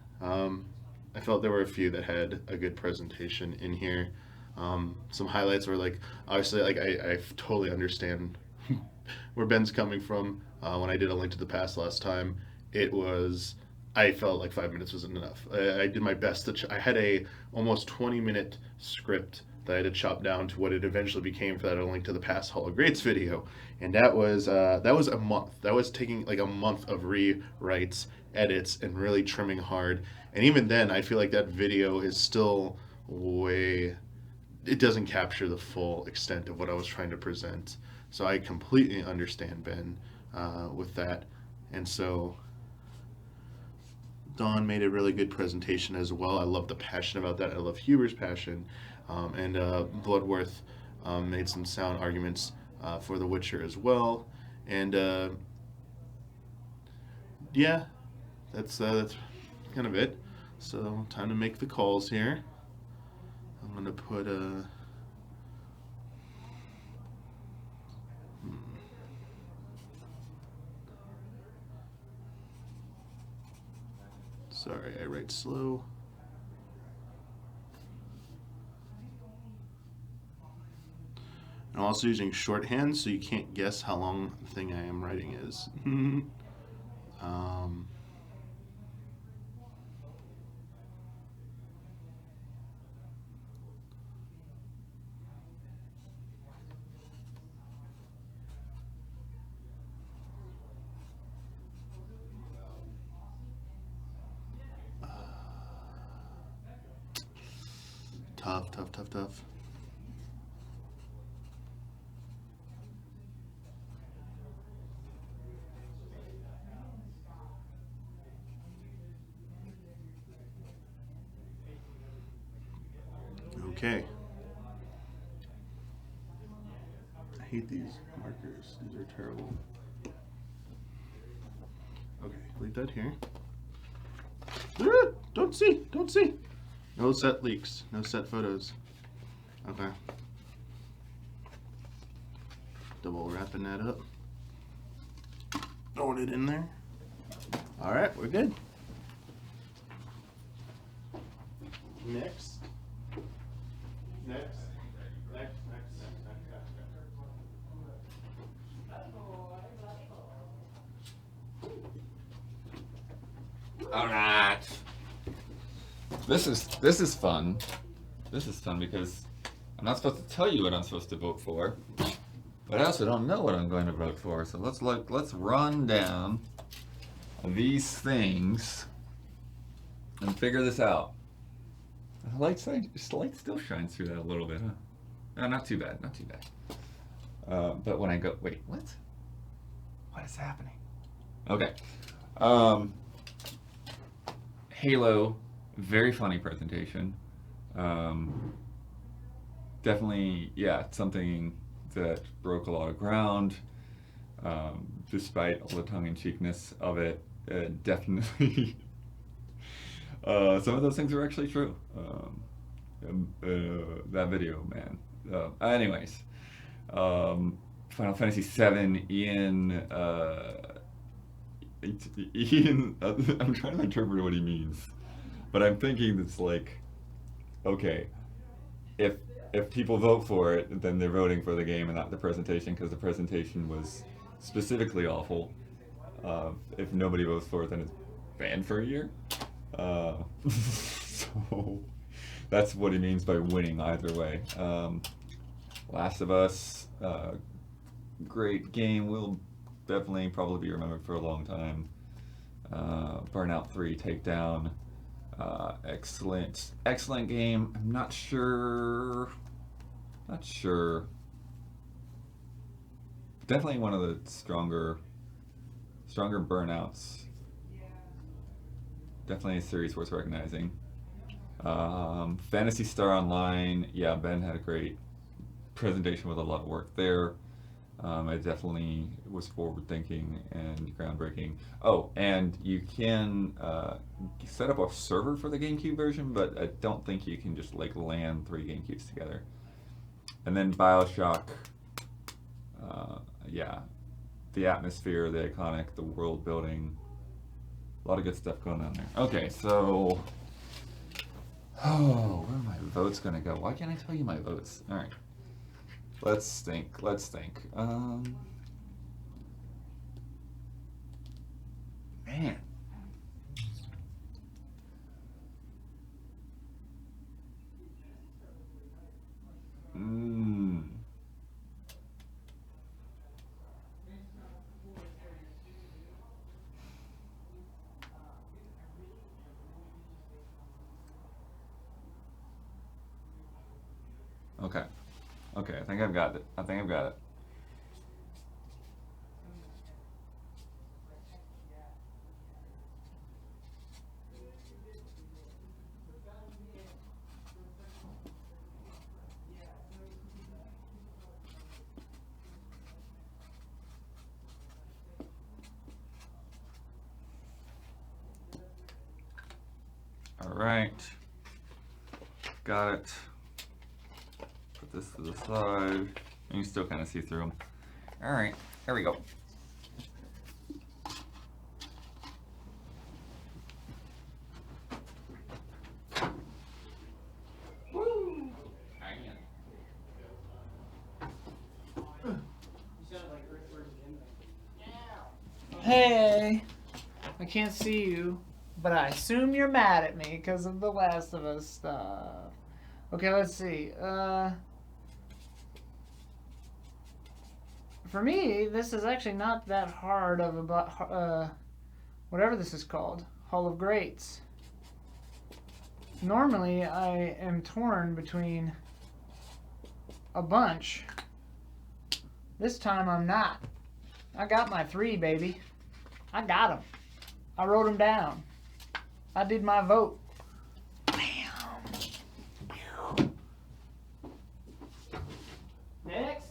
I felt there were a few that had a good presentation in here. Some highlights were like, obviously, like I totally understand where Ben's coming from. When I did A Link to the Past last time, I felt like 5 minutes wasn't enough. I did my best I had a almost 20-minute script that I had to chop down to what it eventually became for that A Link to the Past Hall of Greats video, and that was a month. That was taking like a month of rewrites, edits, and really trimming hard. And even then, I feel like that video is still it doesn't capture the full extent of what I was trying to present. So I completely understand Ben with that. And so Dawn made a really good presentation as well. I love the passion about that. I love Huber's passion. And Bloodworth made some sound arguments for The Witcher as well. And yeah, that's kind of it. So time to make the calls here. I'm gonna put sorry, I write slow. I'm also using shorthand, so you can't guess how long the thing I am writing is. Tough. Okay. I hate these markers. These are terrible. Okay, leave that here. Don't see. No set leaks. No set photos. Okay. Double wrapping that up. Throwing it in there. All right, we're good. Next. All right. This is fun. This is fun because I'm not supposed to tell you what I'm supposed to vote for, but I also don't know what I'm going to vote for. So let's run down these things and figure this out. The light still shines through that a little bit, huh? No, not too bad. But when I go, wait, what? What is happening? Okay. Halo, very funny presentation. Definitely, yeah, something that broke a lot of ground, despite all the tongue-in-cheekness of it. Definitely, some of those things are actually true. That video, man. Anyways, Final Fantasy VII, Ian, I'm trying to interpret what he means, but I'm thinking it's like, okay, if people vote for it, then they're voting for the game and not the presentation, because the presentation was specifically awful. If nobody votes for it, then it's banned for a year. So that's what he means by winning either way. Last of Us, great game, will definitely probably be remembered for a long time. Burnout 3 Takedown, excellent game. I'm not sure. Definitely one of the stronger Burnouts. Definitely a series worth recognizing. Phantasy Star Online, yeah, Ben had a great presentation with a lot of work there. It definitely was forward-thinking and groundbreaking. Oh, and you can set up a server for the GameCube version, but I don't think you can just like LAN 3 GameCubes together. And then Bioshock, yeah, the atmosphere, the iconic, the world building, a lot of good stuff going on there. Okay, so, where are my votes gonna go? Why can't I tell you my votes? All right. Let's think. Man. Okay, I think I've got it. All right, got it. Put this to the side. And you can still kind of see through them. All right, here we go. Hey, I can't see you, but I assume you're mad at me because of the Last of Us stuff. Okay, let's see. For me, this is actually not that hard of a whatever this is called, Hall of Greats. Normally, I am torn between a bunch. This time, I'm not. I got my 3, baby. I got them. I wrote them down. I did my vote. Next.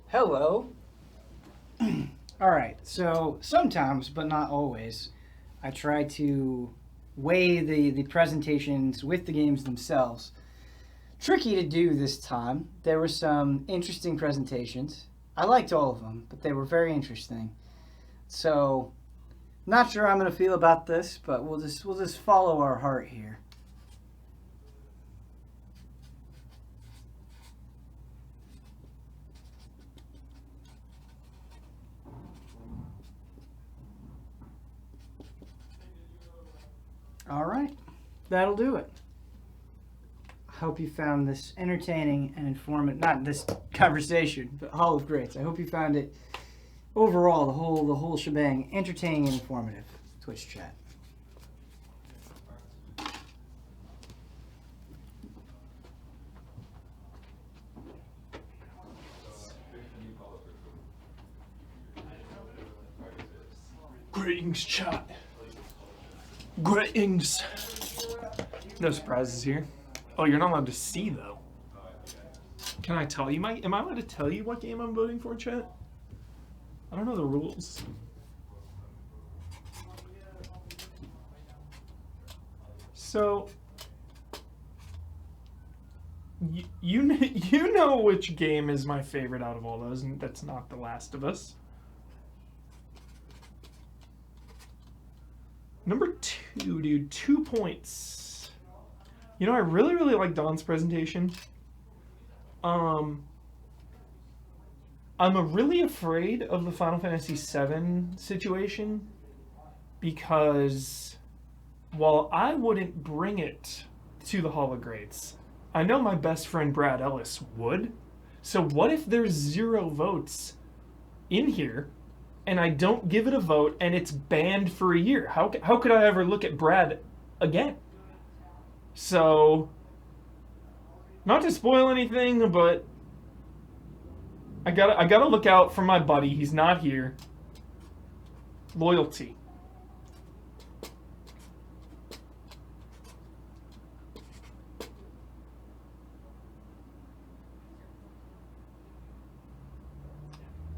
Hello. All right, so sometimes, but not always, I try to weigh the presentations with the games themselves. Tricky to do this time. There were some interesting presentations. I liked all of them, but they were very interesting. So, not sure how I'm going to feel about this, but we'll just follow our heart here. All right, that'll do it. I hope you found this entertaining and informative, not this conversation, but Hall of Greats. I hope you found it overall, the whole shebang, entertaining and informative. Twitch chat. Greetings, chat. Greetings. No surprises here. Oh, you're not allowed to see, though. Can I tell you am I allowed to tell you what game I'm voting for, chat? I don't know the rules. So, you know which game is my favorite out of all those, and that's not The Last of Us. Number 2, dude, 2 points. You know, I really, really like Don's presentation. I'm really afraid of the Final Fantasy VII situation because while I wouldn't bring it to the Hall of Greats, I know my best friend Brad Ellis would. So what if there's 0 votes in here and I don't give it a vote and it's banned for a year? How could I ever look at Brad again? So, not to spoil anything, but I gotta look out for my buddy. He's not here. Loyalty.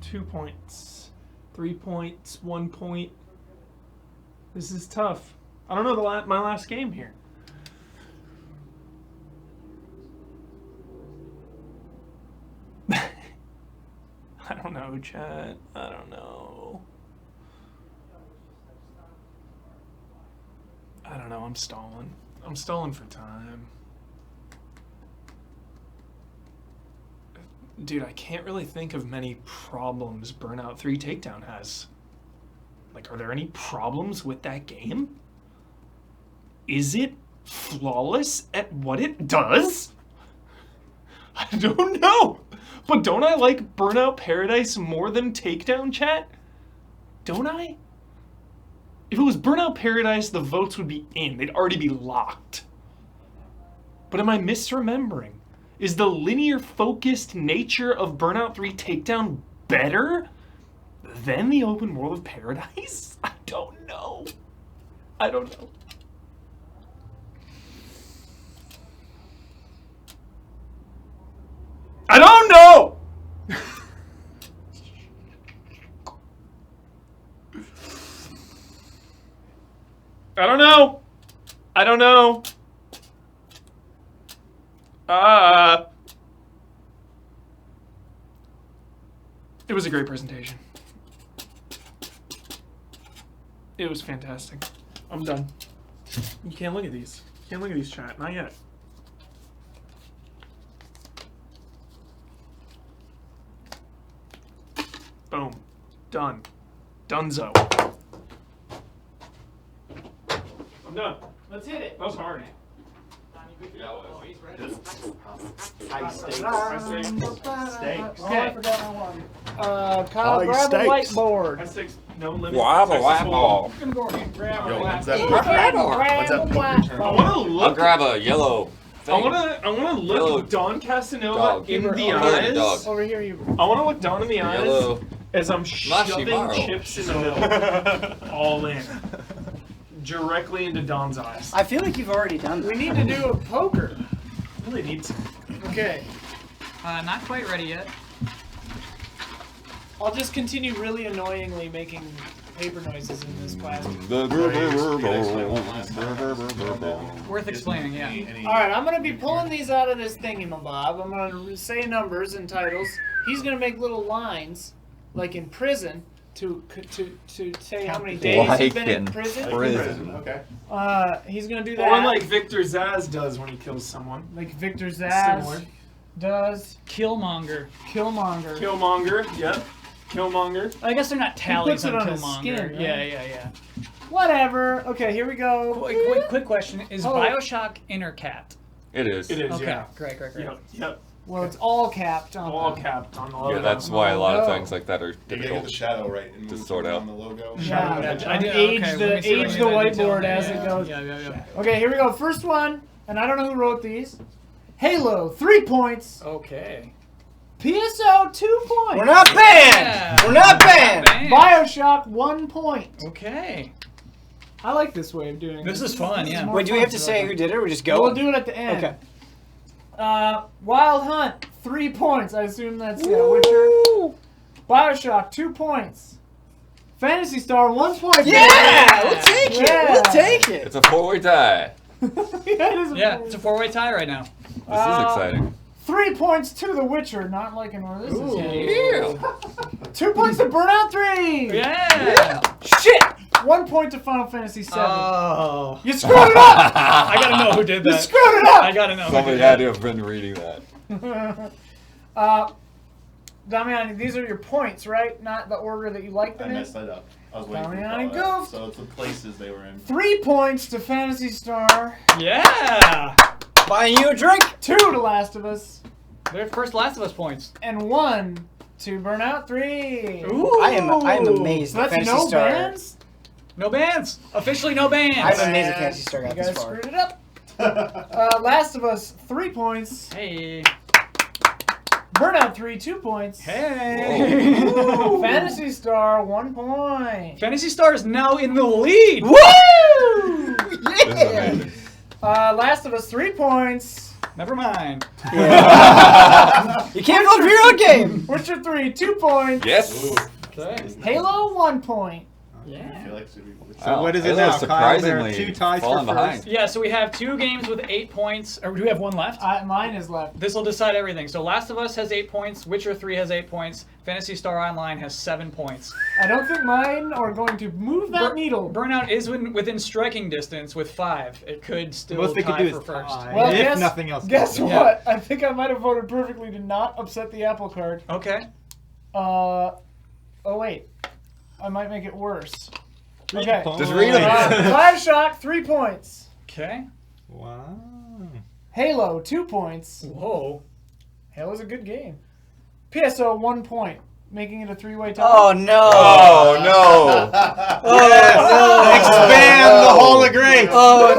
Two points. 3 points. 1 point. This is tough. I don't know my last game here. I don't know, chat. I don't know. I don't know. I'm stalling. I'm stalling for time. Dude, I can't really think of many problems Burnout 3 Takedown has. Like, are there any problems with that game? Is it flawless at what it does? I don't know. But don't I like Burnout Paradise more than Takedown, chat? Don't I? If it was Burnout Paradise, the votes would be in. They'd already be locked. But am I misremembering? Is the linear focused nature of Burnout 3 Takedown better than the open world of Paradise? I don't know. I don't know. I don't know! I don't know. I don't know. It was a great presentation. It was fantastic. I'm done. You can't look at these. You can't look at these, chat. Not yet. Boom. Done. Dunzo. I'm done. Let's hit it. That was hard. High stakes. Steak. Oh, I forgot my water. Kyle, grab a whiteboard. No limit. Grab a whiteboard. I'm gonna go ahead and grab a Yo, when's whiteboard. that Grab a whiteboard? I want to I'll look. grab a yellow thing. I want to Yellow look Don Casanova dog. in the Yellow eyes. dog. Over here, you. I want to look Don in the eyes Yellow. as I'm shoving Mashimaro. chips in the middle, all in, directly into Don's eyes. I feel like you've already done that. We need to do a poker. Really need to. Okay. Not quite ready yet. I'll just continue really annoyingly making paper noises in this class. Worth explaining, yeah. Alright, I'm gonna be pulling these out of this thingamabob. I'm gonna say numbers and titles. He's gonna make little lines, like in prison, to say how many days he's been in prison. Okay. He's gonna do that. Or like Victor Zaz does when he kills someone. Like Victor Zaz Similar. does. Killmonger. Killmonger, yep. Killmonger. I guess they're not He tallies puts it on on his Killmonger. skin, right? Yeah. Whatever. Okay, here we go. Quick question. Is Oh. Bioshock intercat? It is. It is, Okay, yeah. great. Yep. Well, it's all capped on All the- capped on the Yeah, logo. that's why a lot of No. things like that are You gotta get difficult the shadow right and to move sort out. on the logo. Yeah, I did- age okay, the let me see age what the you did whiteboard tell me. as it goes. Yeah. Okay, here we go. First one, and I don't know who wrote these. Halo, 3 points. Okay. PSO, 2 points. We're not banned. We're not banned. Bioshock, 1 point. Okay. I like this way of doing it. This is fun, yeah. more Wait, do we fun have to for say us. who did it or we just go? We'll do it at the end. Okay. Wild Hunt, 3 points. I assume that's Witcher. Bioshock, 2 points. Phantasy Star, 1 point. Yeah, we'll take it. Yeah. We'll take it. It's a four-way tie. Yeah, it's a four-way tie right now. This is exciting. 3 points to The Witcher, not liking where this is Yeah. 2 points to Burnout 3. Yeah. Shit. 1 point to Final Fantasy 7. Oh. You screwed it up. I gotta know who did that. You screwed it up. I gotta know. Somebody had to have been reading that. Damiani, these are your points, right? Not the order that you like I them in? messed that up. I was waiting for you to Damiani call that. goofed. So it's the places they were in. 3 points to Phantasy Star. Yeah. Buying you a drink. 2 to Last of Us. Their first Last of Us points. And 1 to Burnout 3. Ooh. I am amazed So that that's Phantasy no Star. bans? No bans. Officially no bans. I'm amazed that Phantasy Star You got guys this far. screwed it up. Last of Us, 3 points. Hey. Burnout 3, 2 points. Hey. Woo. Fantasy Star, 1 point. Fantasy Star is now in the lead. Woo! This is amazing. Last of Us, 3 points. Never mind. You can't vote for your own game. Witcher 3, 2 points. Yes. Okay. Halo, 1 point. I feel like it should be- So what is it Halo's now, Kyle? There are surprisingly 2 ties for falling first. behind. Yeah, so we have 2 games with 8 points. Or do we have 1 left? Mine is left. This will decide everything. So Last of Us has 8 points. Witcher 3 has 8 points. Phantasy Star Online has 7 points. I don't think mine are going to move that needle. Burnout is within striking distance with 5. It could still Most they could tie do for is first. tie. Well, If guess, nothing else Guess goes. what? I think I might have voted perfectly to not upset the apple card. Okay. Oh wait, I might make it worse. Okay. Just read them. Bioshock, 3 points. Okay. Wow. Halo, 2 points. Whoa. Halo's a good game. PSO, 1 point, making it a 3-way tie. Oh no. Oh no. Oh Expand the Hall of Greats. no.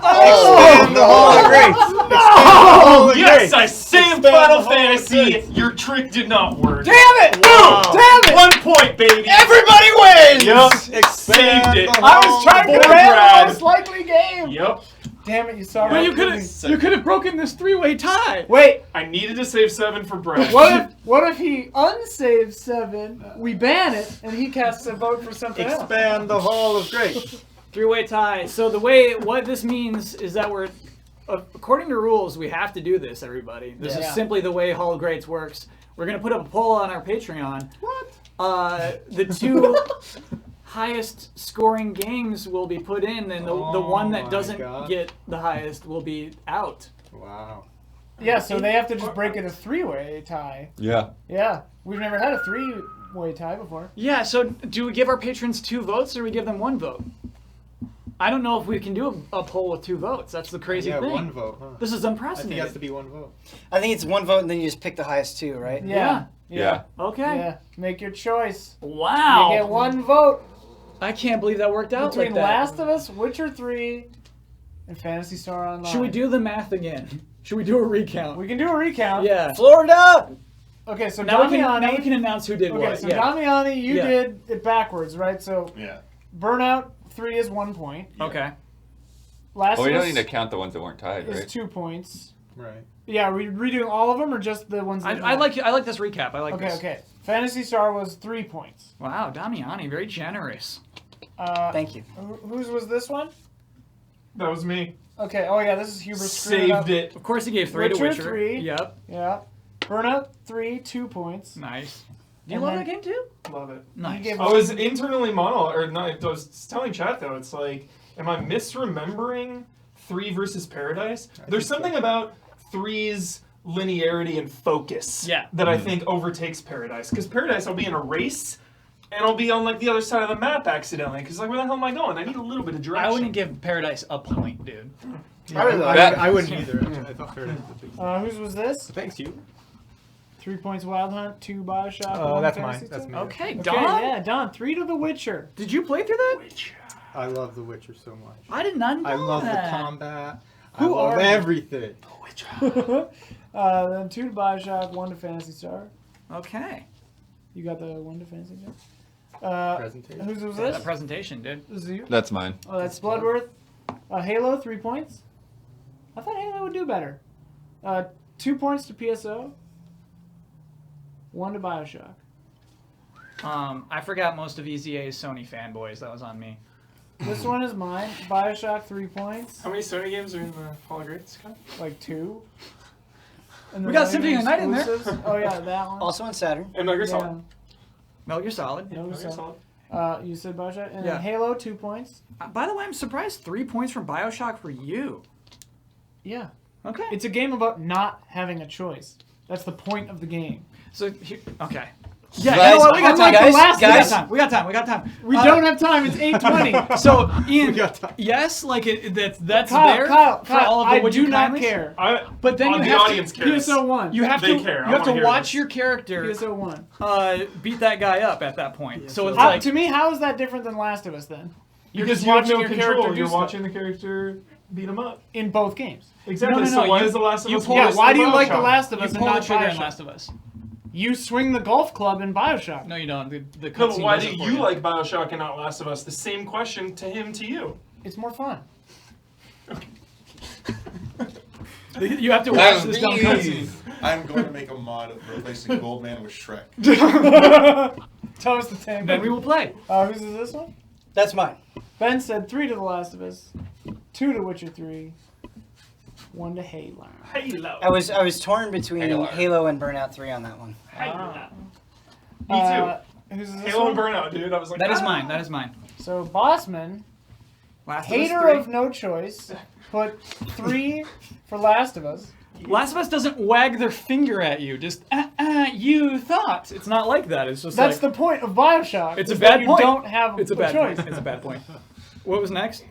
Expand the Hall of Greats. Expand the Hall of Yes, Greats. I saved Final Fantasy. Your trick did not work. Damn it! Wow. Damn it! 1 point, baby. Everybody wins. Yep. Saved it. I was trying to Boy, grab Brad. the most likely game. Yep. Damn it! You saw But right you through could me. have broken this 3-way tie. Wait. I needed to save 7 for Brad. What if he unsaves 7? We ban it, and he casts a vote for something else. Expand the Hall of Greats. 3-way tie. So what this means is that we're, according to rules, we have to do this, everybody. This is simply the way Hall of Greats works. We're going to put up a poll on our Patreon. What? The 2 highest scoring games will be put in, and the one that doesn't get the highest will be out. Wow. Yeah, so they have to just break it a 3-way tie. Yeah. Yeah, we've never had a 3-way tie before. Yeah, so do we give our patrons 2 votes or do we give them 1 vote? I don't know if we can do a poll with 2 votes. That's the crazy thing. 1 vote. Huh? This is I think unprecedented. it has to be 1 vote. I think it's 1 vote, and then you just pick the highest 2, right? Yeah. Okay. Yeah. Make your choice. Wow. You get 1 vote. I can't believe that worked out Between like that. Last of Us, Witcher 3, and Phantasy Star Online. Should we do the math again? Should we do a recount? We can do a recount. Yeah. Florida! Okay, so Now Damiani... we can announce who did what. Okay, so Damiani, you Yeah. did it backwards, right? So Burnout 3 is 1 point. Okay. Last we of don't Us need to count the ones that weren't tied, is right? 2 points. Right. Yeah, are we redoing all of them or just the ones that I like this recap. I like Okay, this. okay. Phantasy Star was 3 points. Wow, Damiani, very generous. Thank you. Whose was this one? That was me. Okay, oh yeah, this is Hubert screwing up. Saved it. Of course he gave 3 to Witcher. 3. Yep. Yeah. Burnout 3, 2 points. Nice. Do you And love then- that game too? Love it. Nice. I was internally I was telling chat though, it's like, am I misremembering 3 versus Paradise? There's something about 3's linearity and focus that I think overtakes Paradise. Because Paradise, I'll be in a race, and I'll be on like the other side of the map accidentally. Because like, where the hell am I going? I need a little bit of direction. I wouldn't give Paradise a point, dude. I wouldn't either. I thought Paradise was a big Whose was this? Thanks, you. 3 points Wild Hunt, 2 Bioshock. Oh, 1 that's Fantasy mine. That's Star? me. Okay, Okay, Don. yeah, Don. 3 to The Witcher. Did you play through that? I love The Witcher so much. I did not know I love that. the combat. Who I love are you? everything. Then 2 to Bioshock, 1 to Phantasy Star. Okay. You got the 1 to Phantasy Star? Presentation. Whose was That this? presentation, dude. This is you? That's mine. Oh, that's Bloodworth. Halo, 3 points. I thought Halo would do better. 2 points to PSO. 1 to Bioshock. I forgot most of EZA's Sony fanboys. That was on me. This one is mine. Bioshock, 3 points. How many Sony games are in the Hall of Greats? Like 2. And We then got Symphony of the Night in there. exclusives. Oh yeah, that one. Also on Saturn. And Metal Gear Yeah. Solid. Metal Gear Solid. Metal Gear Metal Gear Solid. You said Bioshock, and Yeah. then Halo, 2 points. By the way, I'm surprised 3 points from Bioshock for you. Yeah. Okay. It's a game about not having a choice. That's the point of the game. So, okay. Yeah, Guys, you know what? We got time. guys, We got time. We don't have time. It's 8:20. So, Ian, got time. yes, like that's Kyle, there Kyle, for all of the I Would do You not Kindlys. care. But then the you have audience to, cares. PSO 1. You have They to care. I you have to wanna hear watch this. your character PSO 1. beat that guy up at that point. So it's How, like to me, how is that different than Last of Us then? You're Because just you have watching no your control. character do You're stuff watching the character beat him up. in both games. Exactly. No, So why you- is The Last of you Us pull Yeah, worse why than do you like The Bioshock? Last of you Us and pull the not trigger in Bioshock? Last of Us. You swing the golf club in Bioshock. No, you don't. The No, but cutscene why does do it for you like Bioshock and not Last of Us? The same question to him, to you. It's more fun. You have to watch this dumb cutscene. I'm going to make a mod of replacing Goldman with Shrek. Toast the tank. Then we will play. Whose is this one? That's mine. Ben said 3 to The Last of Us, 2 to Witcher 3, 1 to Halo. Halo. I was torn between Halo. Halo and Burnout 3 on that one. Halo. Me too. Whose is this Halo one? and Burnout, dude. I was like, That is mine. That is mine. So Bossman, Last of Us hater 3. of no choice, put 3 for Last of Us. Last of Us doesn't wag their finger at you. Just you thought. It's not like that. It's just That's like the point of Bioshock. it's a is that bad point. You don't have It's a a bad choice. point. It's a bad point. What was next?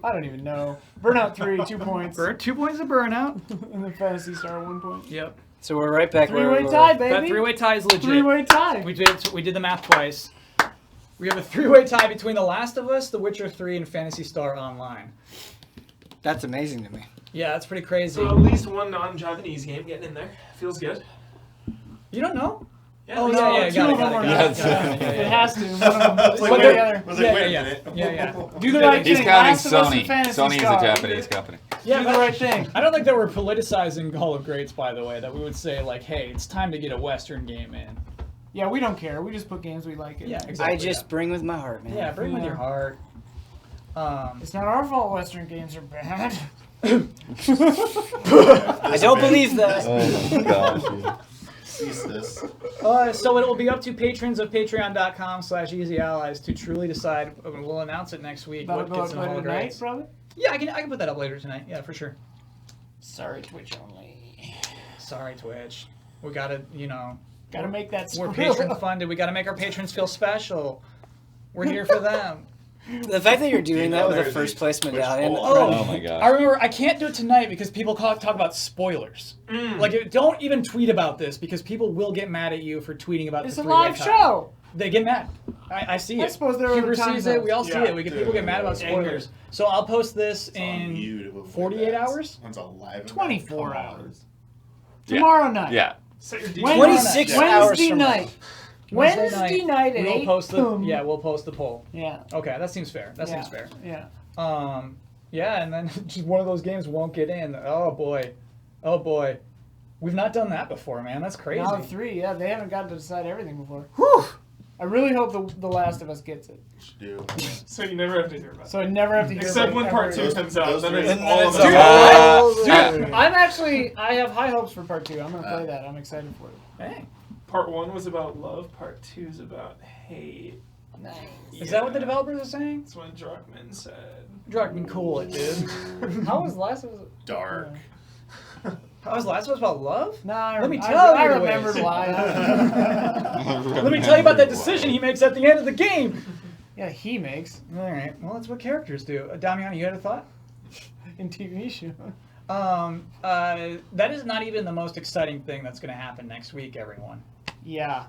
I don't even know. Burnout 3, 2 points. 2 points of Burnout. And then Phantasy Star, 1 point. Yep. So we're right back where 3-way we tie, were. baby. That 3-way tie is legit. 3-way tie. We did the math twice. We have a 3-way tie between The Last of Us, The Witcher 3, and Phantasy Star Online. That's amazing to me. Yeah, that's pretty crazy. So at least one non-Japanese game getting in there. Feels good. You don't know? Yeah, Oh, no, yeah, two got of them it. are Got not. it. It has to. One of them. Was One like, or the wait, other. was like, wait a Yeah. minute. Yeah. Do the right He's thing. counting Last of Us and Sony. Phantasy Sony's Star. a Japanese company. Yeah, Do but the right thing. I don't think that we're politicizing Hall of Greats, by the way, that we would say, like, hey, it's time to get a Western game in. Yeah, we don't care. We just put games we like in. Yeah, exactly. I just bring with my heart, man. Yeah, bring with Yeah. your heart. It's not our fault Western games are bad. I don't believe that. Oh my gosh. Cease this. So it will be up to patrons of patreon.com/easyallies to truly decide. We'll announce it next week. That'll What go gets up in the Hall later of tonight, Greats. probably. Yeah, I can put that up later tonight. Yeah, for sure. Sorry, Twitch only. Sorry, Twitch. We gotta, Gotta make that we're real. patron funded. We gotta make our patrons feel special. We're here for them. The fact that you're doing that with a first place medallion. Oh my god. I remember I can't do it tonight because people talk about spoilers. Like, don't even tweet about this because people will get mad at you for tweeting about It's the a three-way live tie. show. They get mad. I see it. I suppose there are Huber other time sees it. We all zones. see it. We get people get mad about spoilers. So I'll post this on you to in avoid 48 that. hours. It's a live event. 24 Come on. hours. Tomorrow night. Yeah. Set your 26 hours Wednesday from night. Wednesday night at we'll 8. post the we'll post the poll. Yeah. Okay, that seems fair. That seems fair. Yeah. Yeah, and then just one of those games won't get in. Oh boy. We've not done that before, man. That's crazy. Now 3, yeah, they haven't gotten to decide everything before. Whew! I really hope the Last of Us gets it. So you never have to hear about it. So I never have to hear Except about when it part ever 2 comes out. Then it's And all then it's about Dude, I have high hopes for part 2. I'm going to play that. I'm excited for it. Hey. Part 1 was about love, part 2 is about hate. Nice. Is that what the developers are saying? That's what Druckmann said. Druckmann, cool it, dude. How was Last of Us? Dark. How was Last of Us about love? No, Let me tell you. I the remembered ways. why. Let me tell you about that decision he makes at the end of the game. Yeah, he makes. All right. Well, that's what characters do. Damiani, you had a thought? In TV show. That is not even the most exciting thing that's going to happen next week, everyone. Yeah.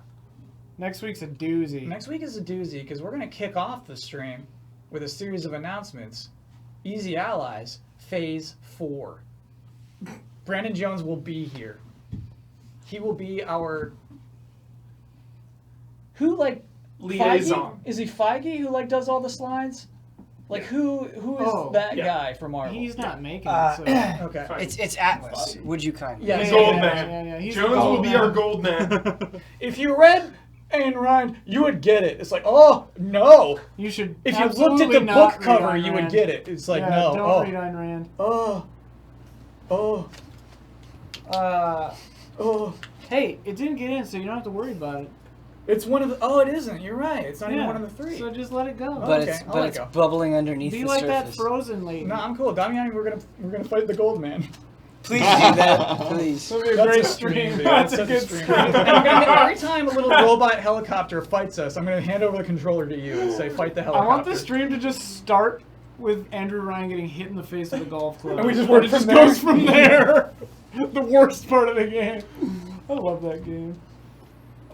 Next week's a doozy. Next week is a doozy because we're going to kick off the stream with a series of announcements. Easy Allies, Phase 4. Brandon Jones will be here. He will be our... Liaison. Feige? Is he Feige who does all the slides? Who is that guy from Marvel? He's not making it, so... Okay. It's Atlas. Would you kindly? Yeah, Goldman. Yeah, he's Jones the will be our Goldman. Goldman. If you read Ayn Rand, you would get it. It's like, oh, no. You should If you looked at absolutely the not book read cover, Ayn you would Rand. get it. It's like, Yeah, no. Don't read Ayn Rand. Hey, it didn't get in, so you don't have to worry about it. It's one of the... Oh, it isn't. You're right. It's not even one of the 3. So just let it go. But Okay, I'll let it's go. bubbling underneath Be the like surface. that Frozen lady. No, I'm cool. Damiani, we're gonna fight the Gold Man. Please do that, please. That'll be a That's great a stream. dude. That's a Such good stream. stream. And every time a little robot helicopter fights us, I'm gonna hand over the controller to you and say, fight the I helicopter. want the stream to just start with Andrew Ryan getting hit in the face with a golf club. And we just work it from just there. goes from there. The worst part of the game. I love that game.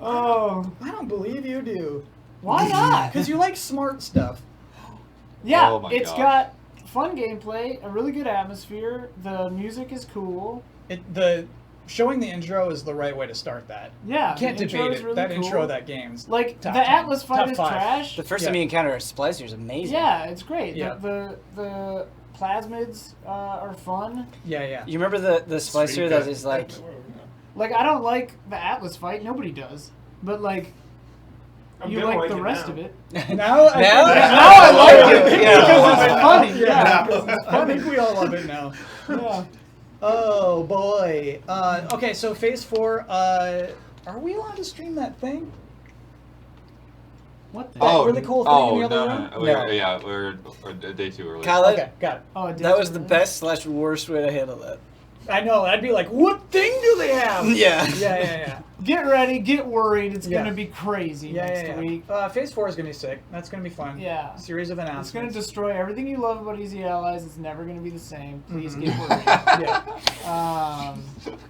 Oh. I don't believe you do. Why not? Because you like smart stuff. Yeah, Oh my it's God. got fun gameplay, a really good atmosphere, the music is cool. Showing the intro is the right way to start that. Yeah, You can't the intro debate is it. really That cool. intro of that game's Like, top the 10. Atlas fight Top is 5. trash. The first time you encounter a Splicer is amazing. Yeah, it's great. Yeah. The plasmids are fun. Yeah. You remember the Splicer that is like... Like, I don't like the Atlas fight. Nobody does. But, like, I'm you gonna like like the it rest now. of it. Now I like it Yeah. because it's funny. Yeah, because it's I funny. think we all love it now. Yeah. Oh boy. Okay, so Phase 4. Are we allowed to stream that thing? What the? That really cool thing in the other room? No. Yeah, we're day 2 early. Kyle, Okay, got it. Oh, it did. that was the best / worst way to handle that. I know. I'd be like, what thing do they have? Yeah. Yeah. Get ready, get worried. It's Yeah. gonna be crazy next week. Phase 4 is gonna be sick. That's gonna be fun. Yeah. Series of announcements. It's gonna destroy everything you love about Easy Allies. It's never gonna be the same. Please get worried. Yeah.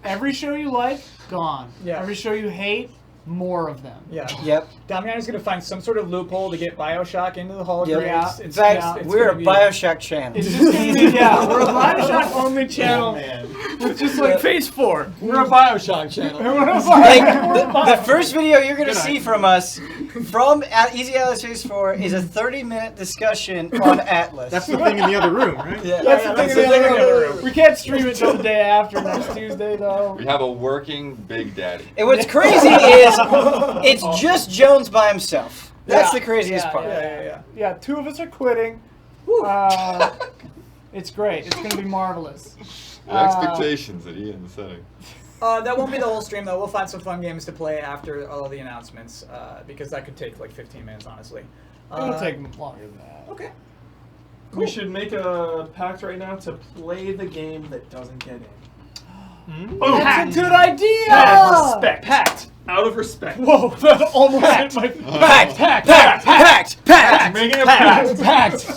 Every show you like, gone. Yeah. Every show you hate, more of them. Yeah. Yep. Damiani's gonna find some sort of loophole to get Bioshock into the Hall of Yep. Graves. In fact, we're a Bioshock channel. It's just gonna be, we're a Bioshock only channel. It's just like Phase 4. We're a Bioshock channel. Like, the first video you're going to see from us from Easy Atlas Phase 4 is a 30-minute discussion on Atlas. That's the thing in the other room, right? Yeah. That's the thing in the other room. We can't stream it till the day after next Tuesday, though. We have a working Big Daddy. And what's crazy is it's just Jones by himself. That's the craziest part. Yeah, 2 of us are quitting. It's great. It's going to be marvelous. The expectations that Ian's setting. That won't be the whole stream, though. We'll find some fun games to play after all of the announcements, because that could take like 15 minutes, honestly. It'll take longer than that. Okay. We should make a pact right now to play the game that doesn't get in. That's a good idea! Pact. Respect. Pact. out of respect. Whoa, that almost hit my Packed. Making a pact. Packed.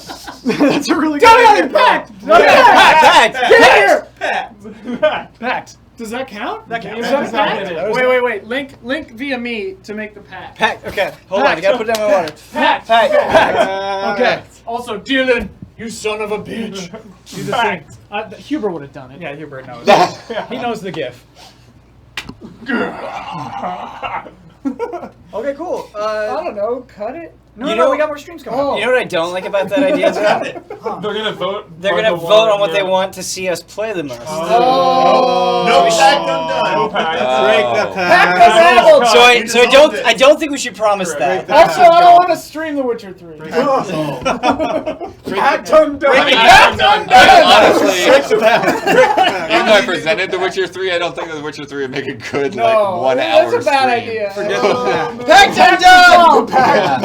That's a really good Damiani, idea. packed. Packed. Get here. Packed. Does that count? That counts. Is that a pact? Wait. Link via me to make the pact. Packed. Okay. Hold on. I gotta put down my water. Pact. Okay. Also, Dylan, you son of a bitch. Do the thing. Huber would have done it. Yeah, Hubert knows. He knows the gif. Okay, cool. I don't know. Cut it. No, we got more streams coming up. You know what I don't like about that idea? They're gonna vote. They're gonna vote on what they want to see us play the most. No pact undone. No pact. Break the Pact pact. So I don't think we should promise that. Also, I don't want to stream The Witcher 3. Pact undone. Honestly, even though I presented The Witcher 3, I don't think that The Witcher 3 would make a good like 1 hour That's a bad stream. idea. Forget the Pact undone.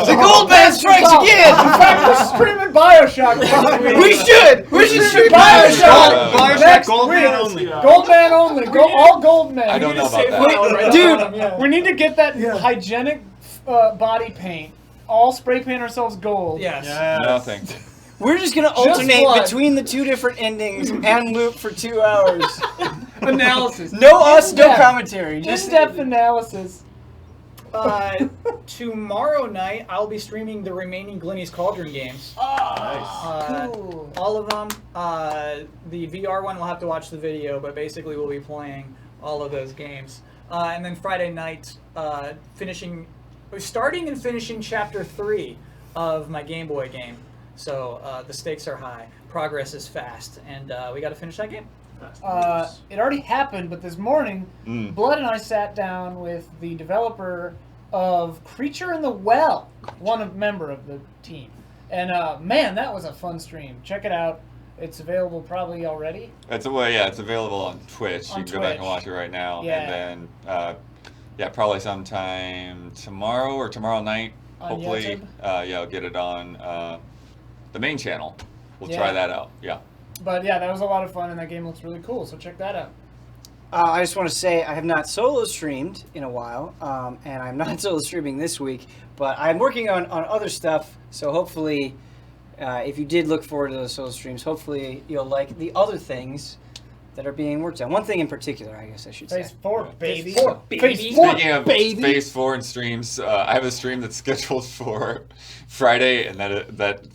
The gold man strikes again. In fact, we're streaming Bioshock. We should stream Bioshock. Bioshock Next Gold week. Man only. Gold man only. All gold men. I don't know about that. Dude, We need to get that hygienic body paint. All spray paint ourselves gold. Yes. Nothing. we're just gonna alternate between the two different endings and loop for 2 hours. Analysis. No us, no In-depth. commentary. Just In-depth analysis. Tomorrow night, I'll be streaming the remaining Glenny's Cauldron games. Cool. All of them. The VR one, we'll have to watch the video, but basically we'll be playing all of those games. And then Friday night, starting and finishing Chapter 3 of my Game Boy game. So the stakes are high, progress is fast, and we got to finish that game. It already happened, but this morning, Blood and I sat down with the developer of Creature in the Well, member of the team. And man, that was a fun stream. Check it out. It's available probably already. It's available on Twitch. You can go back and watch it right now. Yeah. And then, probably sometime tomorrow or tomorrow night, On hopefully. YouTube? I'll get it on the main channel. We'll Yeah. try that out. Yeah. But yeah, that was a lot of fun, and that game looks really cool, so check that out. I just want to say I have not solo streamed in a while, and I'm not solo streaming this week, but I'm working on other stuff, so hopefully, if you did look forward to those solo streams, hopefully you'll like the other things that are being worked on. One thing in particular, I guess I should say. Phase 4, baby. Phase 4, baby. Speaking of Phase 4 and streams, I have a stream that's scheduled for Friday, and that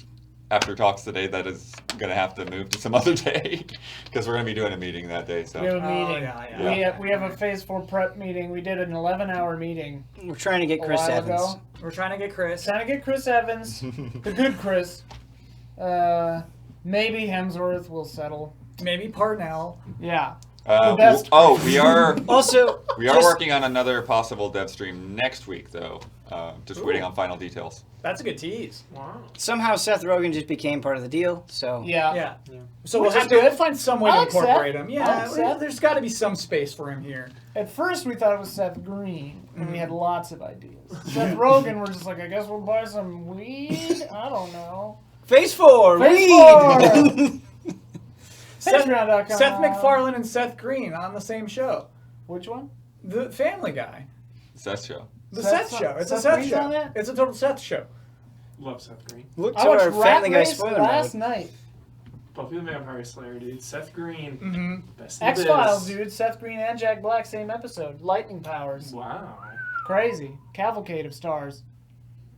after talks today, that is going to have to move to some other day because we're going to be doing a meeting that day. So We have a meeting. We have a Phase 4 prep meeting. We did an 11-hour meeting. We're trying to get Chris Evans. We're trying to get Chris. Trying to get Chris Evans, the good Chris. Maybe Hemsworth will settle. Maybe Parnell. Yeah. we are also working on another possible dev stream next week, though. Just waiting on final details. That's a good tease. Wow. Somehow Seth Rogen just became part of the deal, so... Yeah. So Which we'll is have to good. find some way I to like incorporate Seth. him. I Yeah, like Seth. there's got to be some space for him here. At first, we thought it was Seth Green, and we had lots of ideas. Seth Rogen, we're just like, I guess we'll buy some weed? I don't know. Phase 4, Phase weed! 4! Patreon.com. Seth MacFarlane and Seth Green on the same show. Which one? The Family Guy. Seth show. The Seth Seth show. It's Seth a Seth Green's show. on that? It's a total Seth show. Love Seth Green. Look I to watched our Rat Family Guy Race spoiler last mode. night. Buffy the Vampire Slayer, dude. Seth Green. Mm-hmm. Best in the X-Files, biz. dude. Seth Green and Jack Black, same episode. Lightning powers. Wow. Crazy. Cavalcade of stars.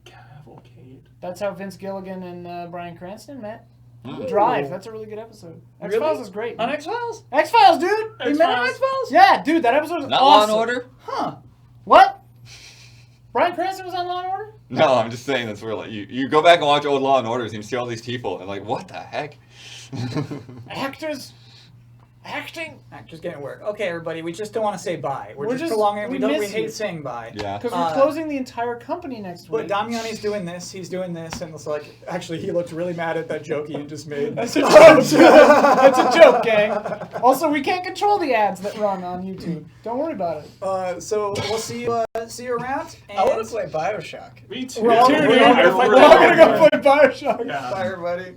Cavalcade. That's how Vince Gilligan and Bryan Cranston met. Mm. Drive. That's a really good episode. X-Files Really? is great. On man. X-Files? X-Files, dude! They met on X-Files? Yeah, dude, that episode was Not awesome. Law and Order? Huh. What? Bryan Cranston was on Law and Order? No, I'm just saying that's where like you go back and watch old Law and Orders and you see all these people and like, what the heck? Actors. Acting. Actors getting work. Okay, everybody, we just don't want to say bye. We're just just- prolonging it. we We miss hate you. saying bye. Yeah. Because we're closing the entire company next But week. Damiani's doing this, he's doing this, and it's like, actually, he looked really mad at that joke you just made. That's a joke. That's a joke, gang. Also, we can't control the ads that run on YouTube. Don't worry about it. So we'll see you around. And I want to play Bioshock. Me too. We're all Dude, gonna I go really We're all gonna go wanna. play Bioshock. Yeah. Bye, everybody.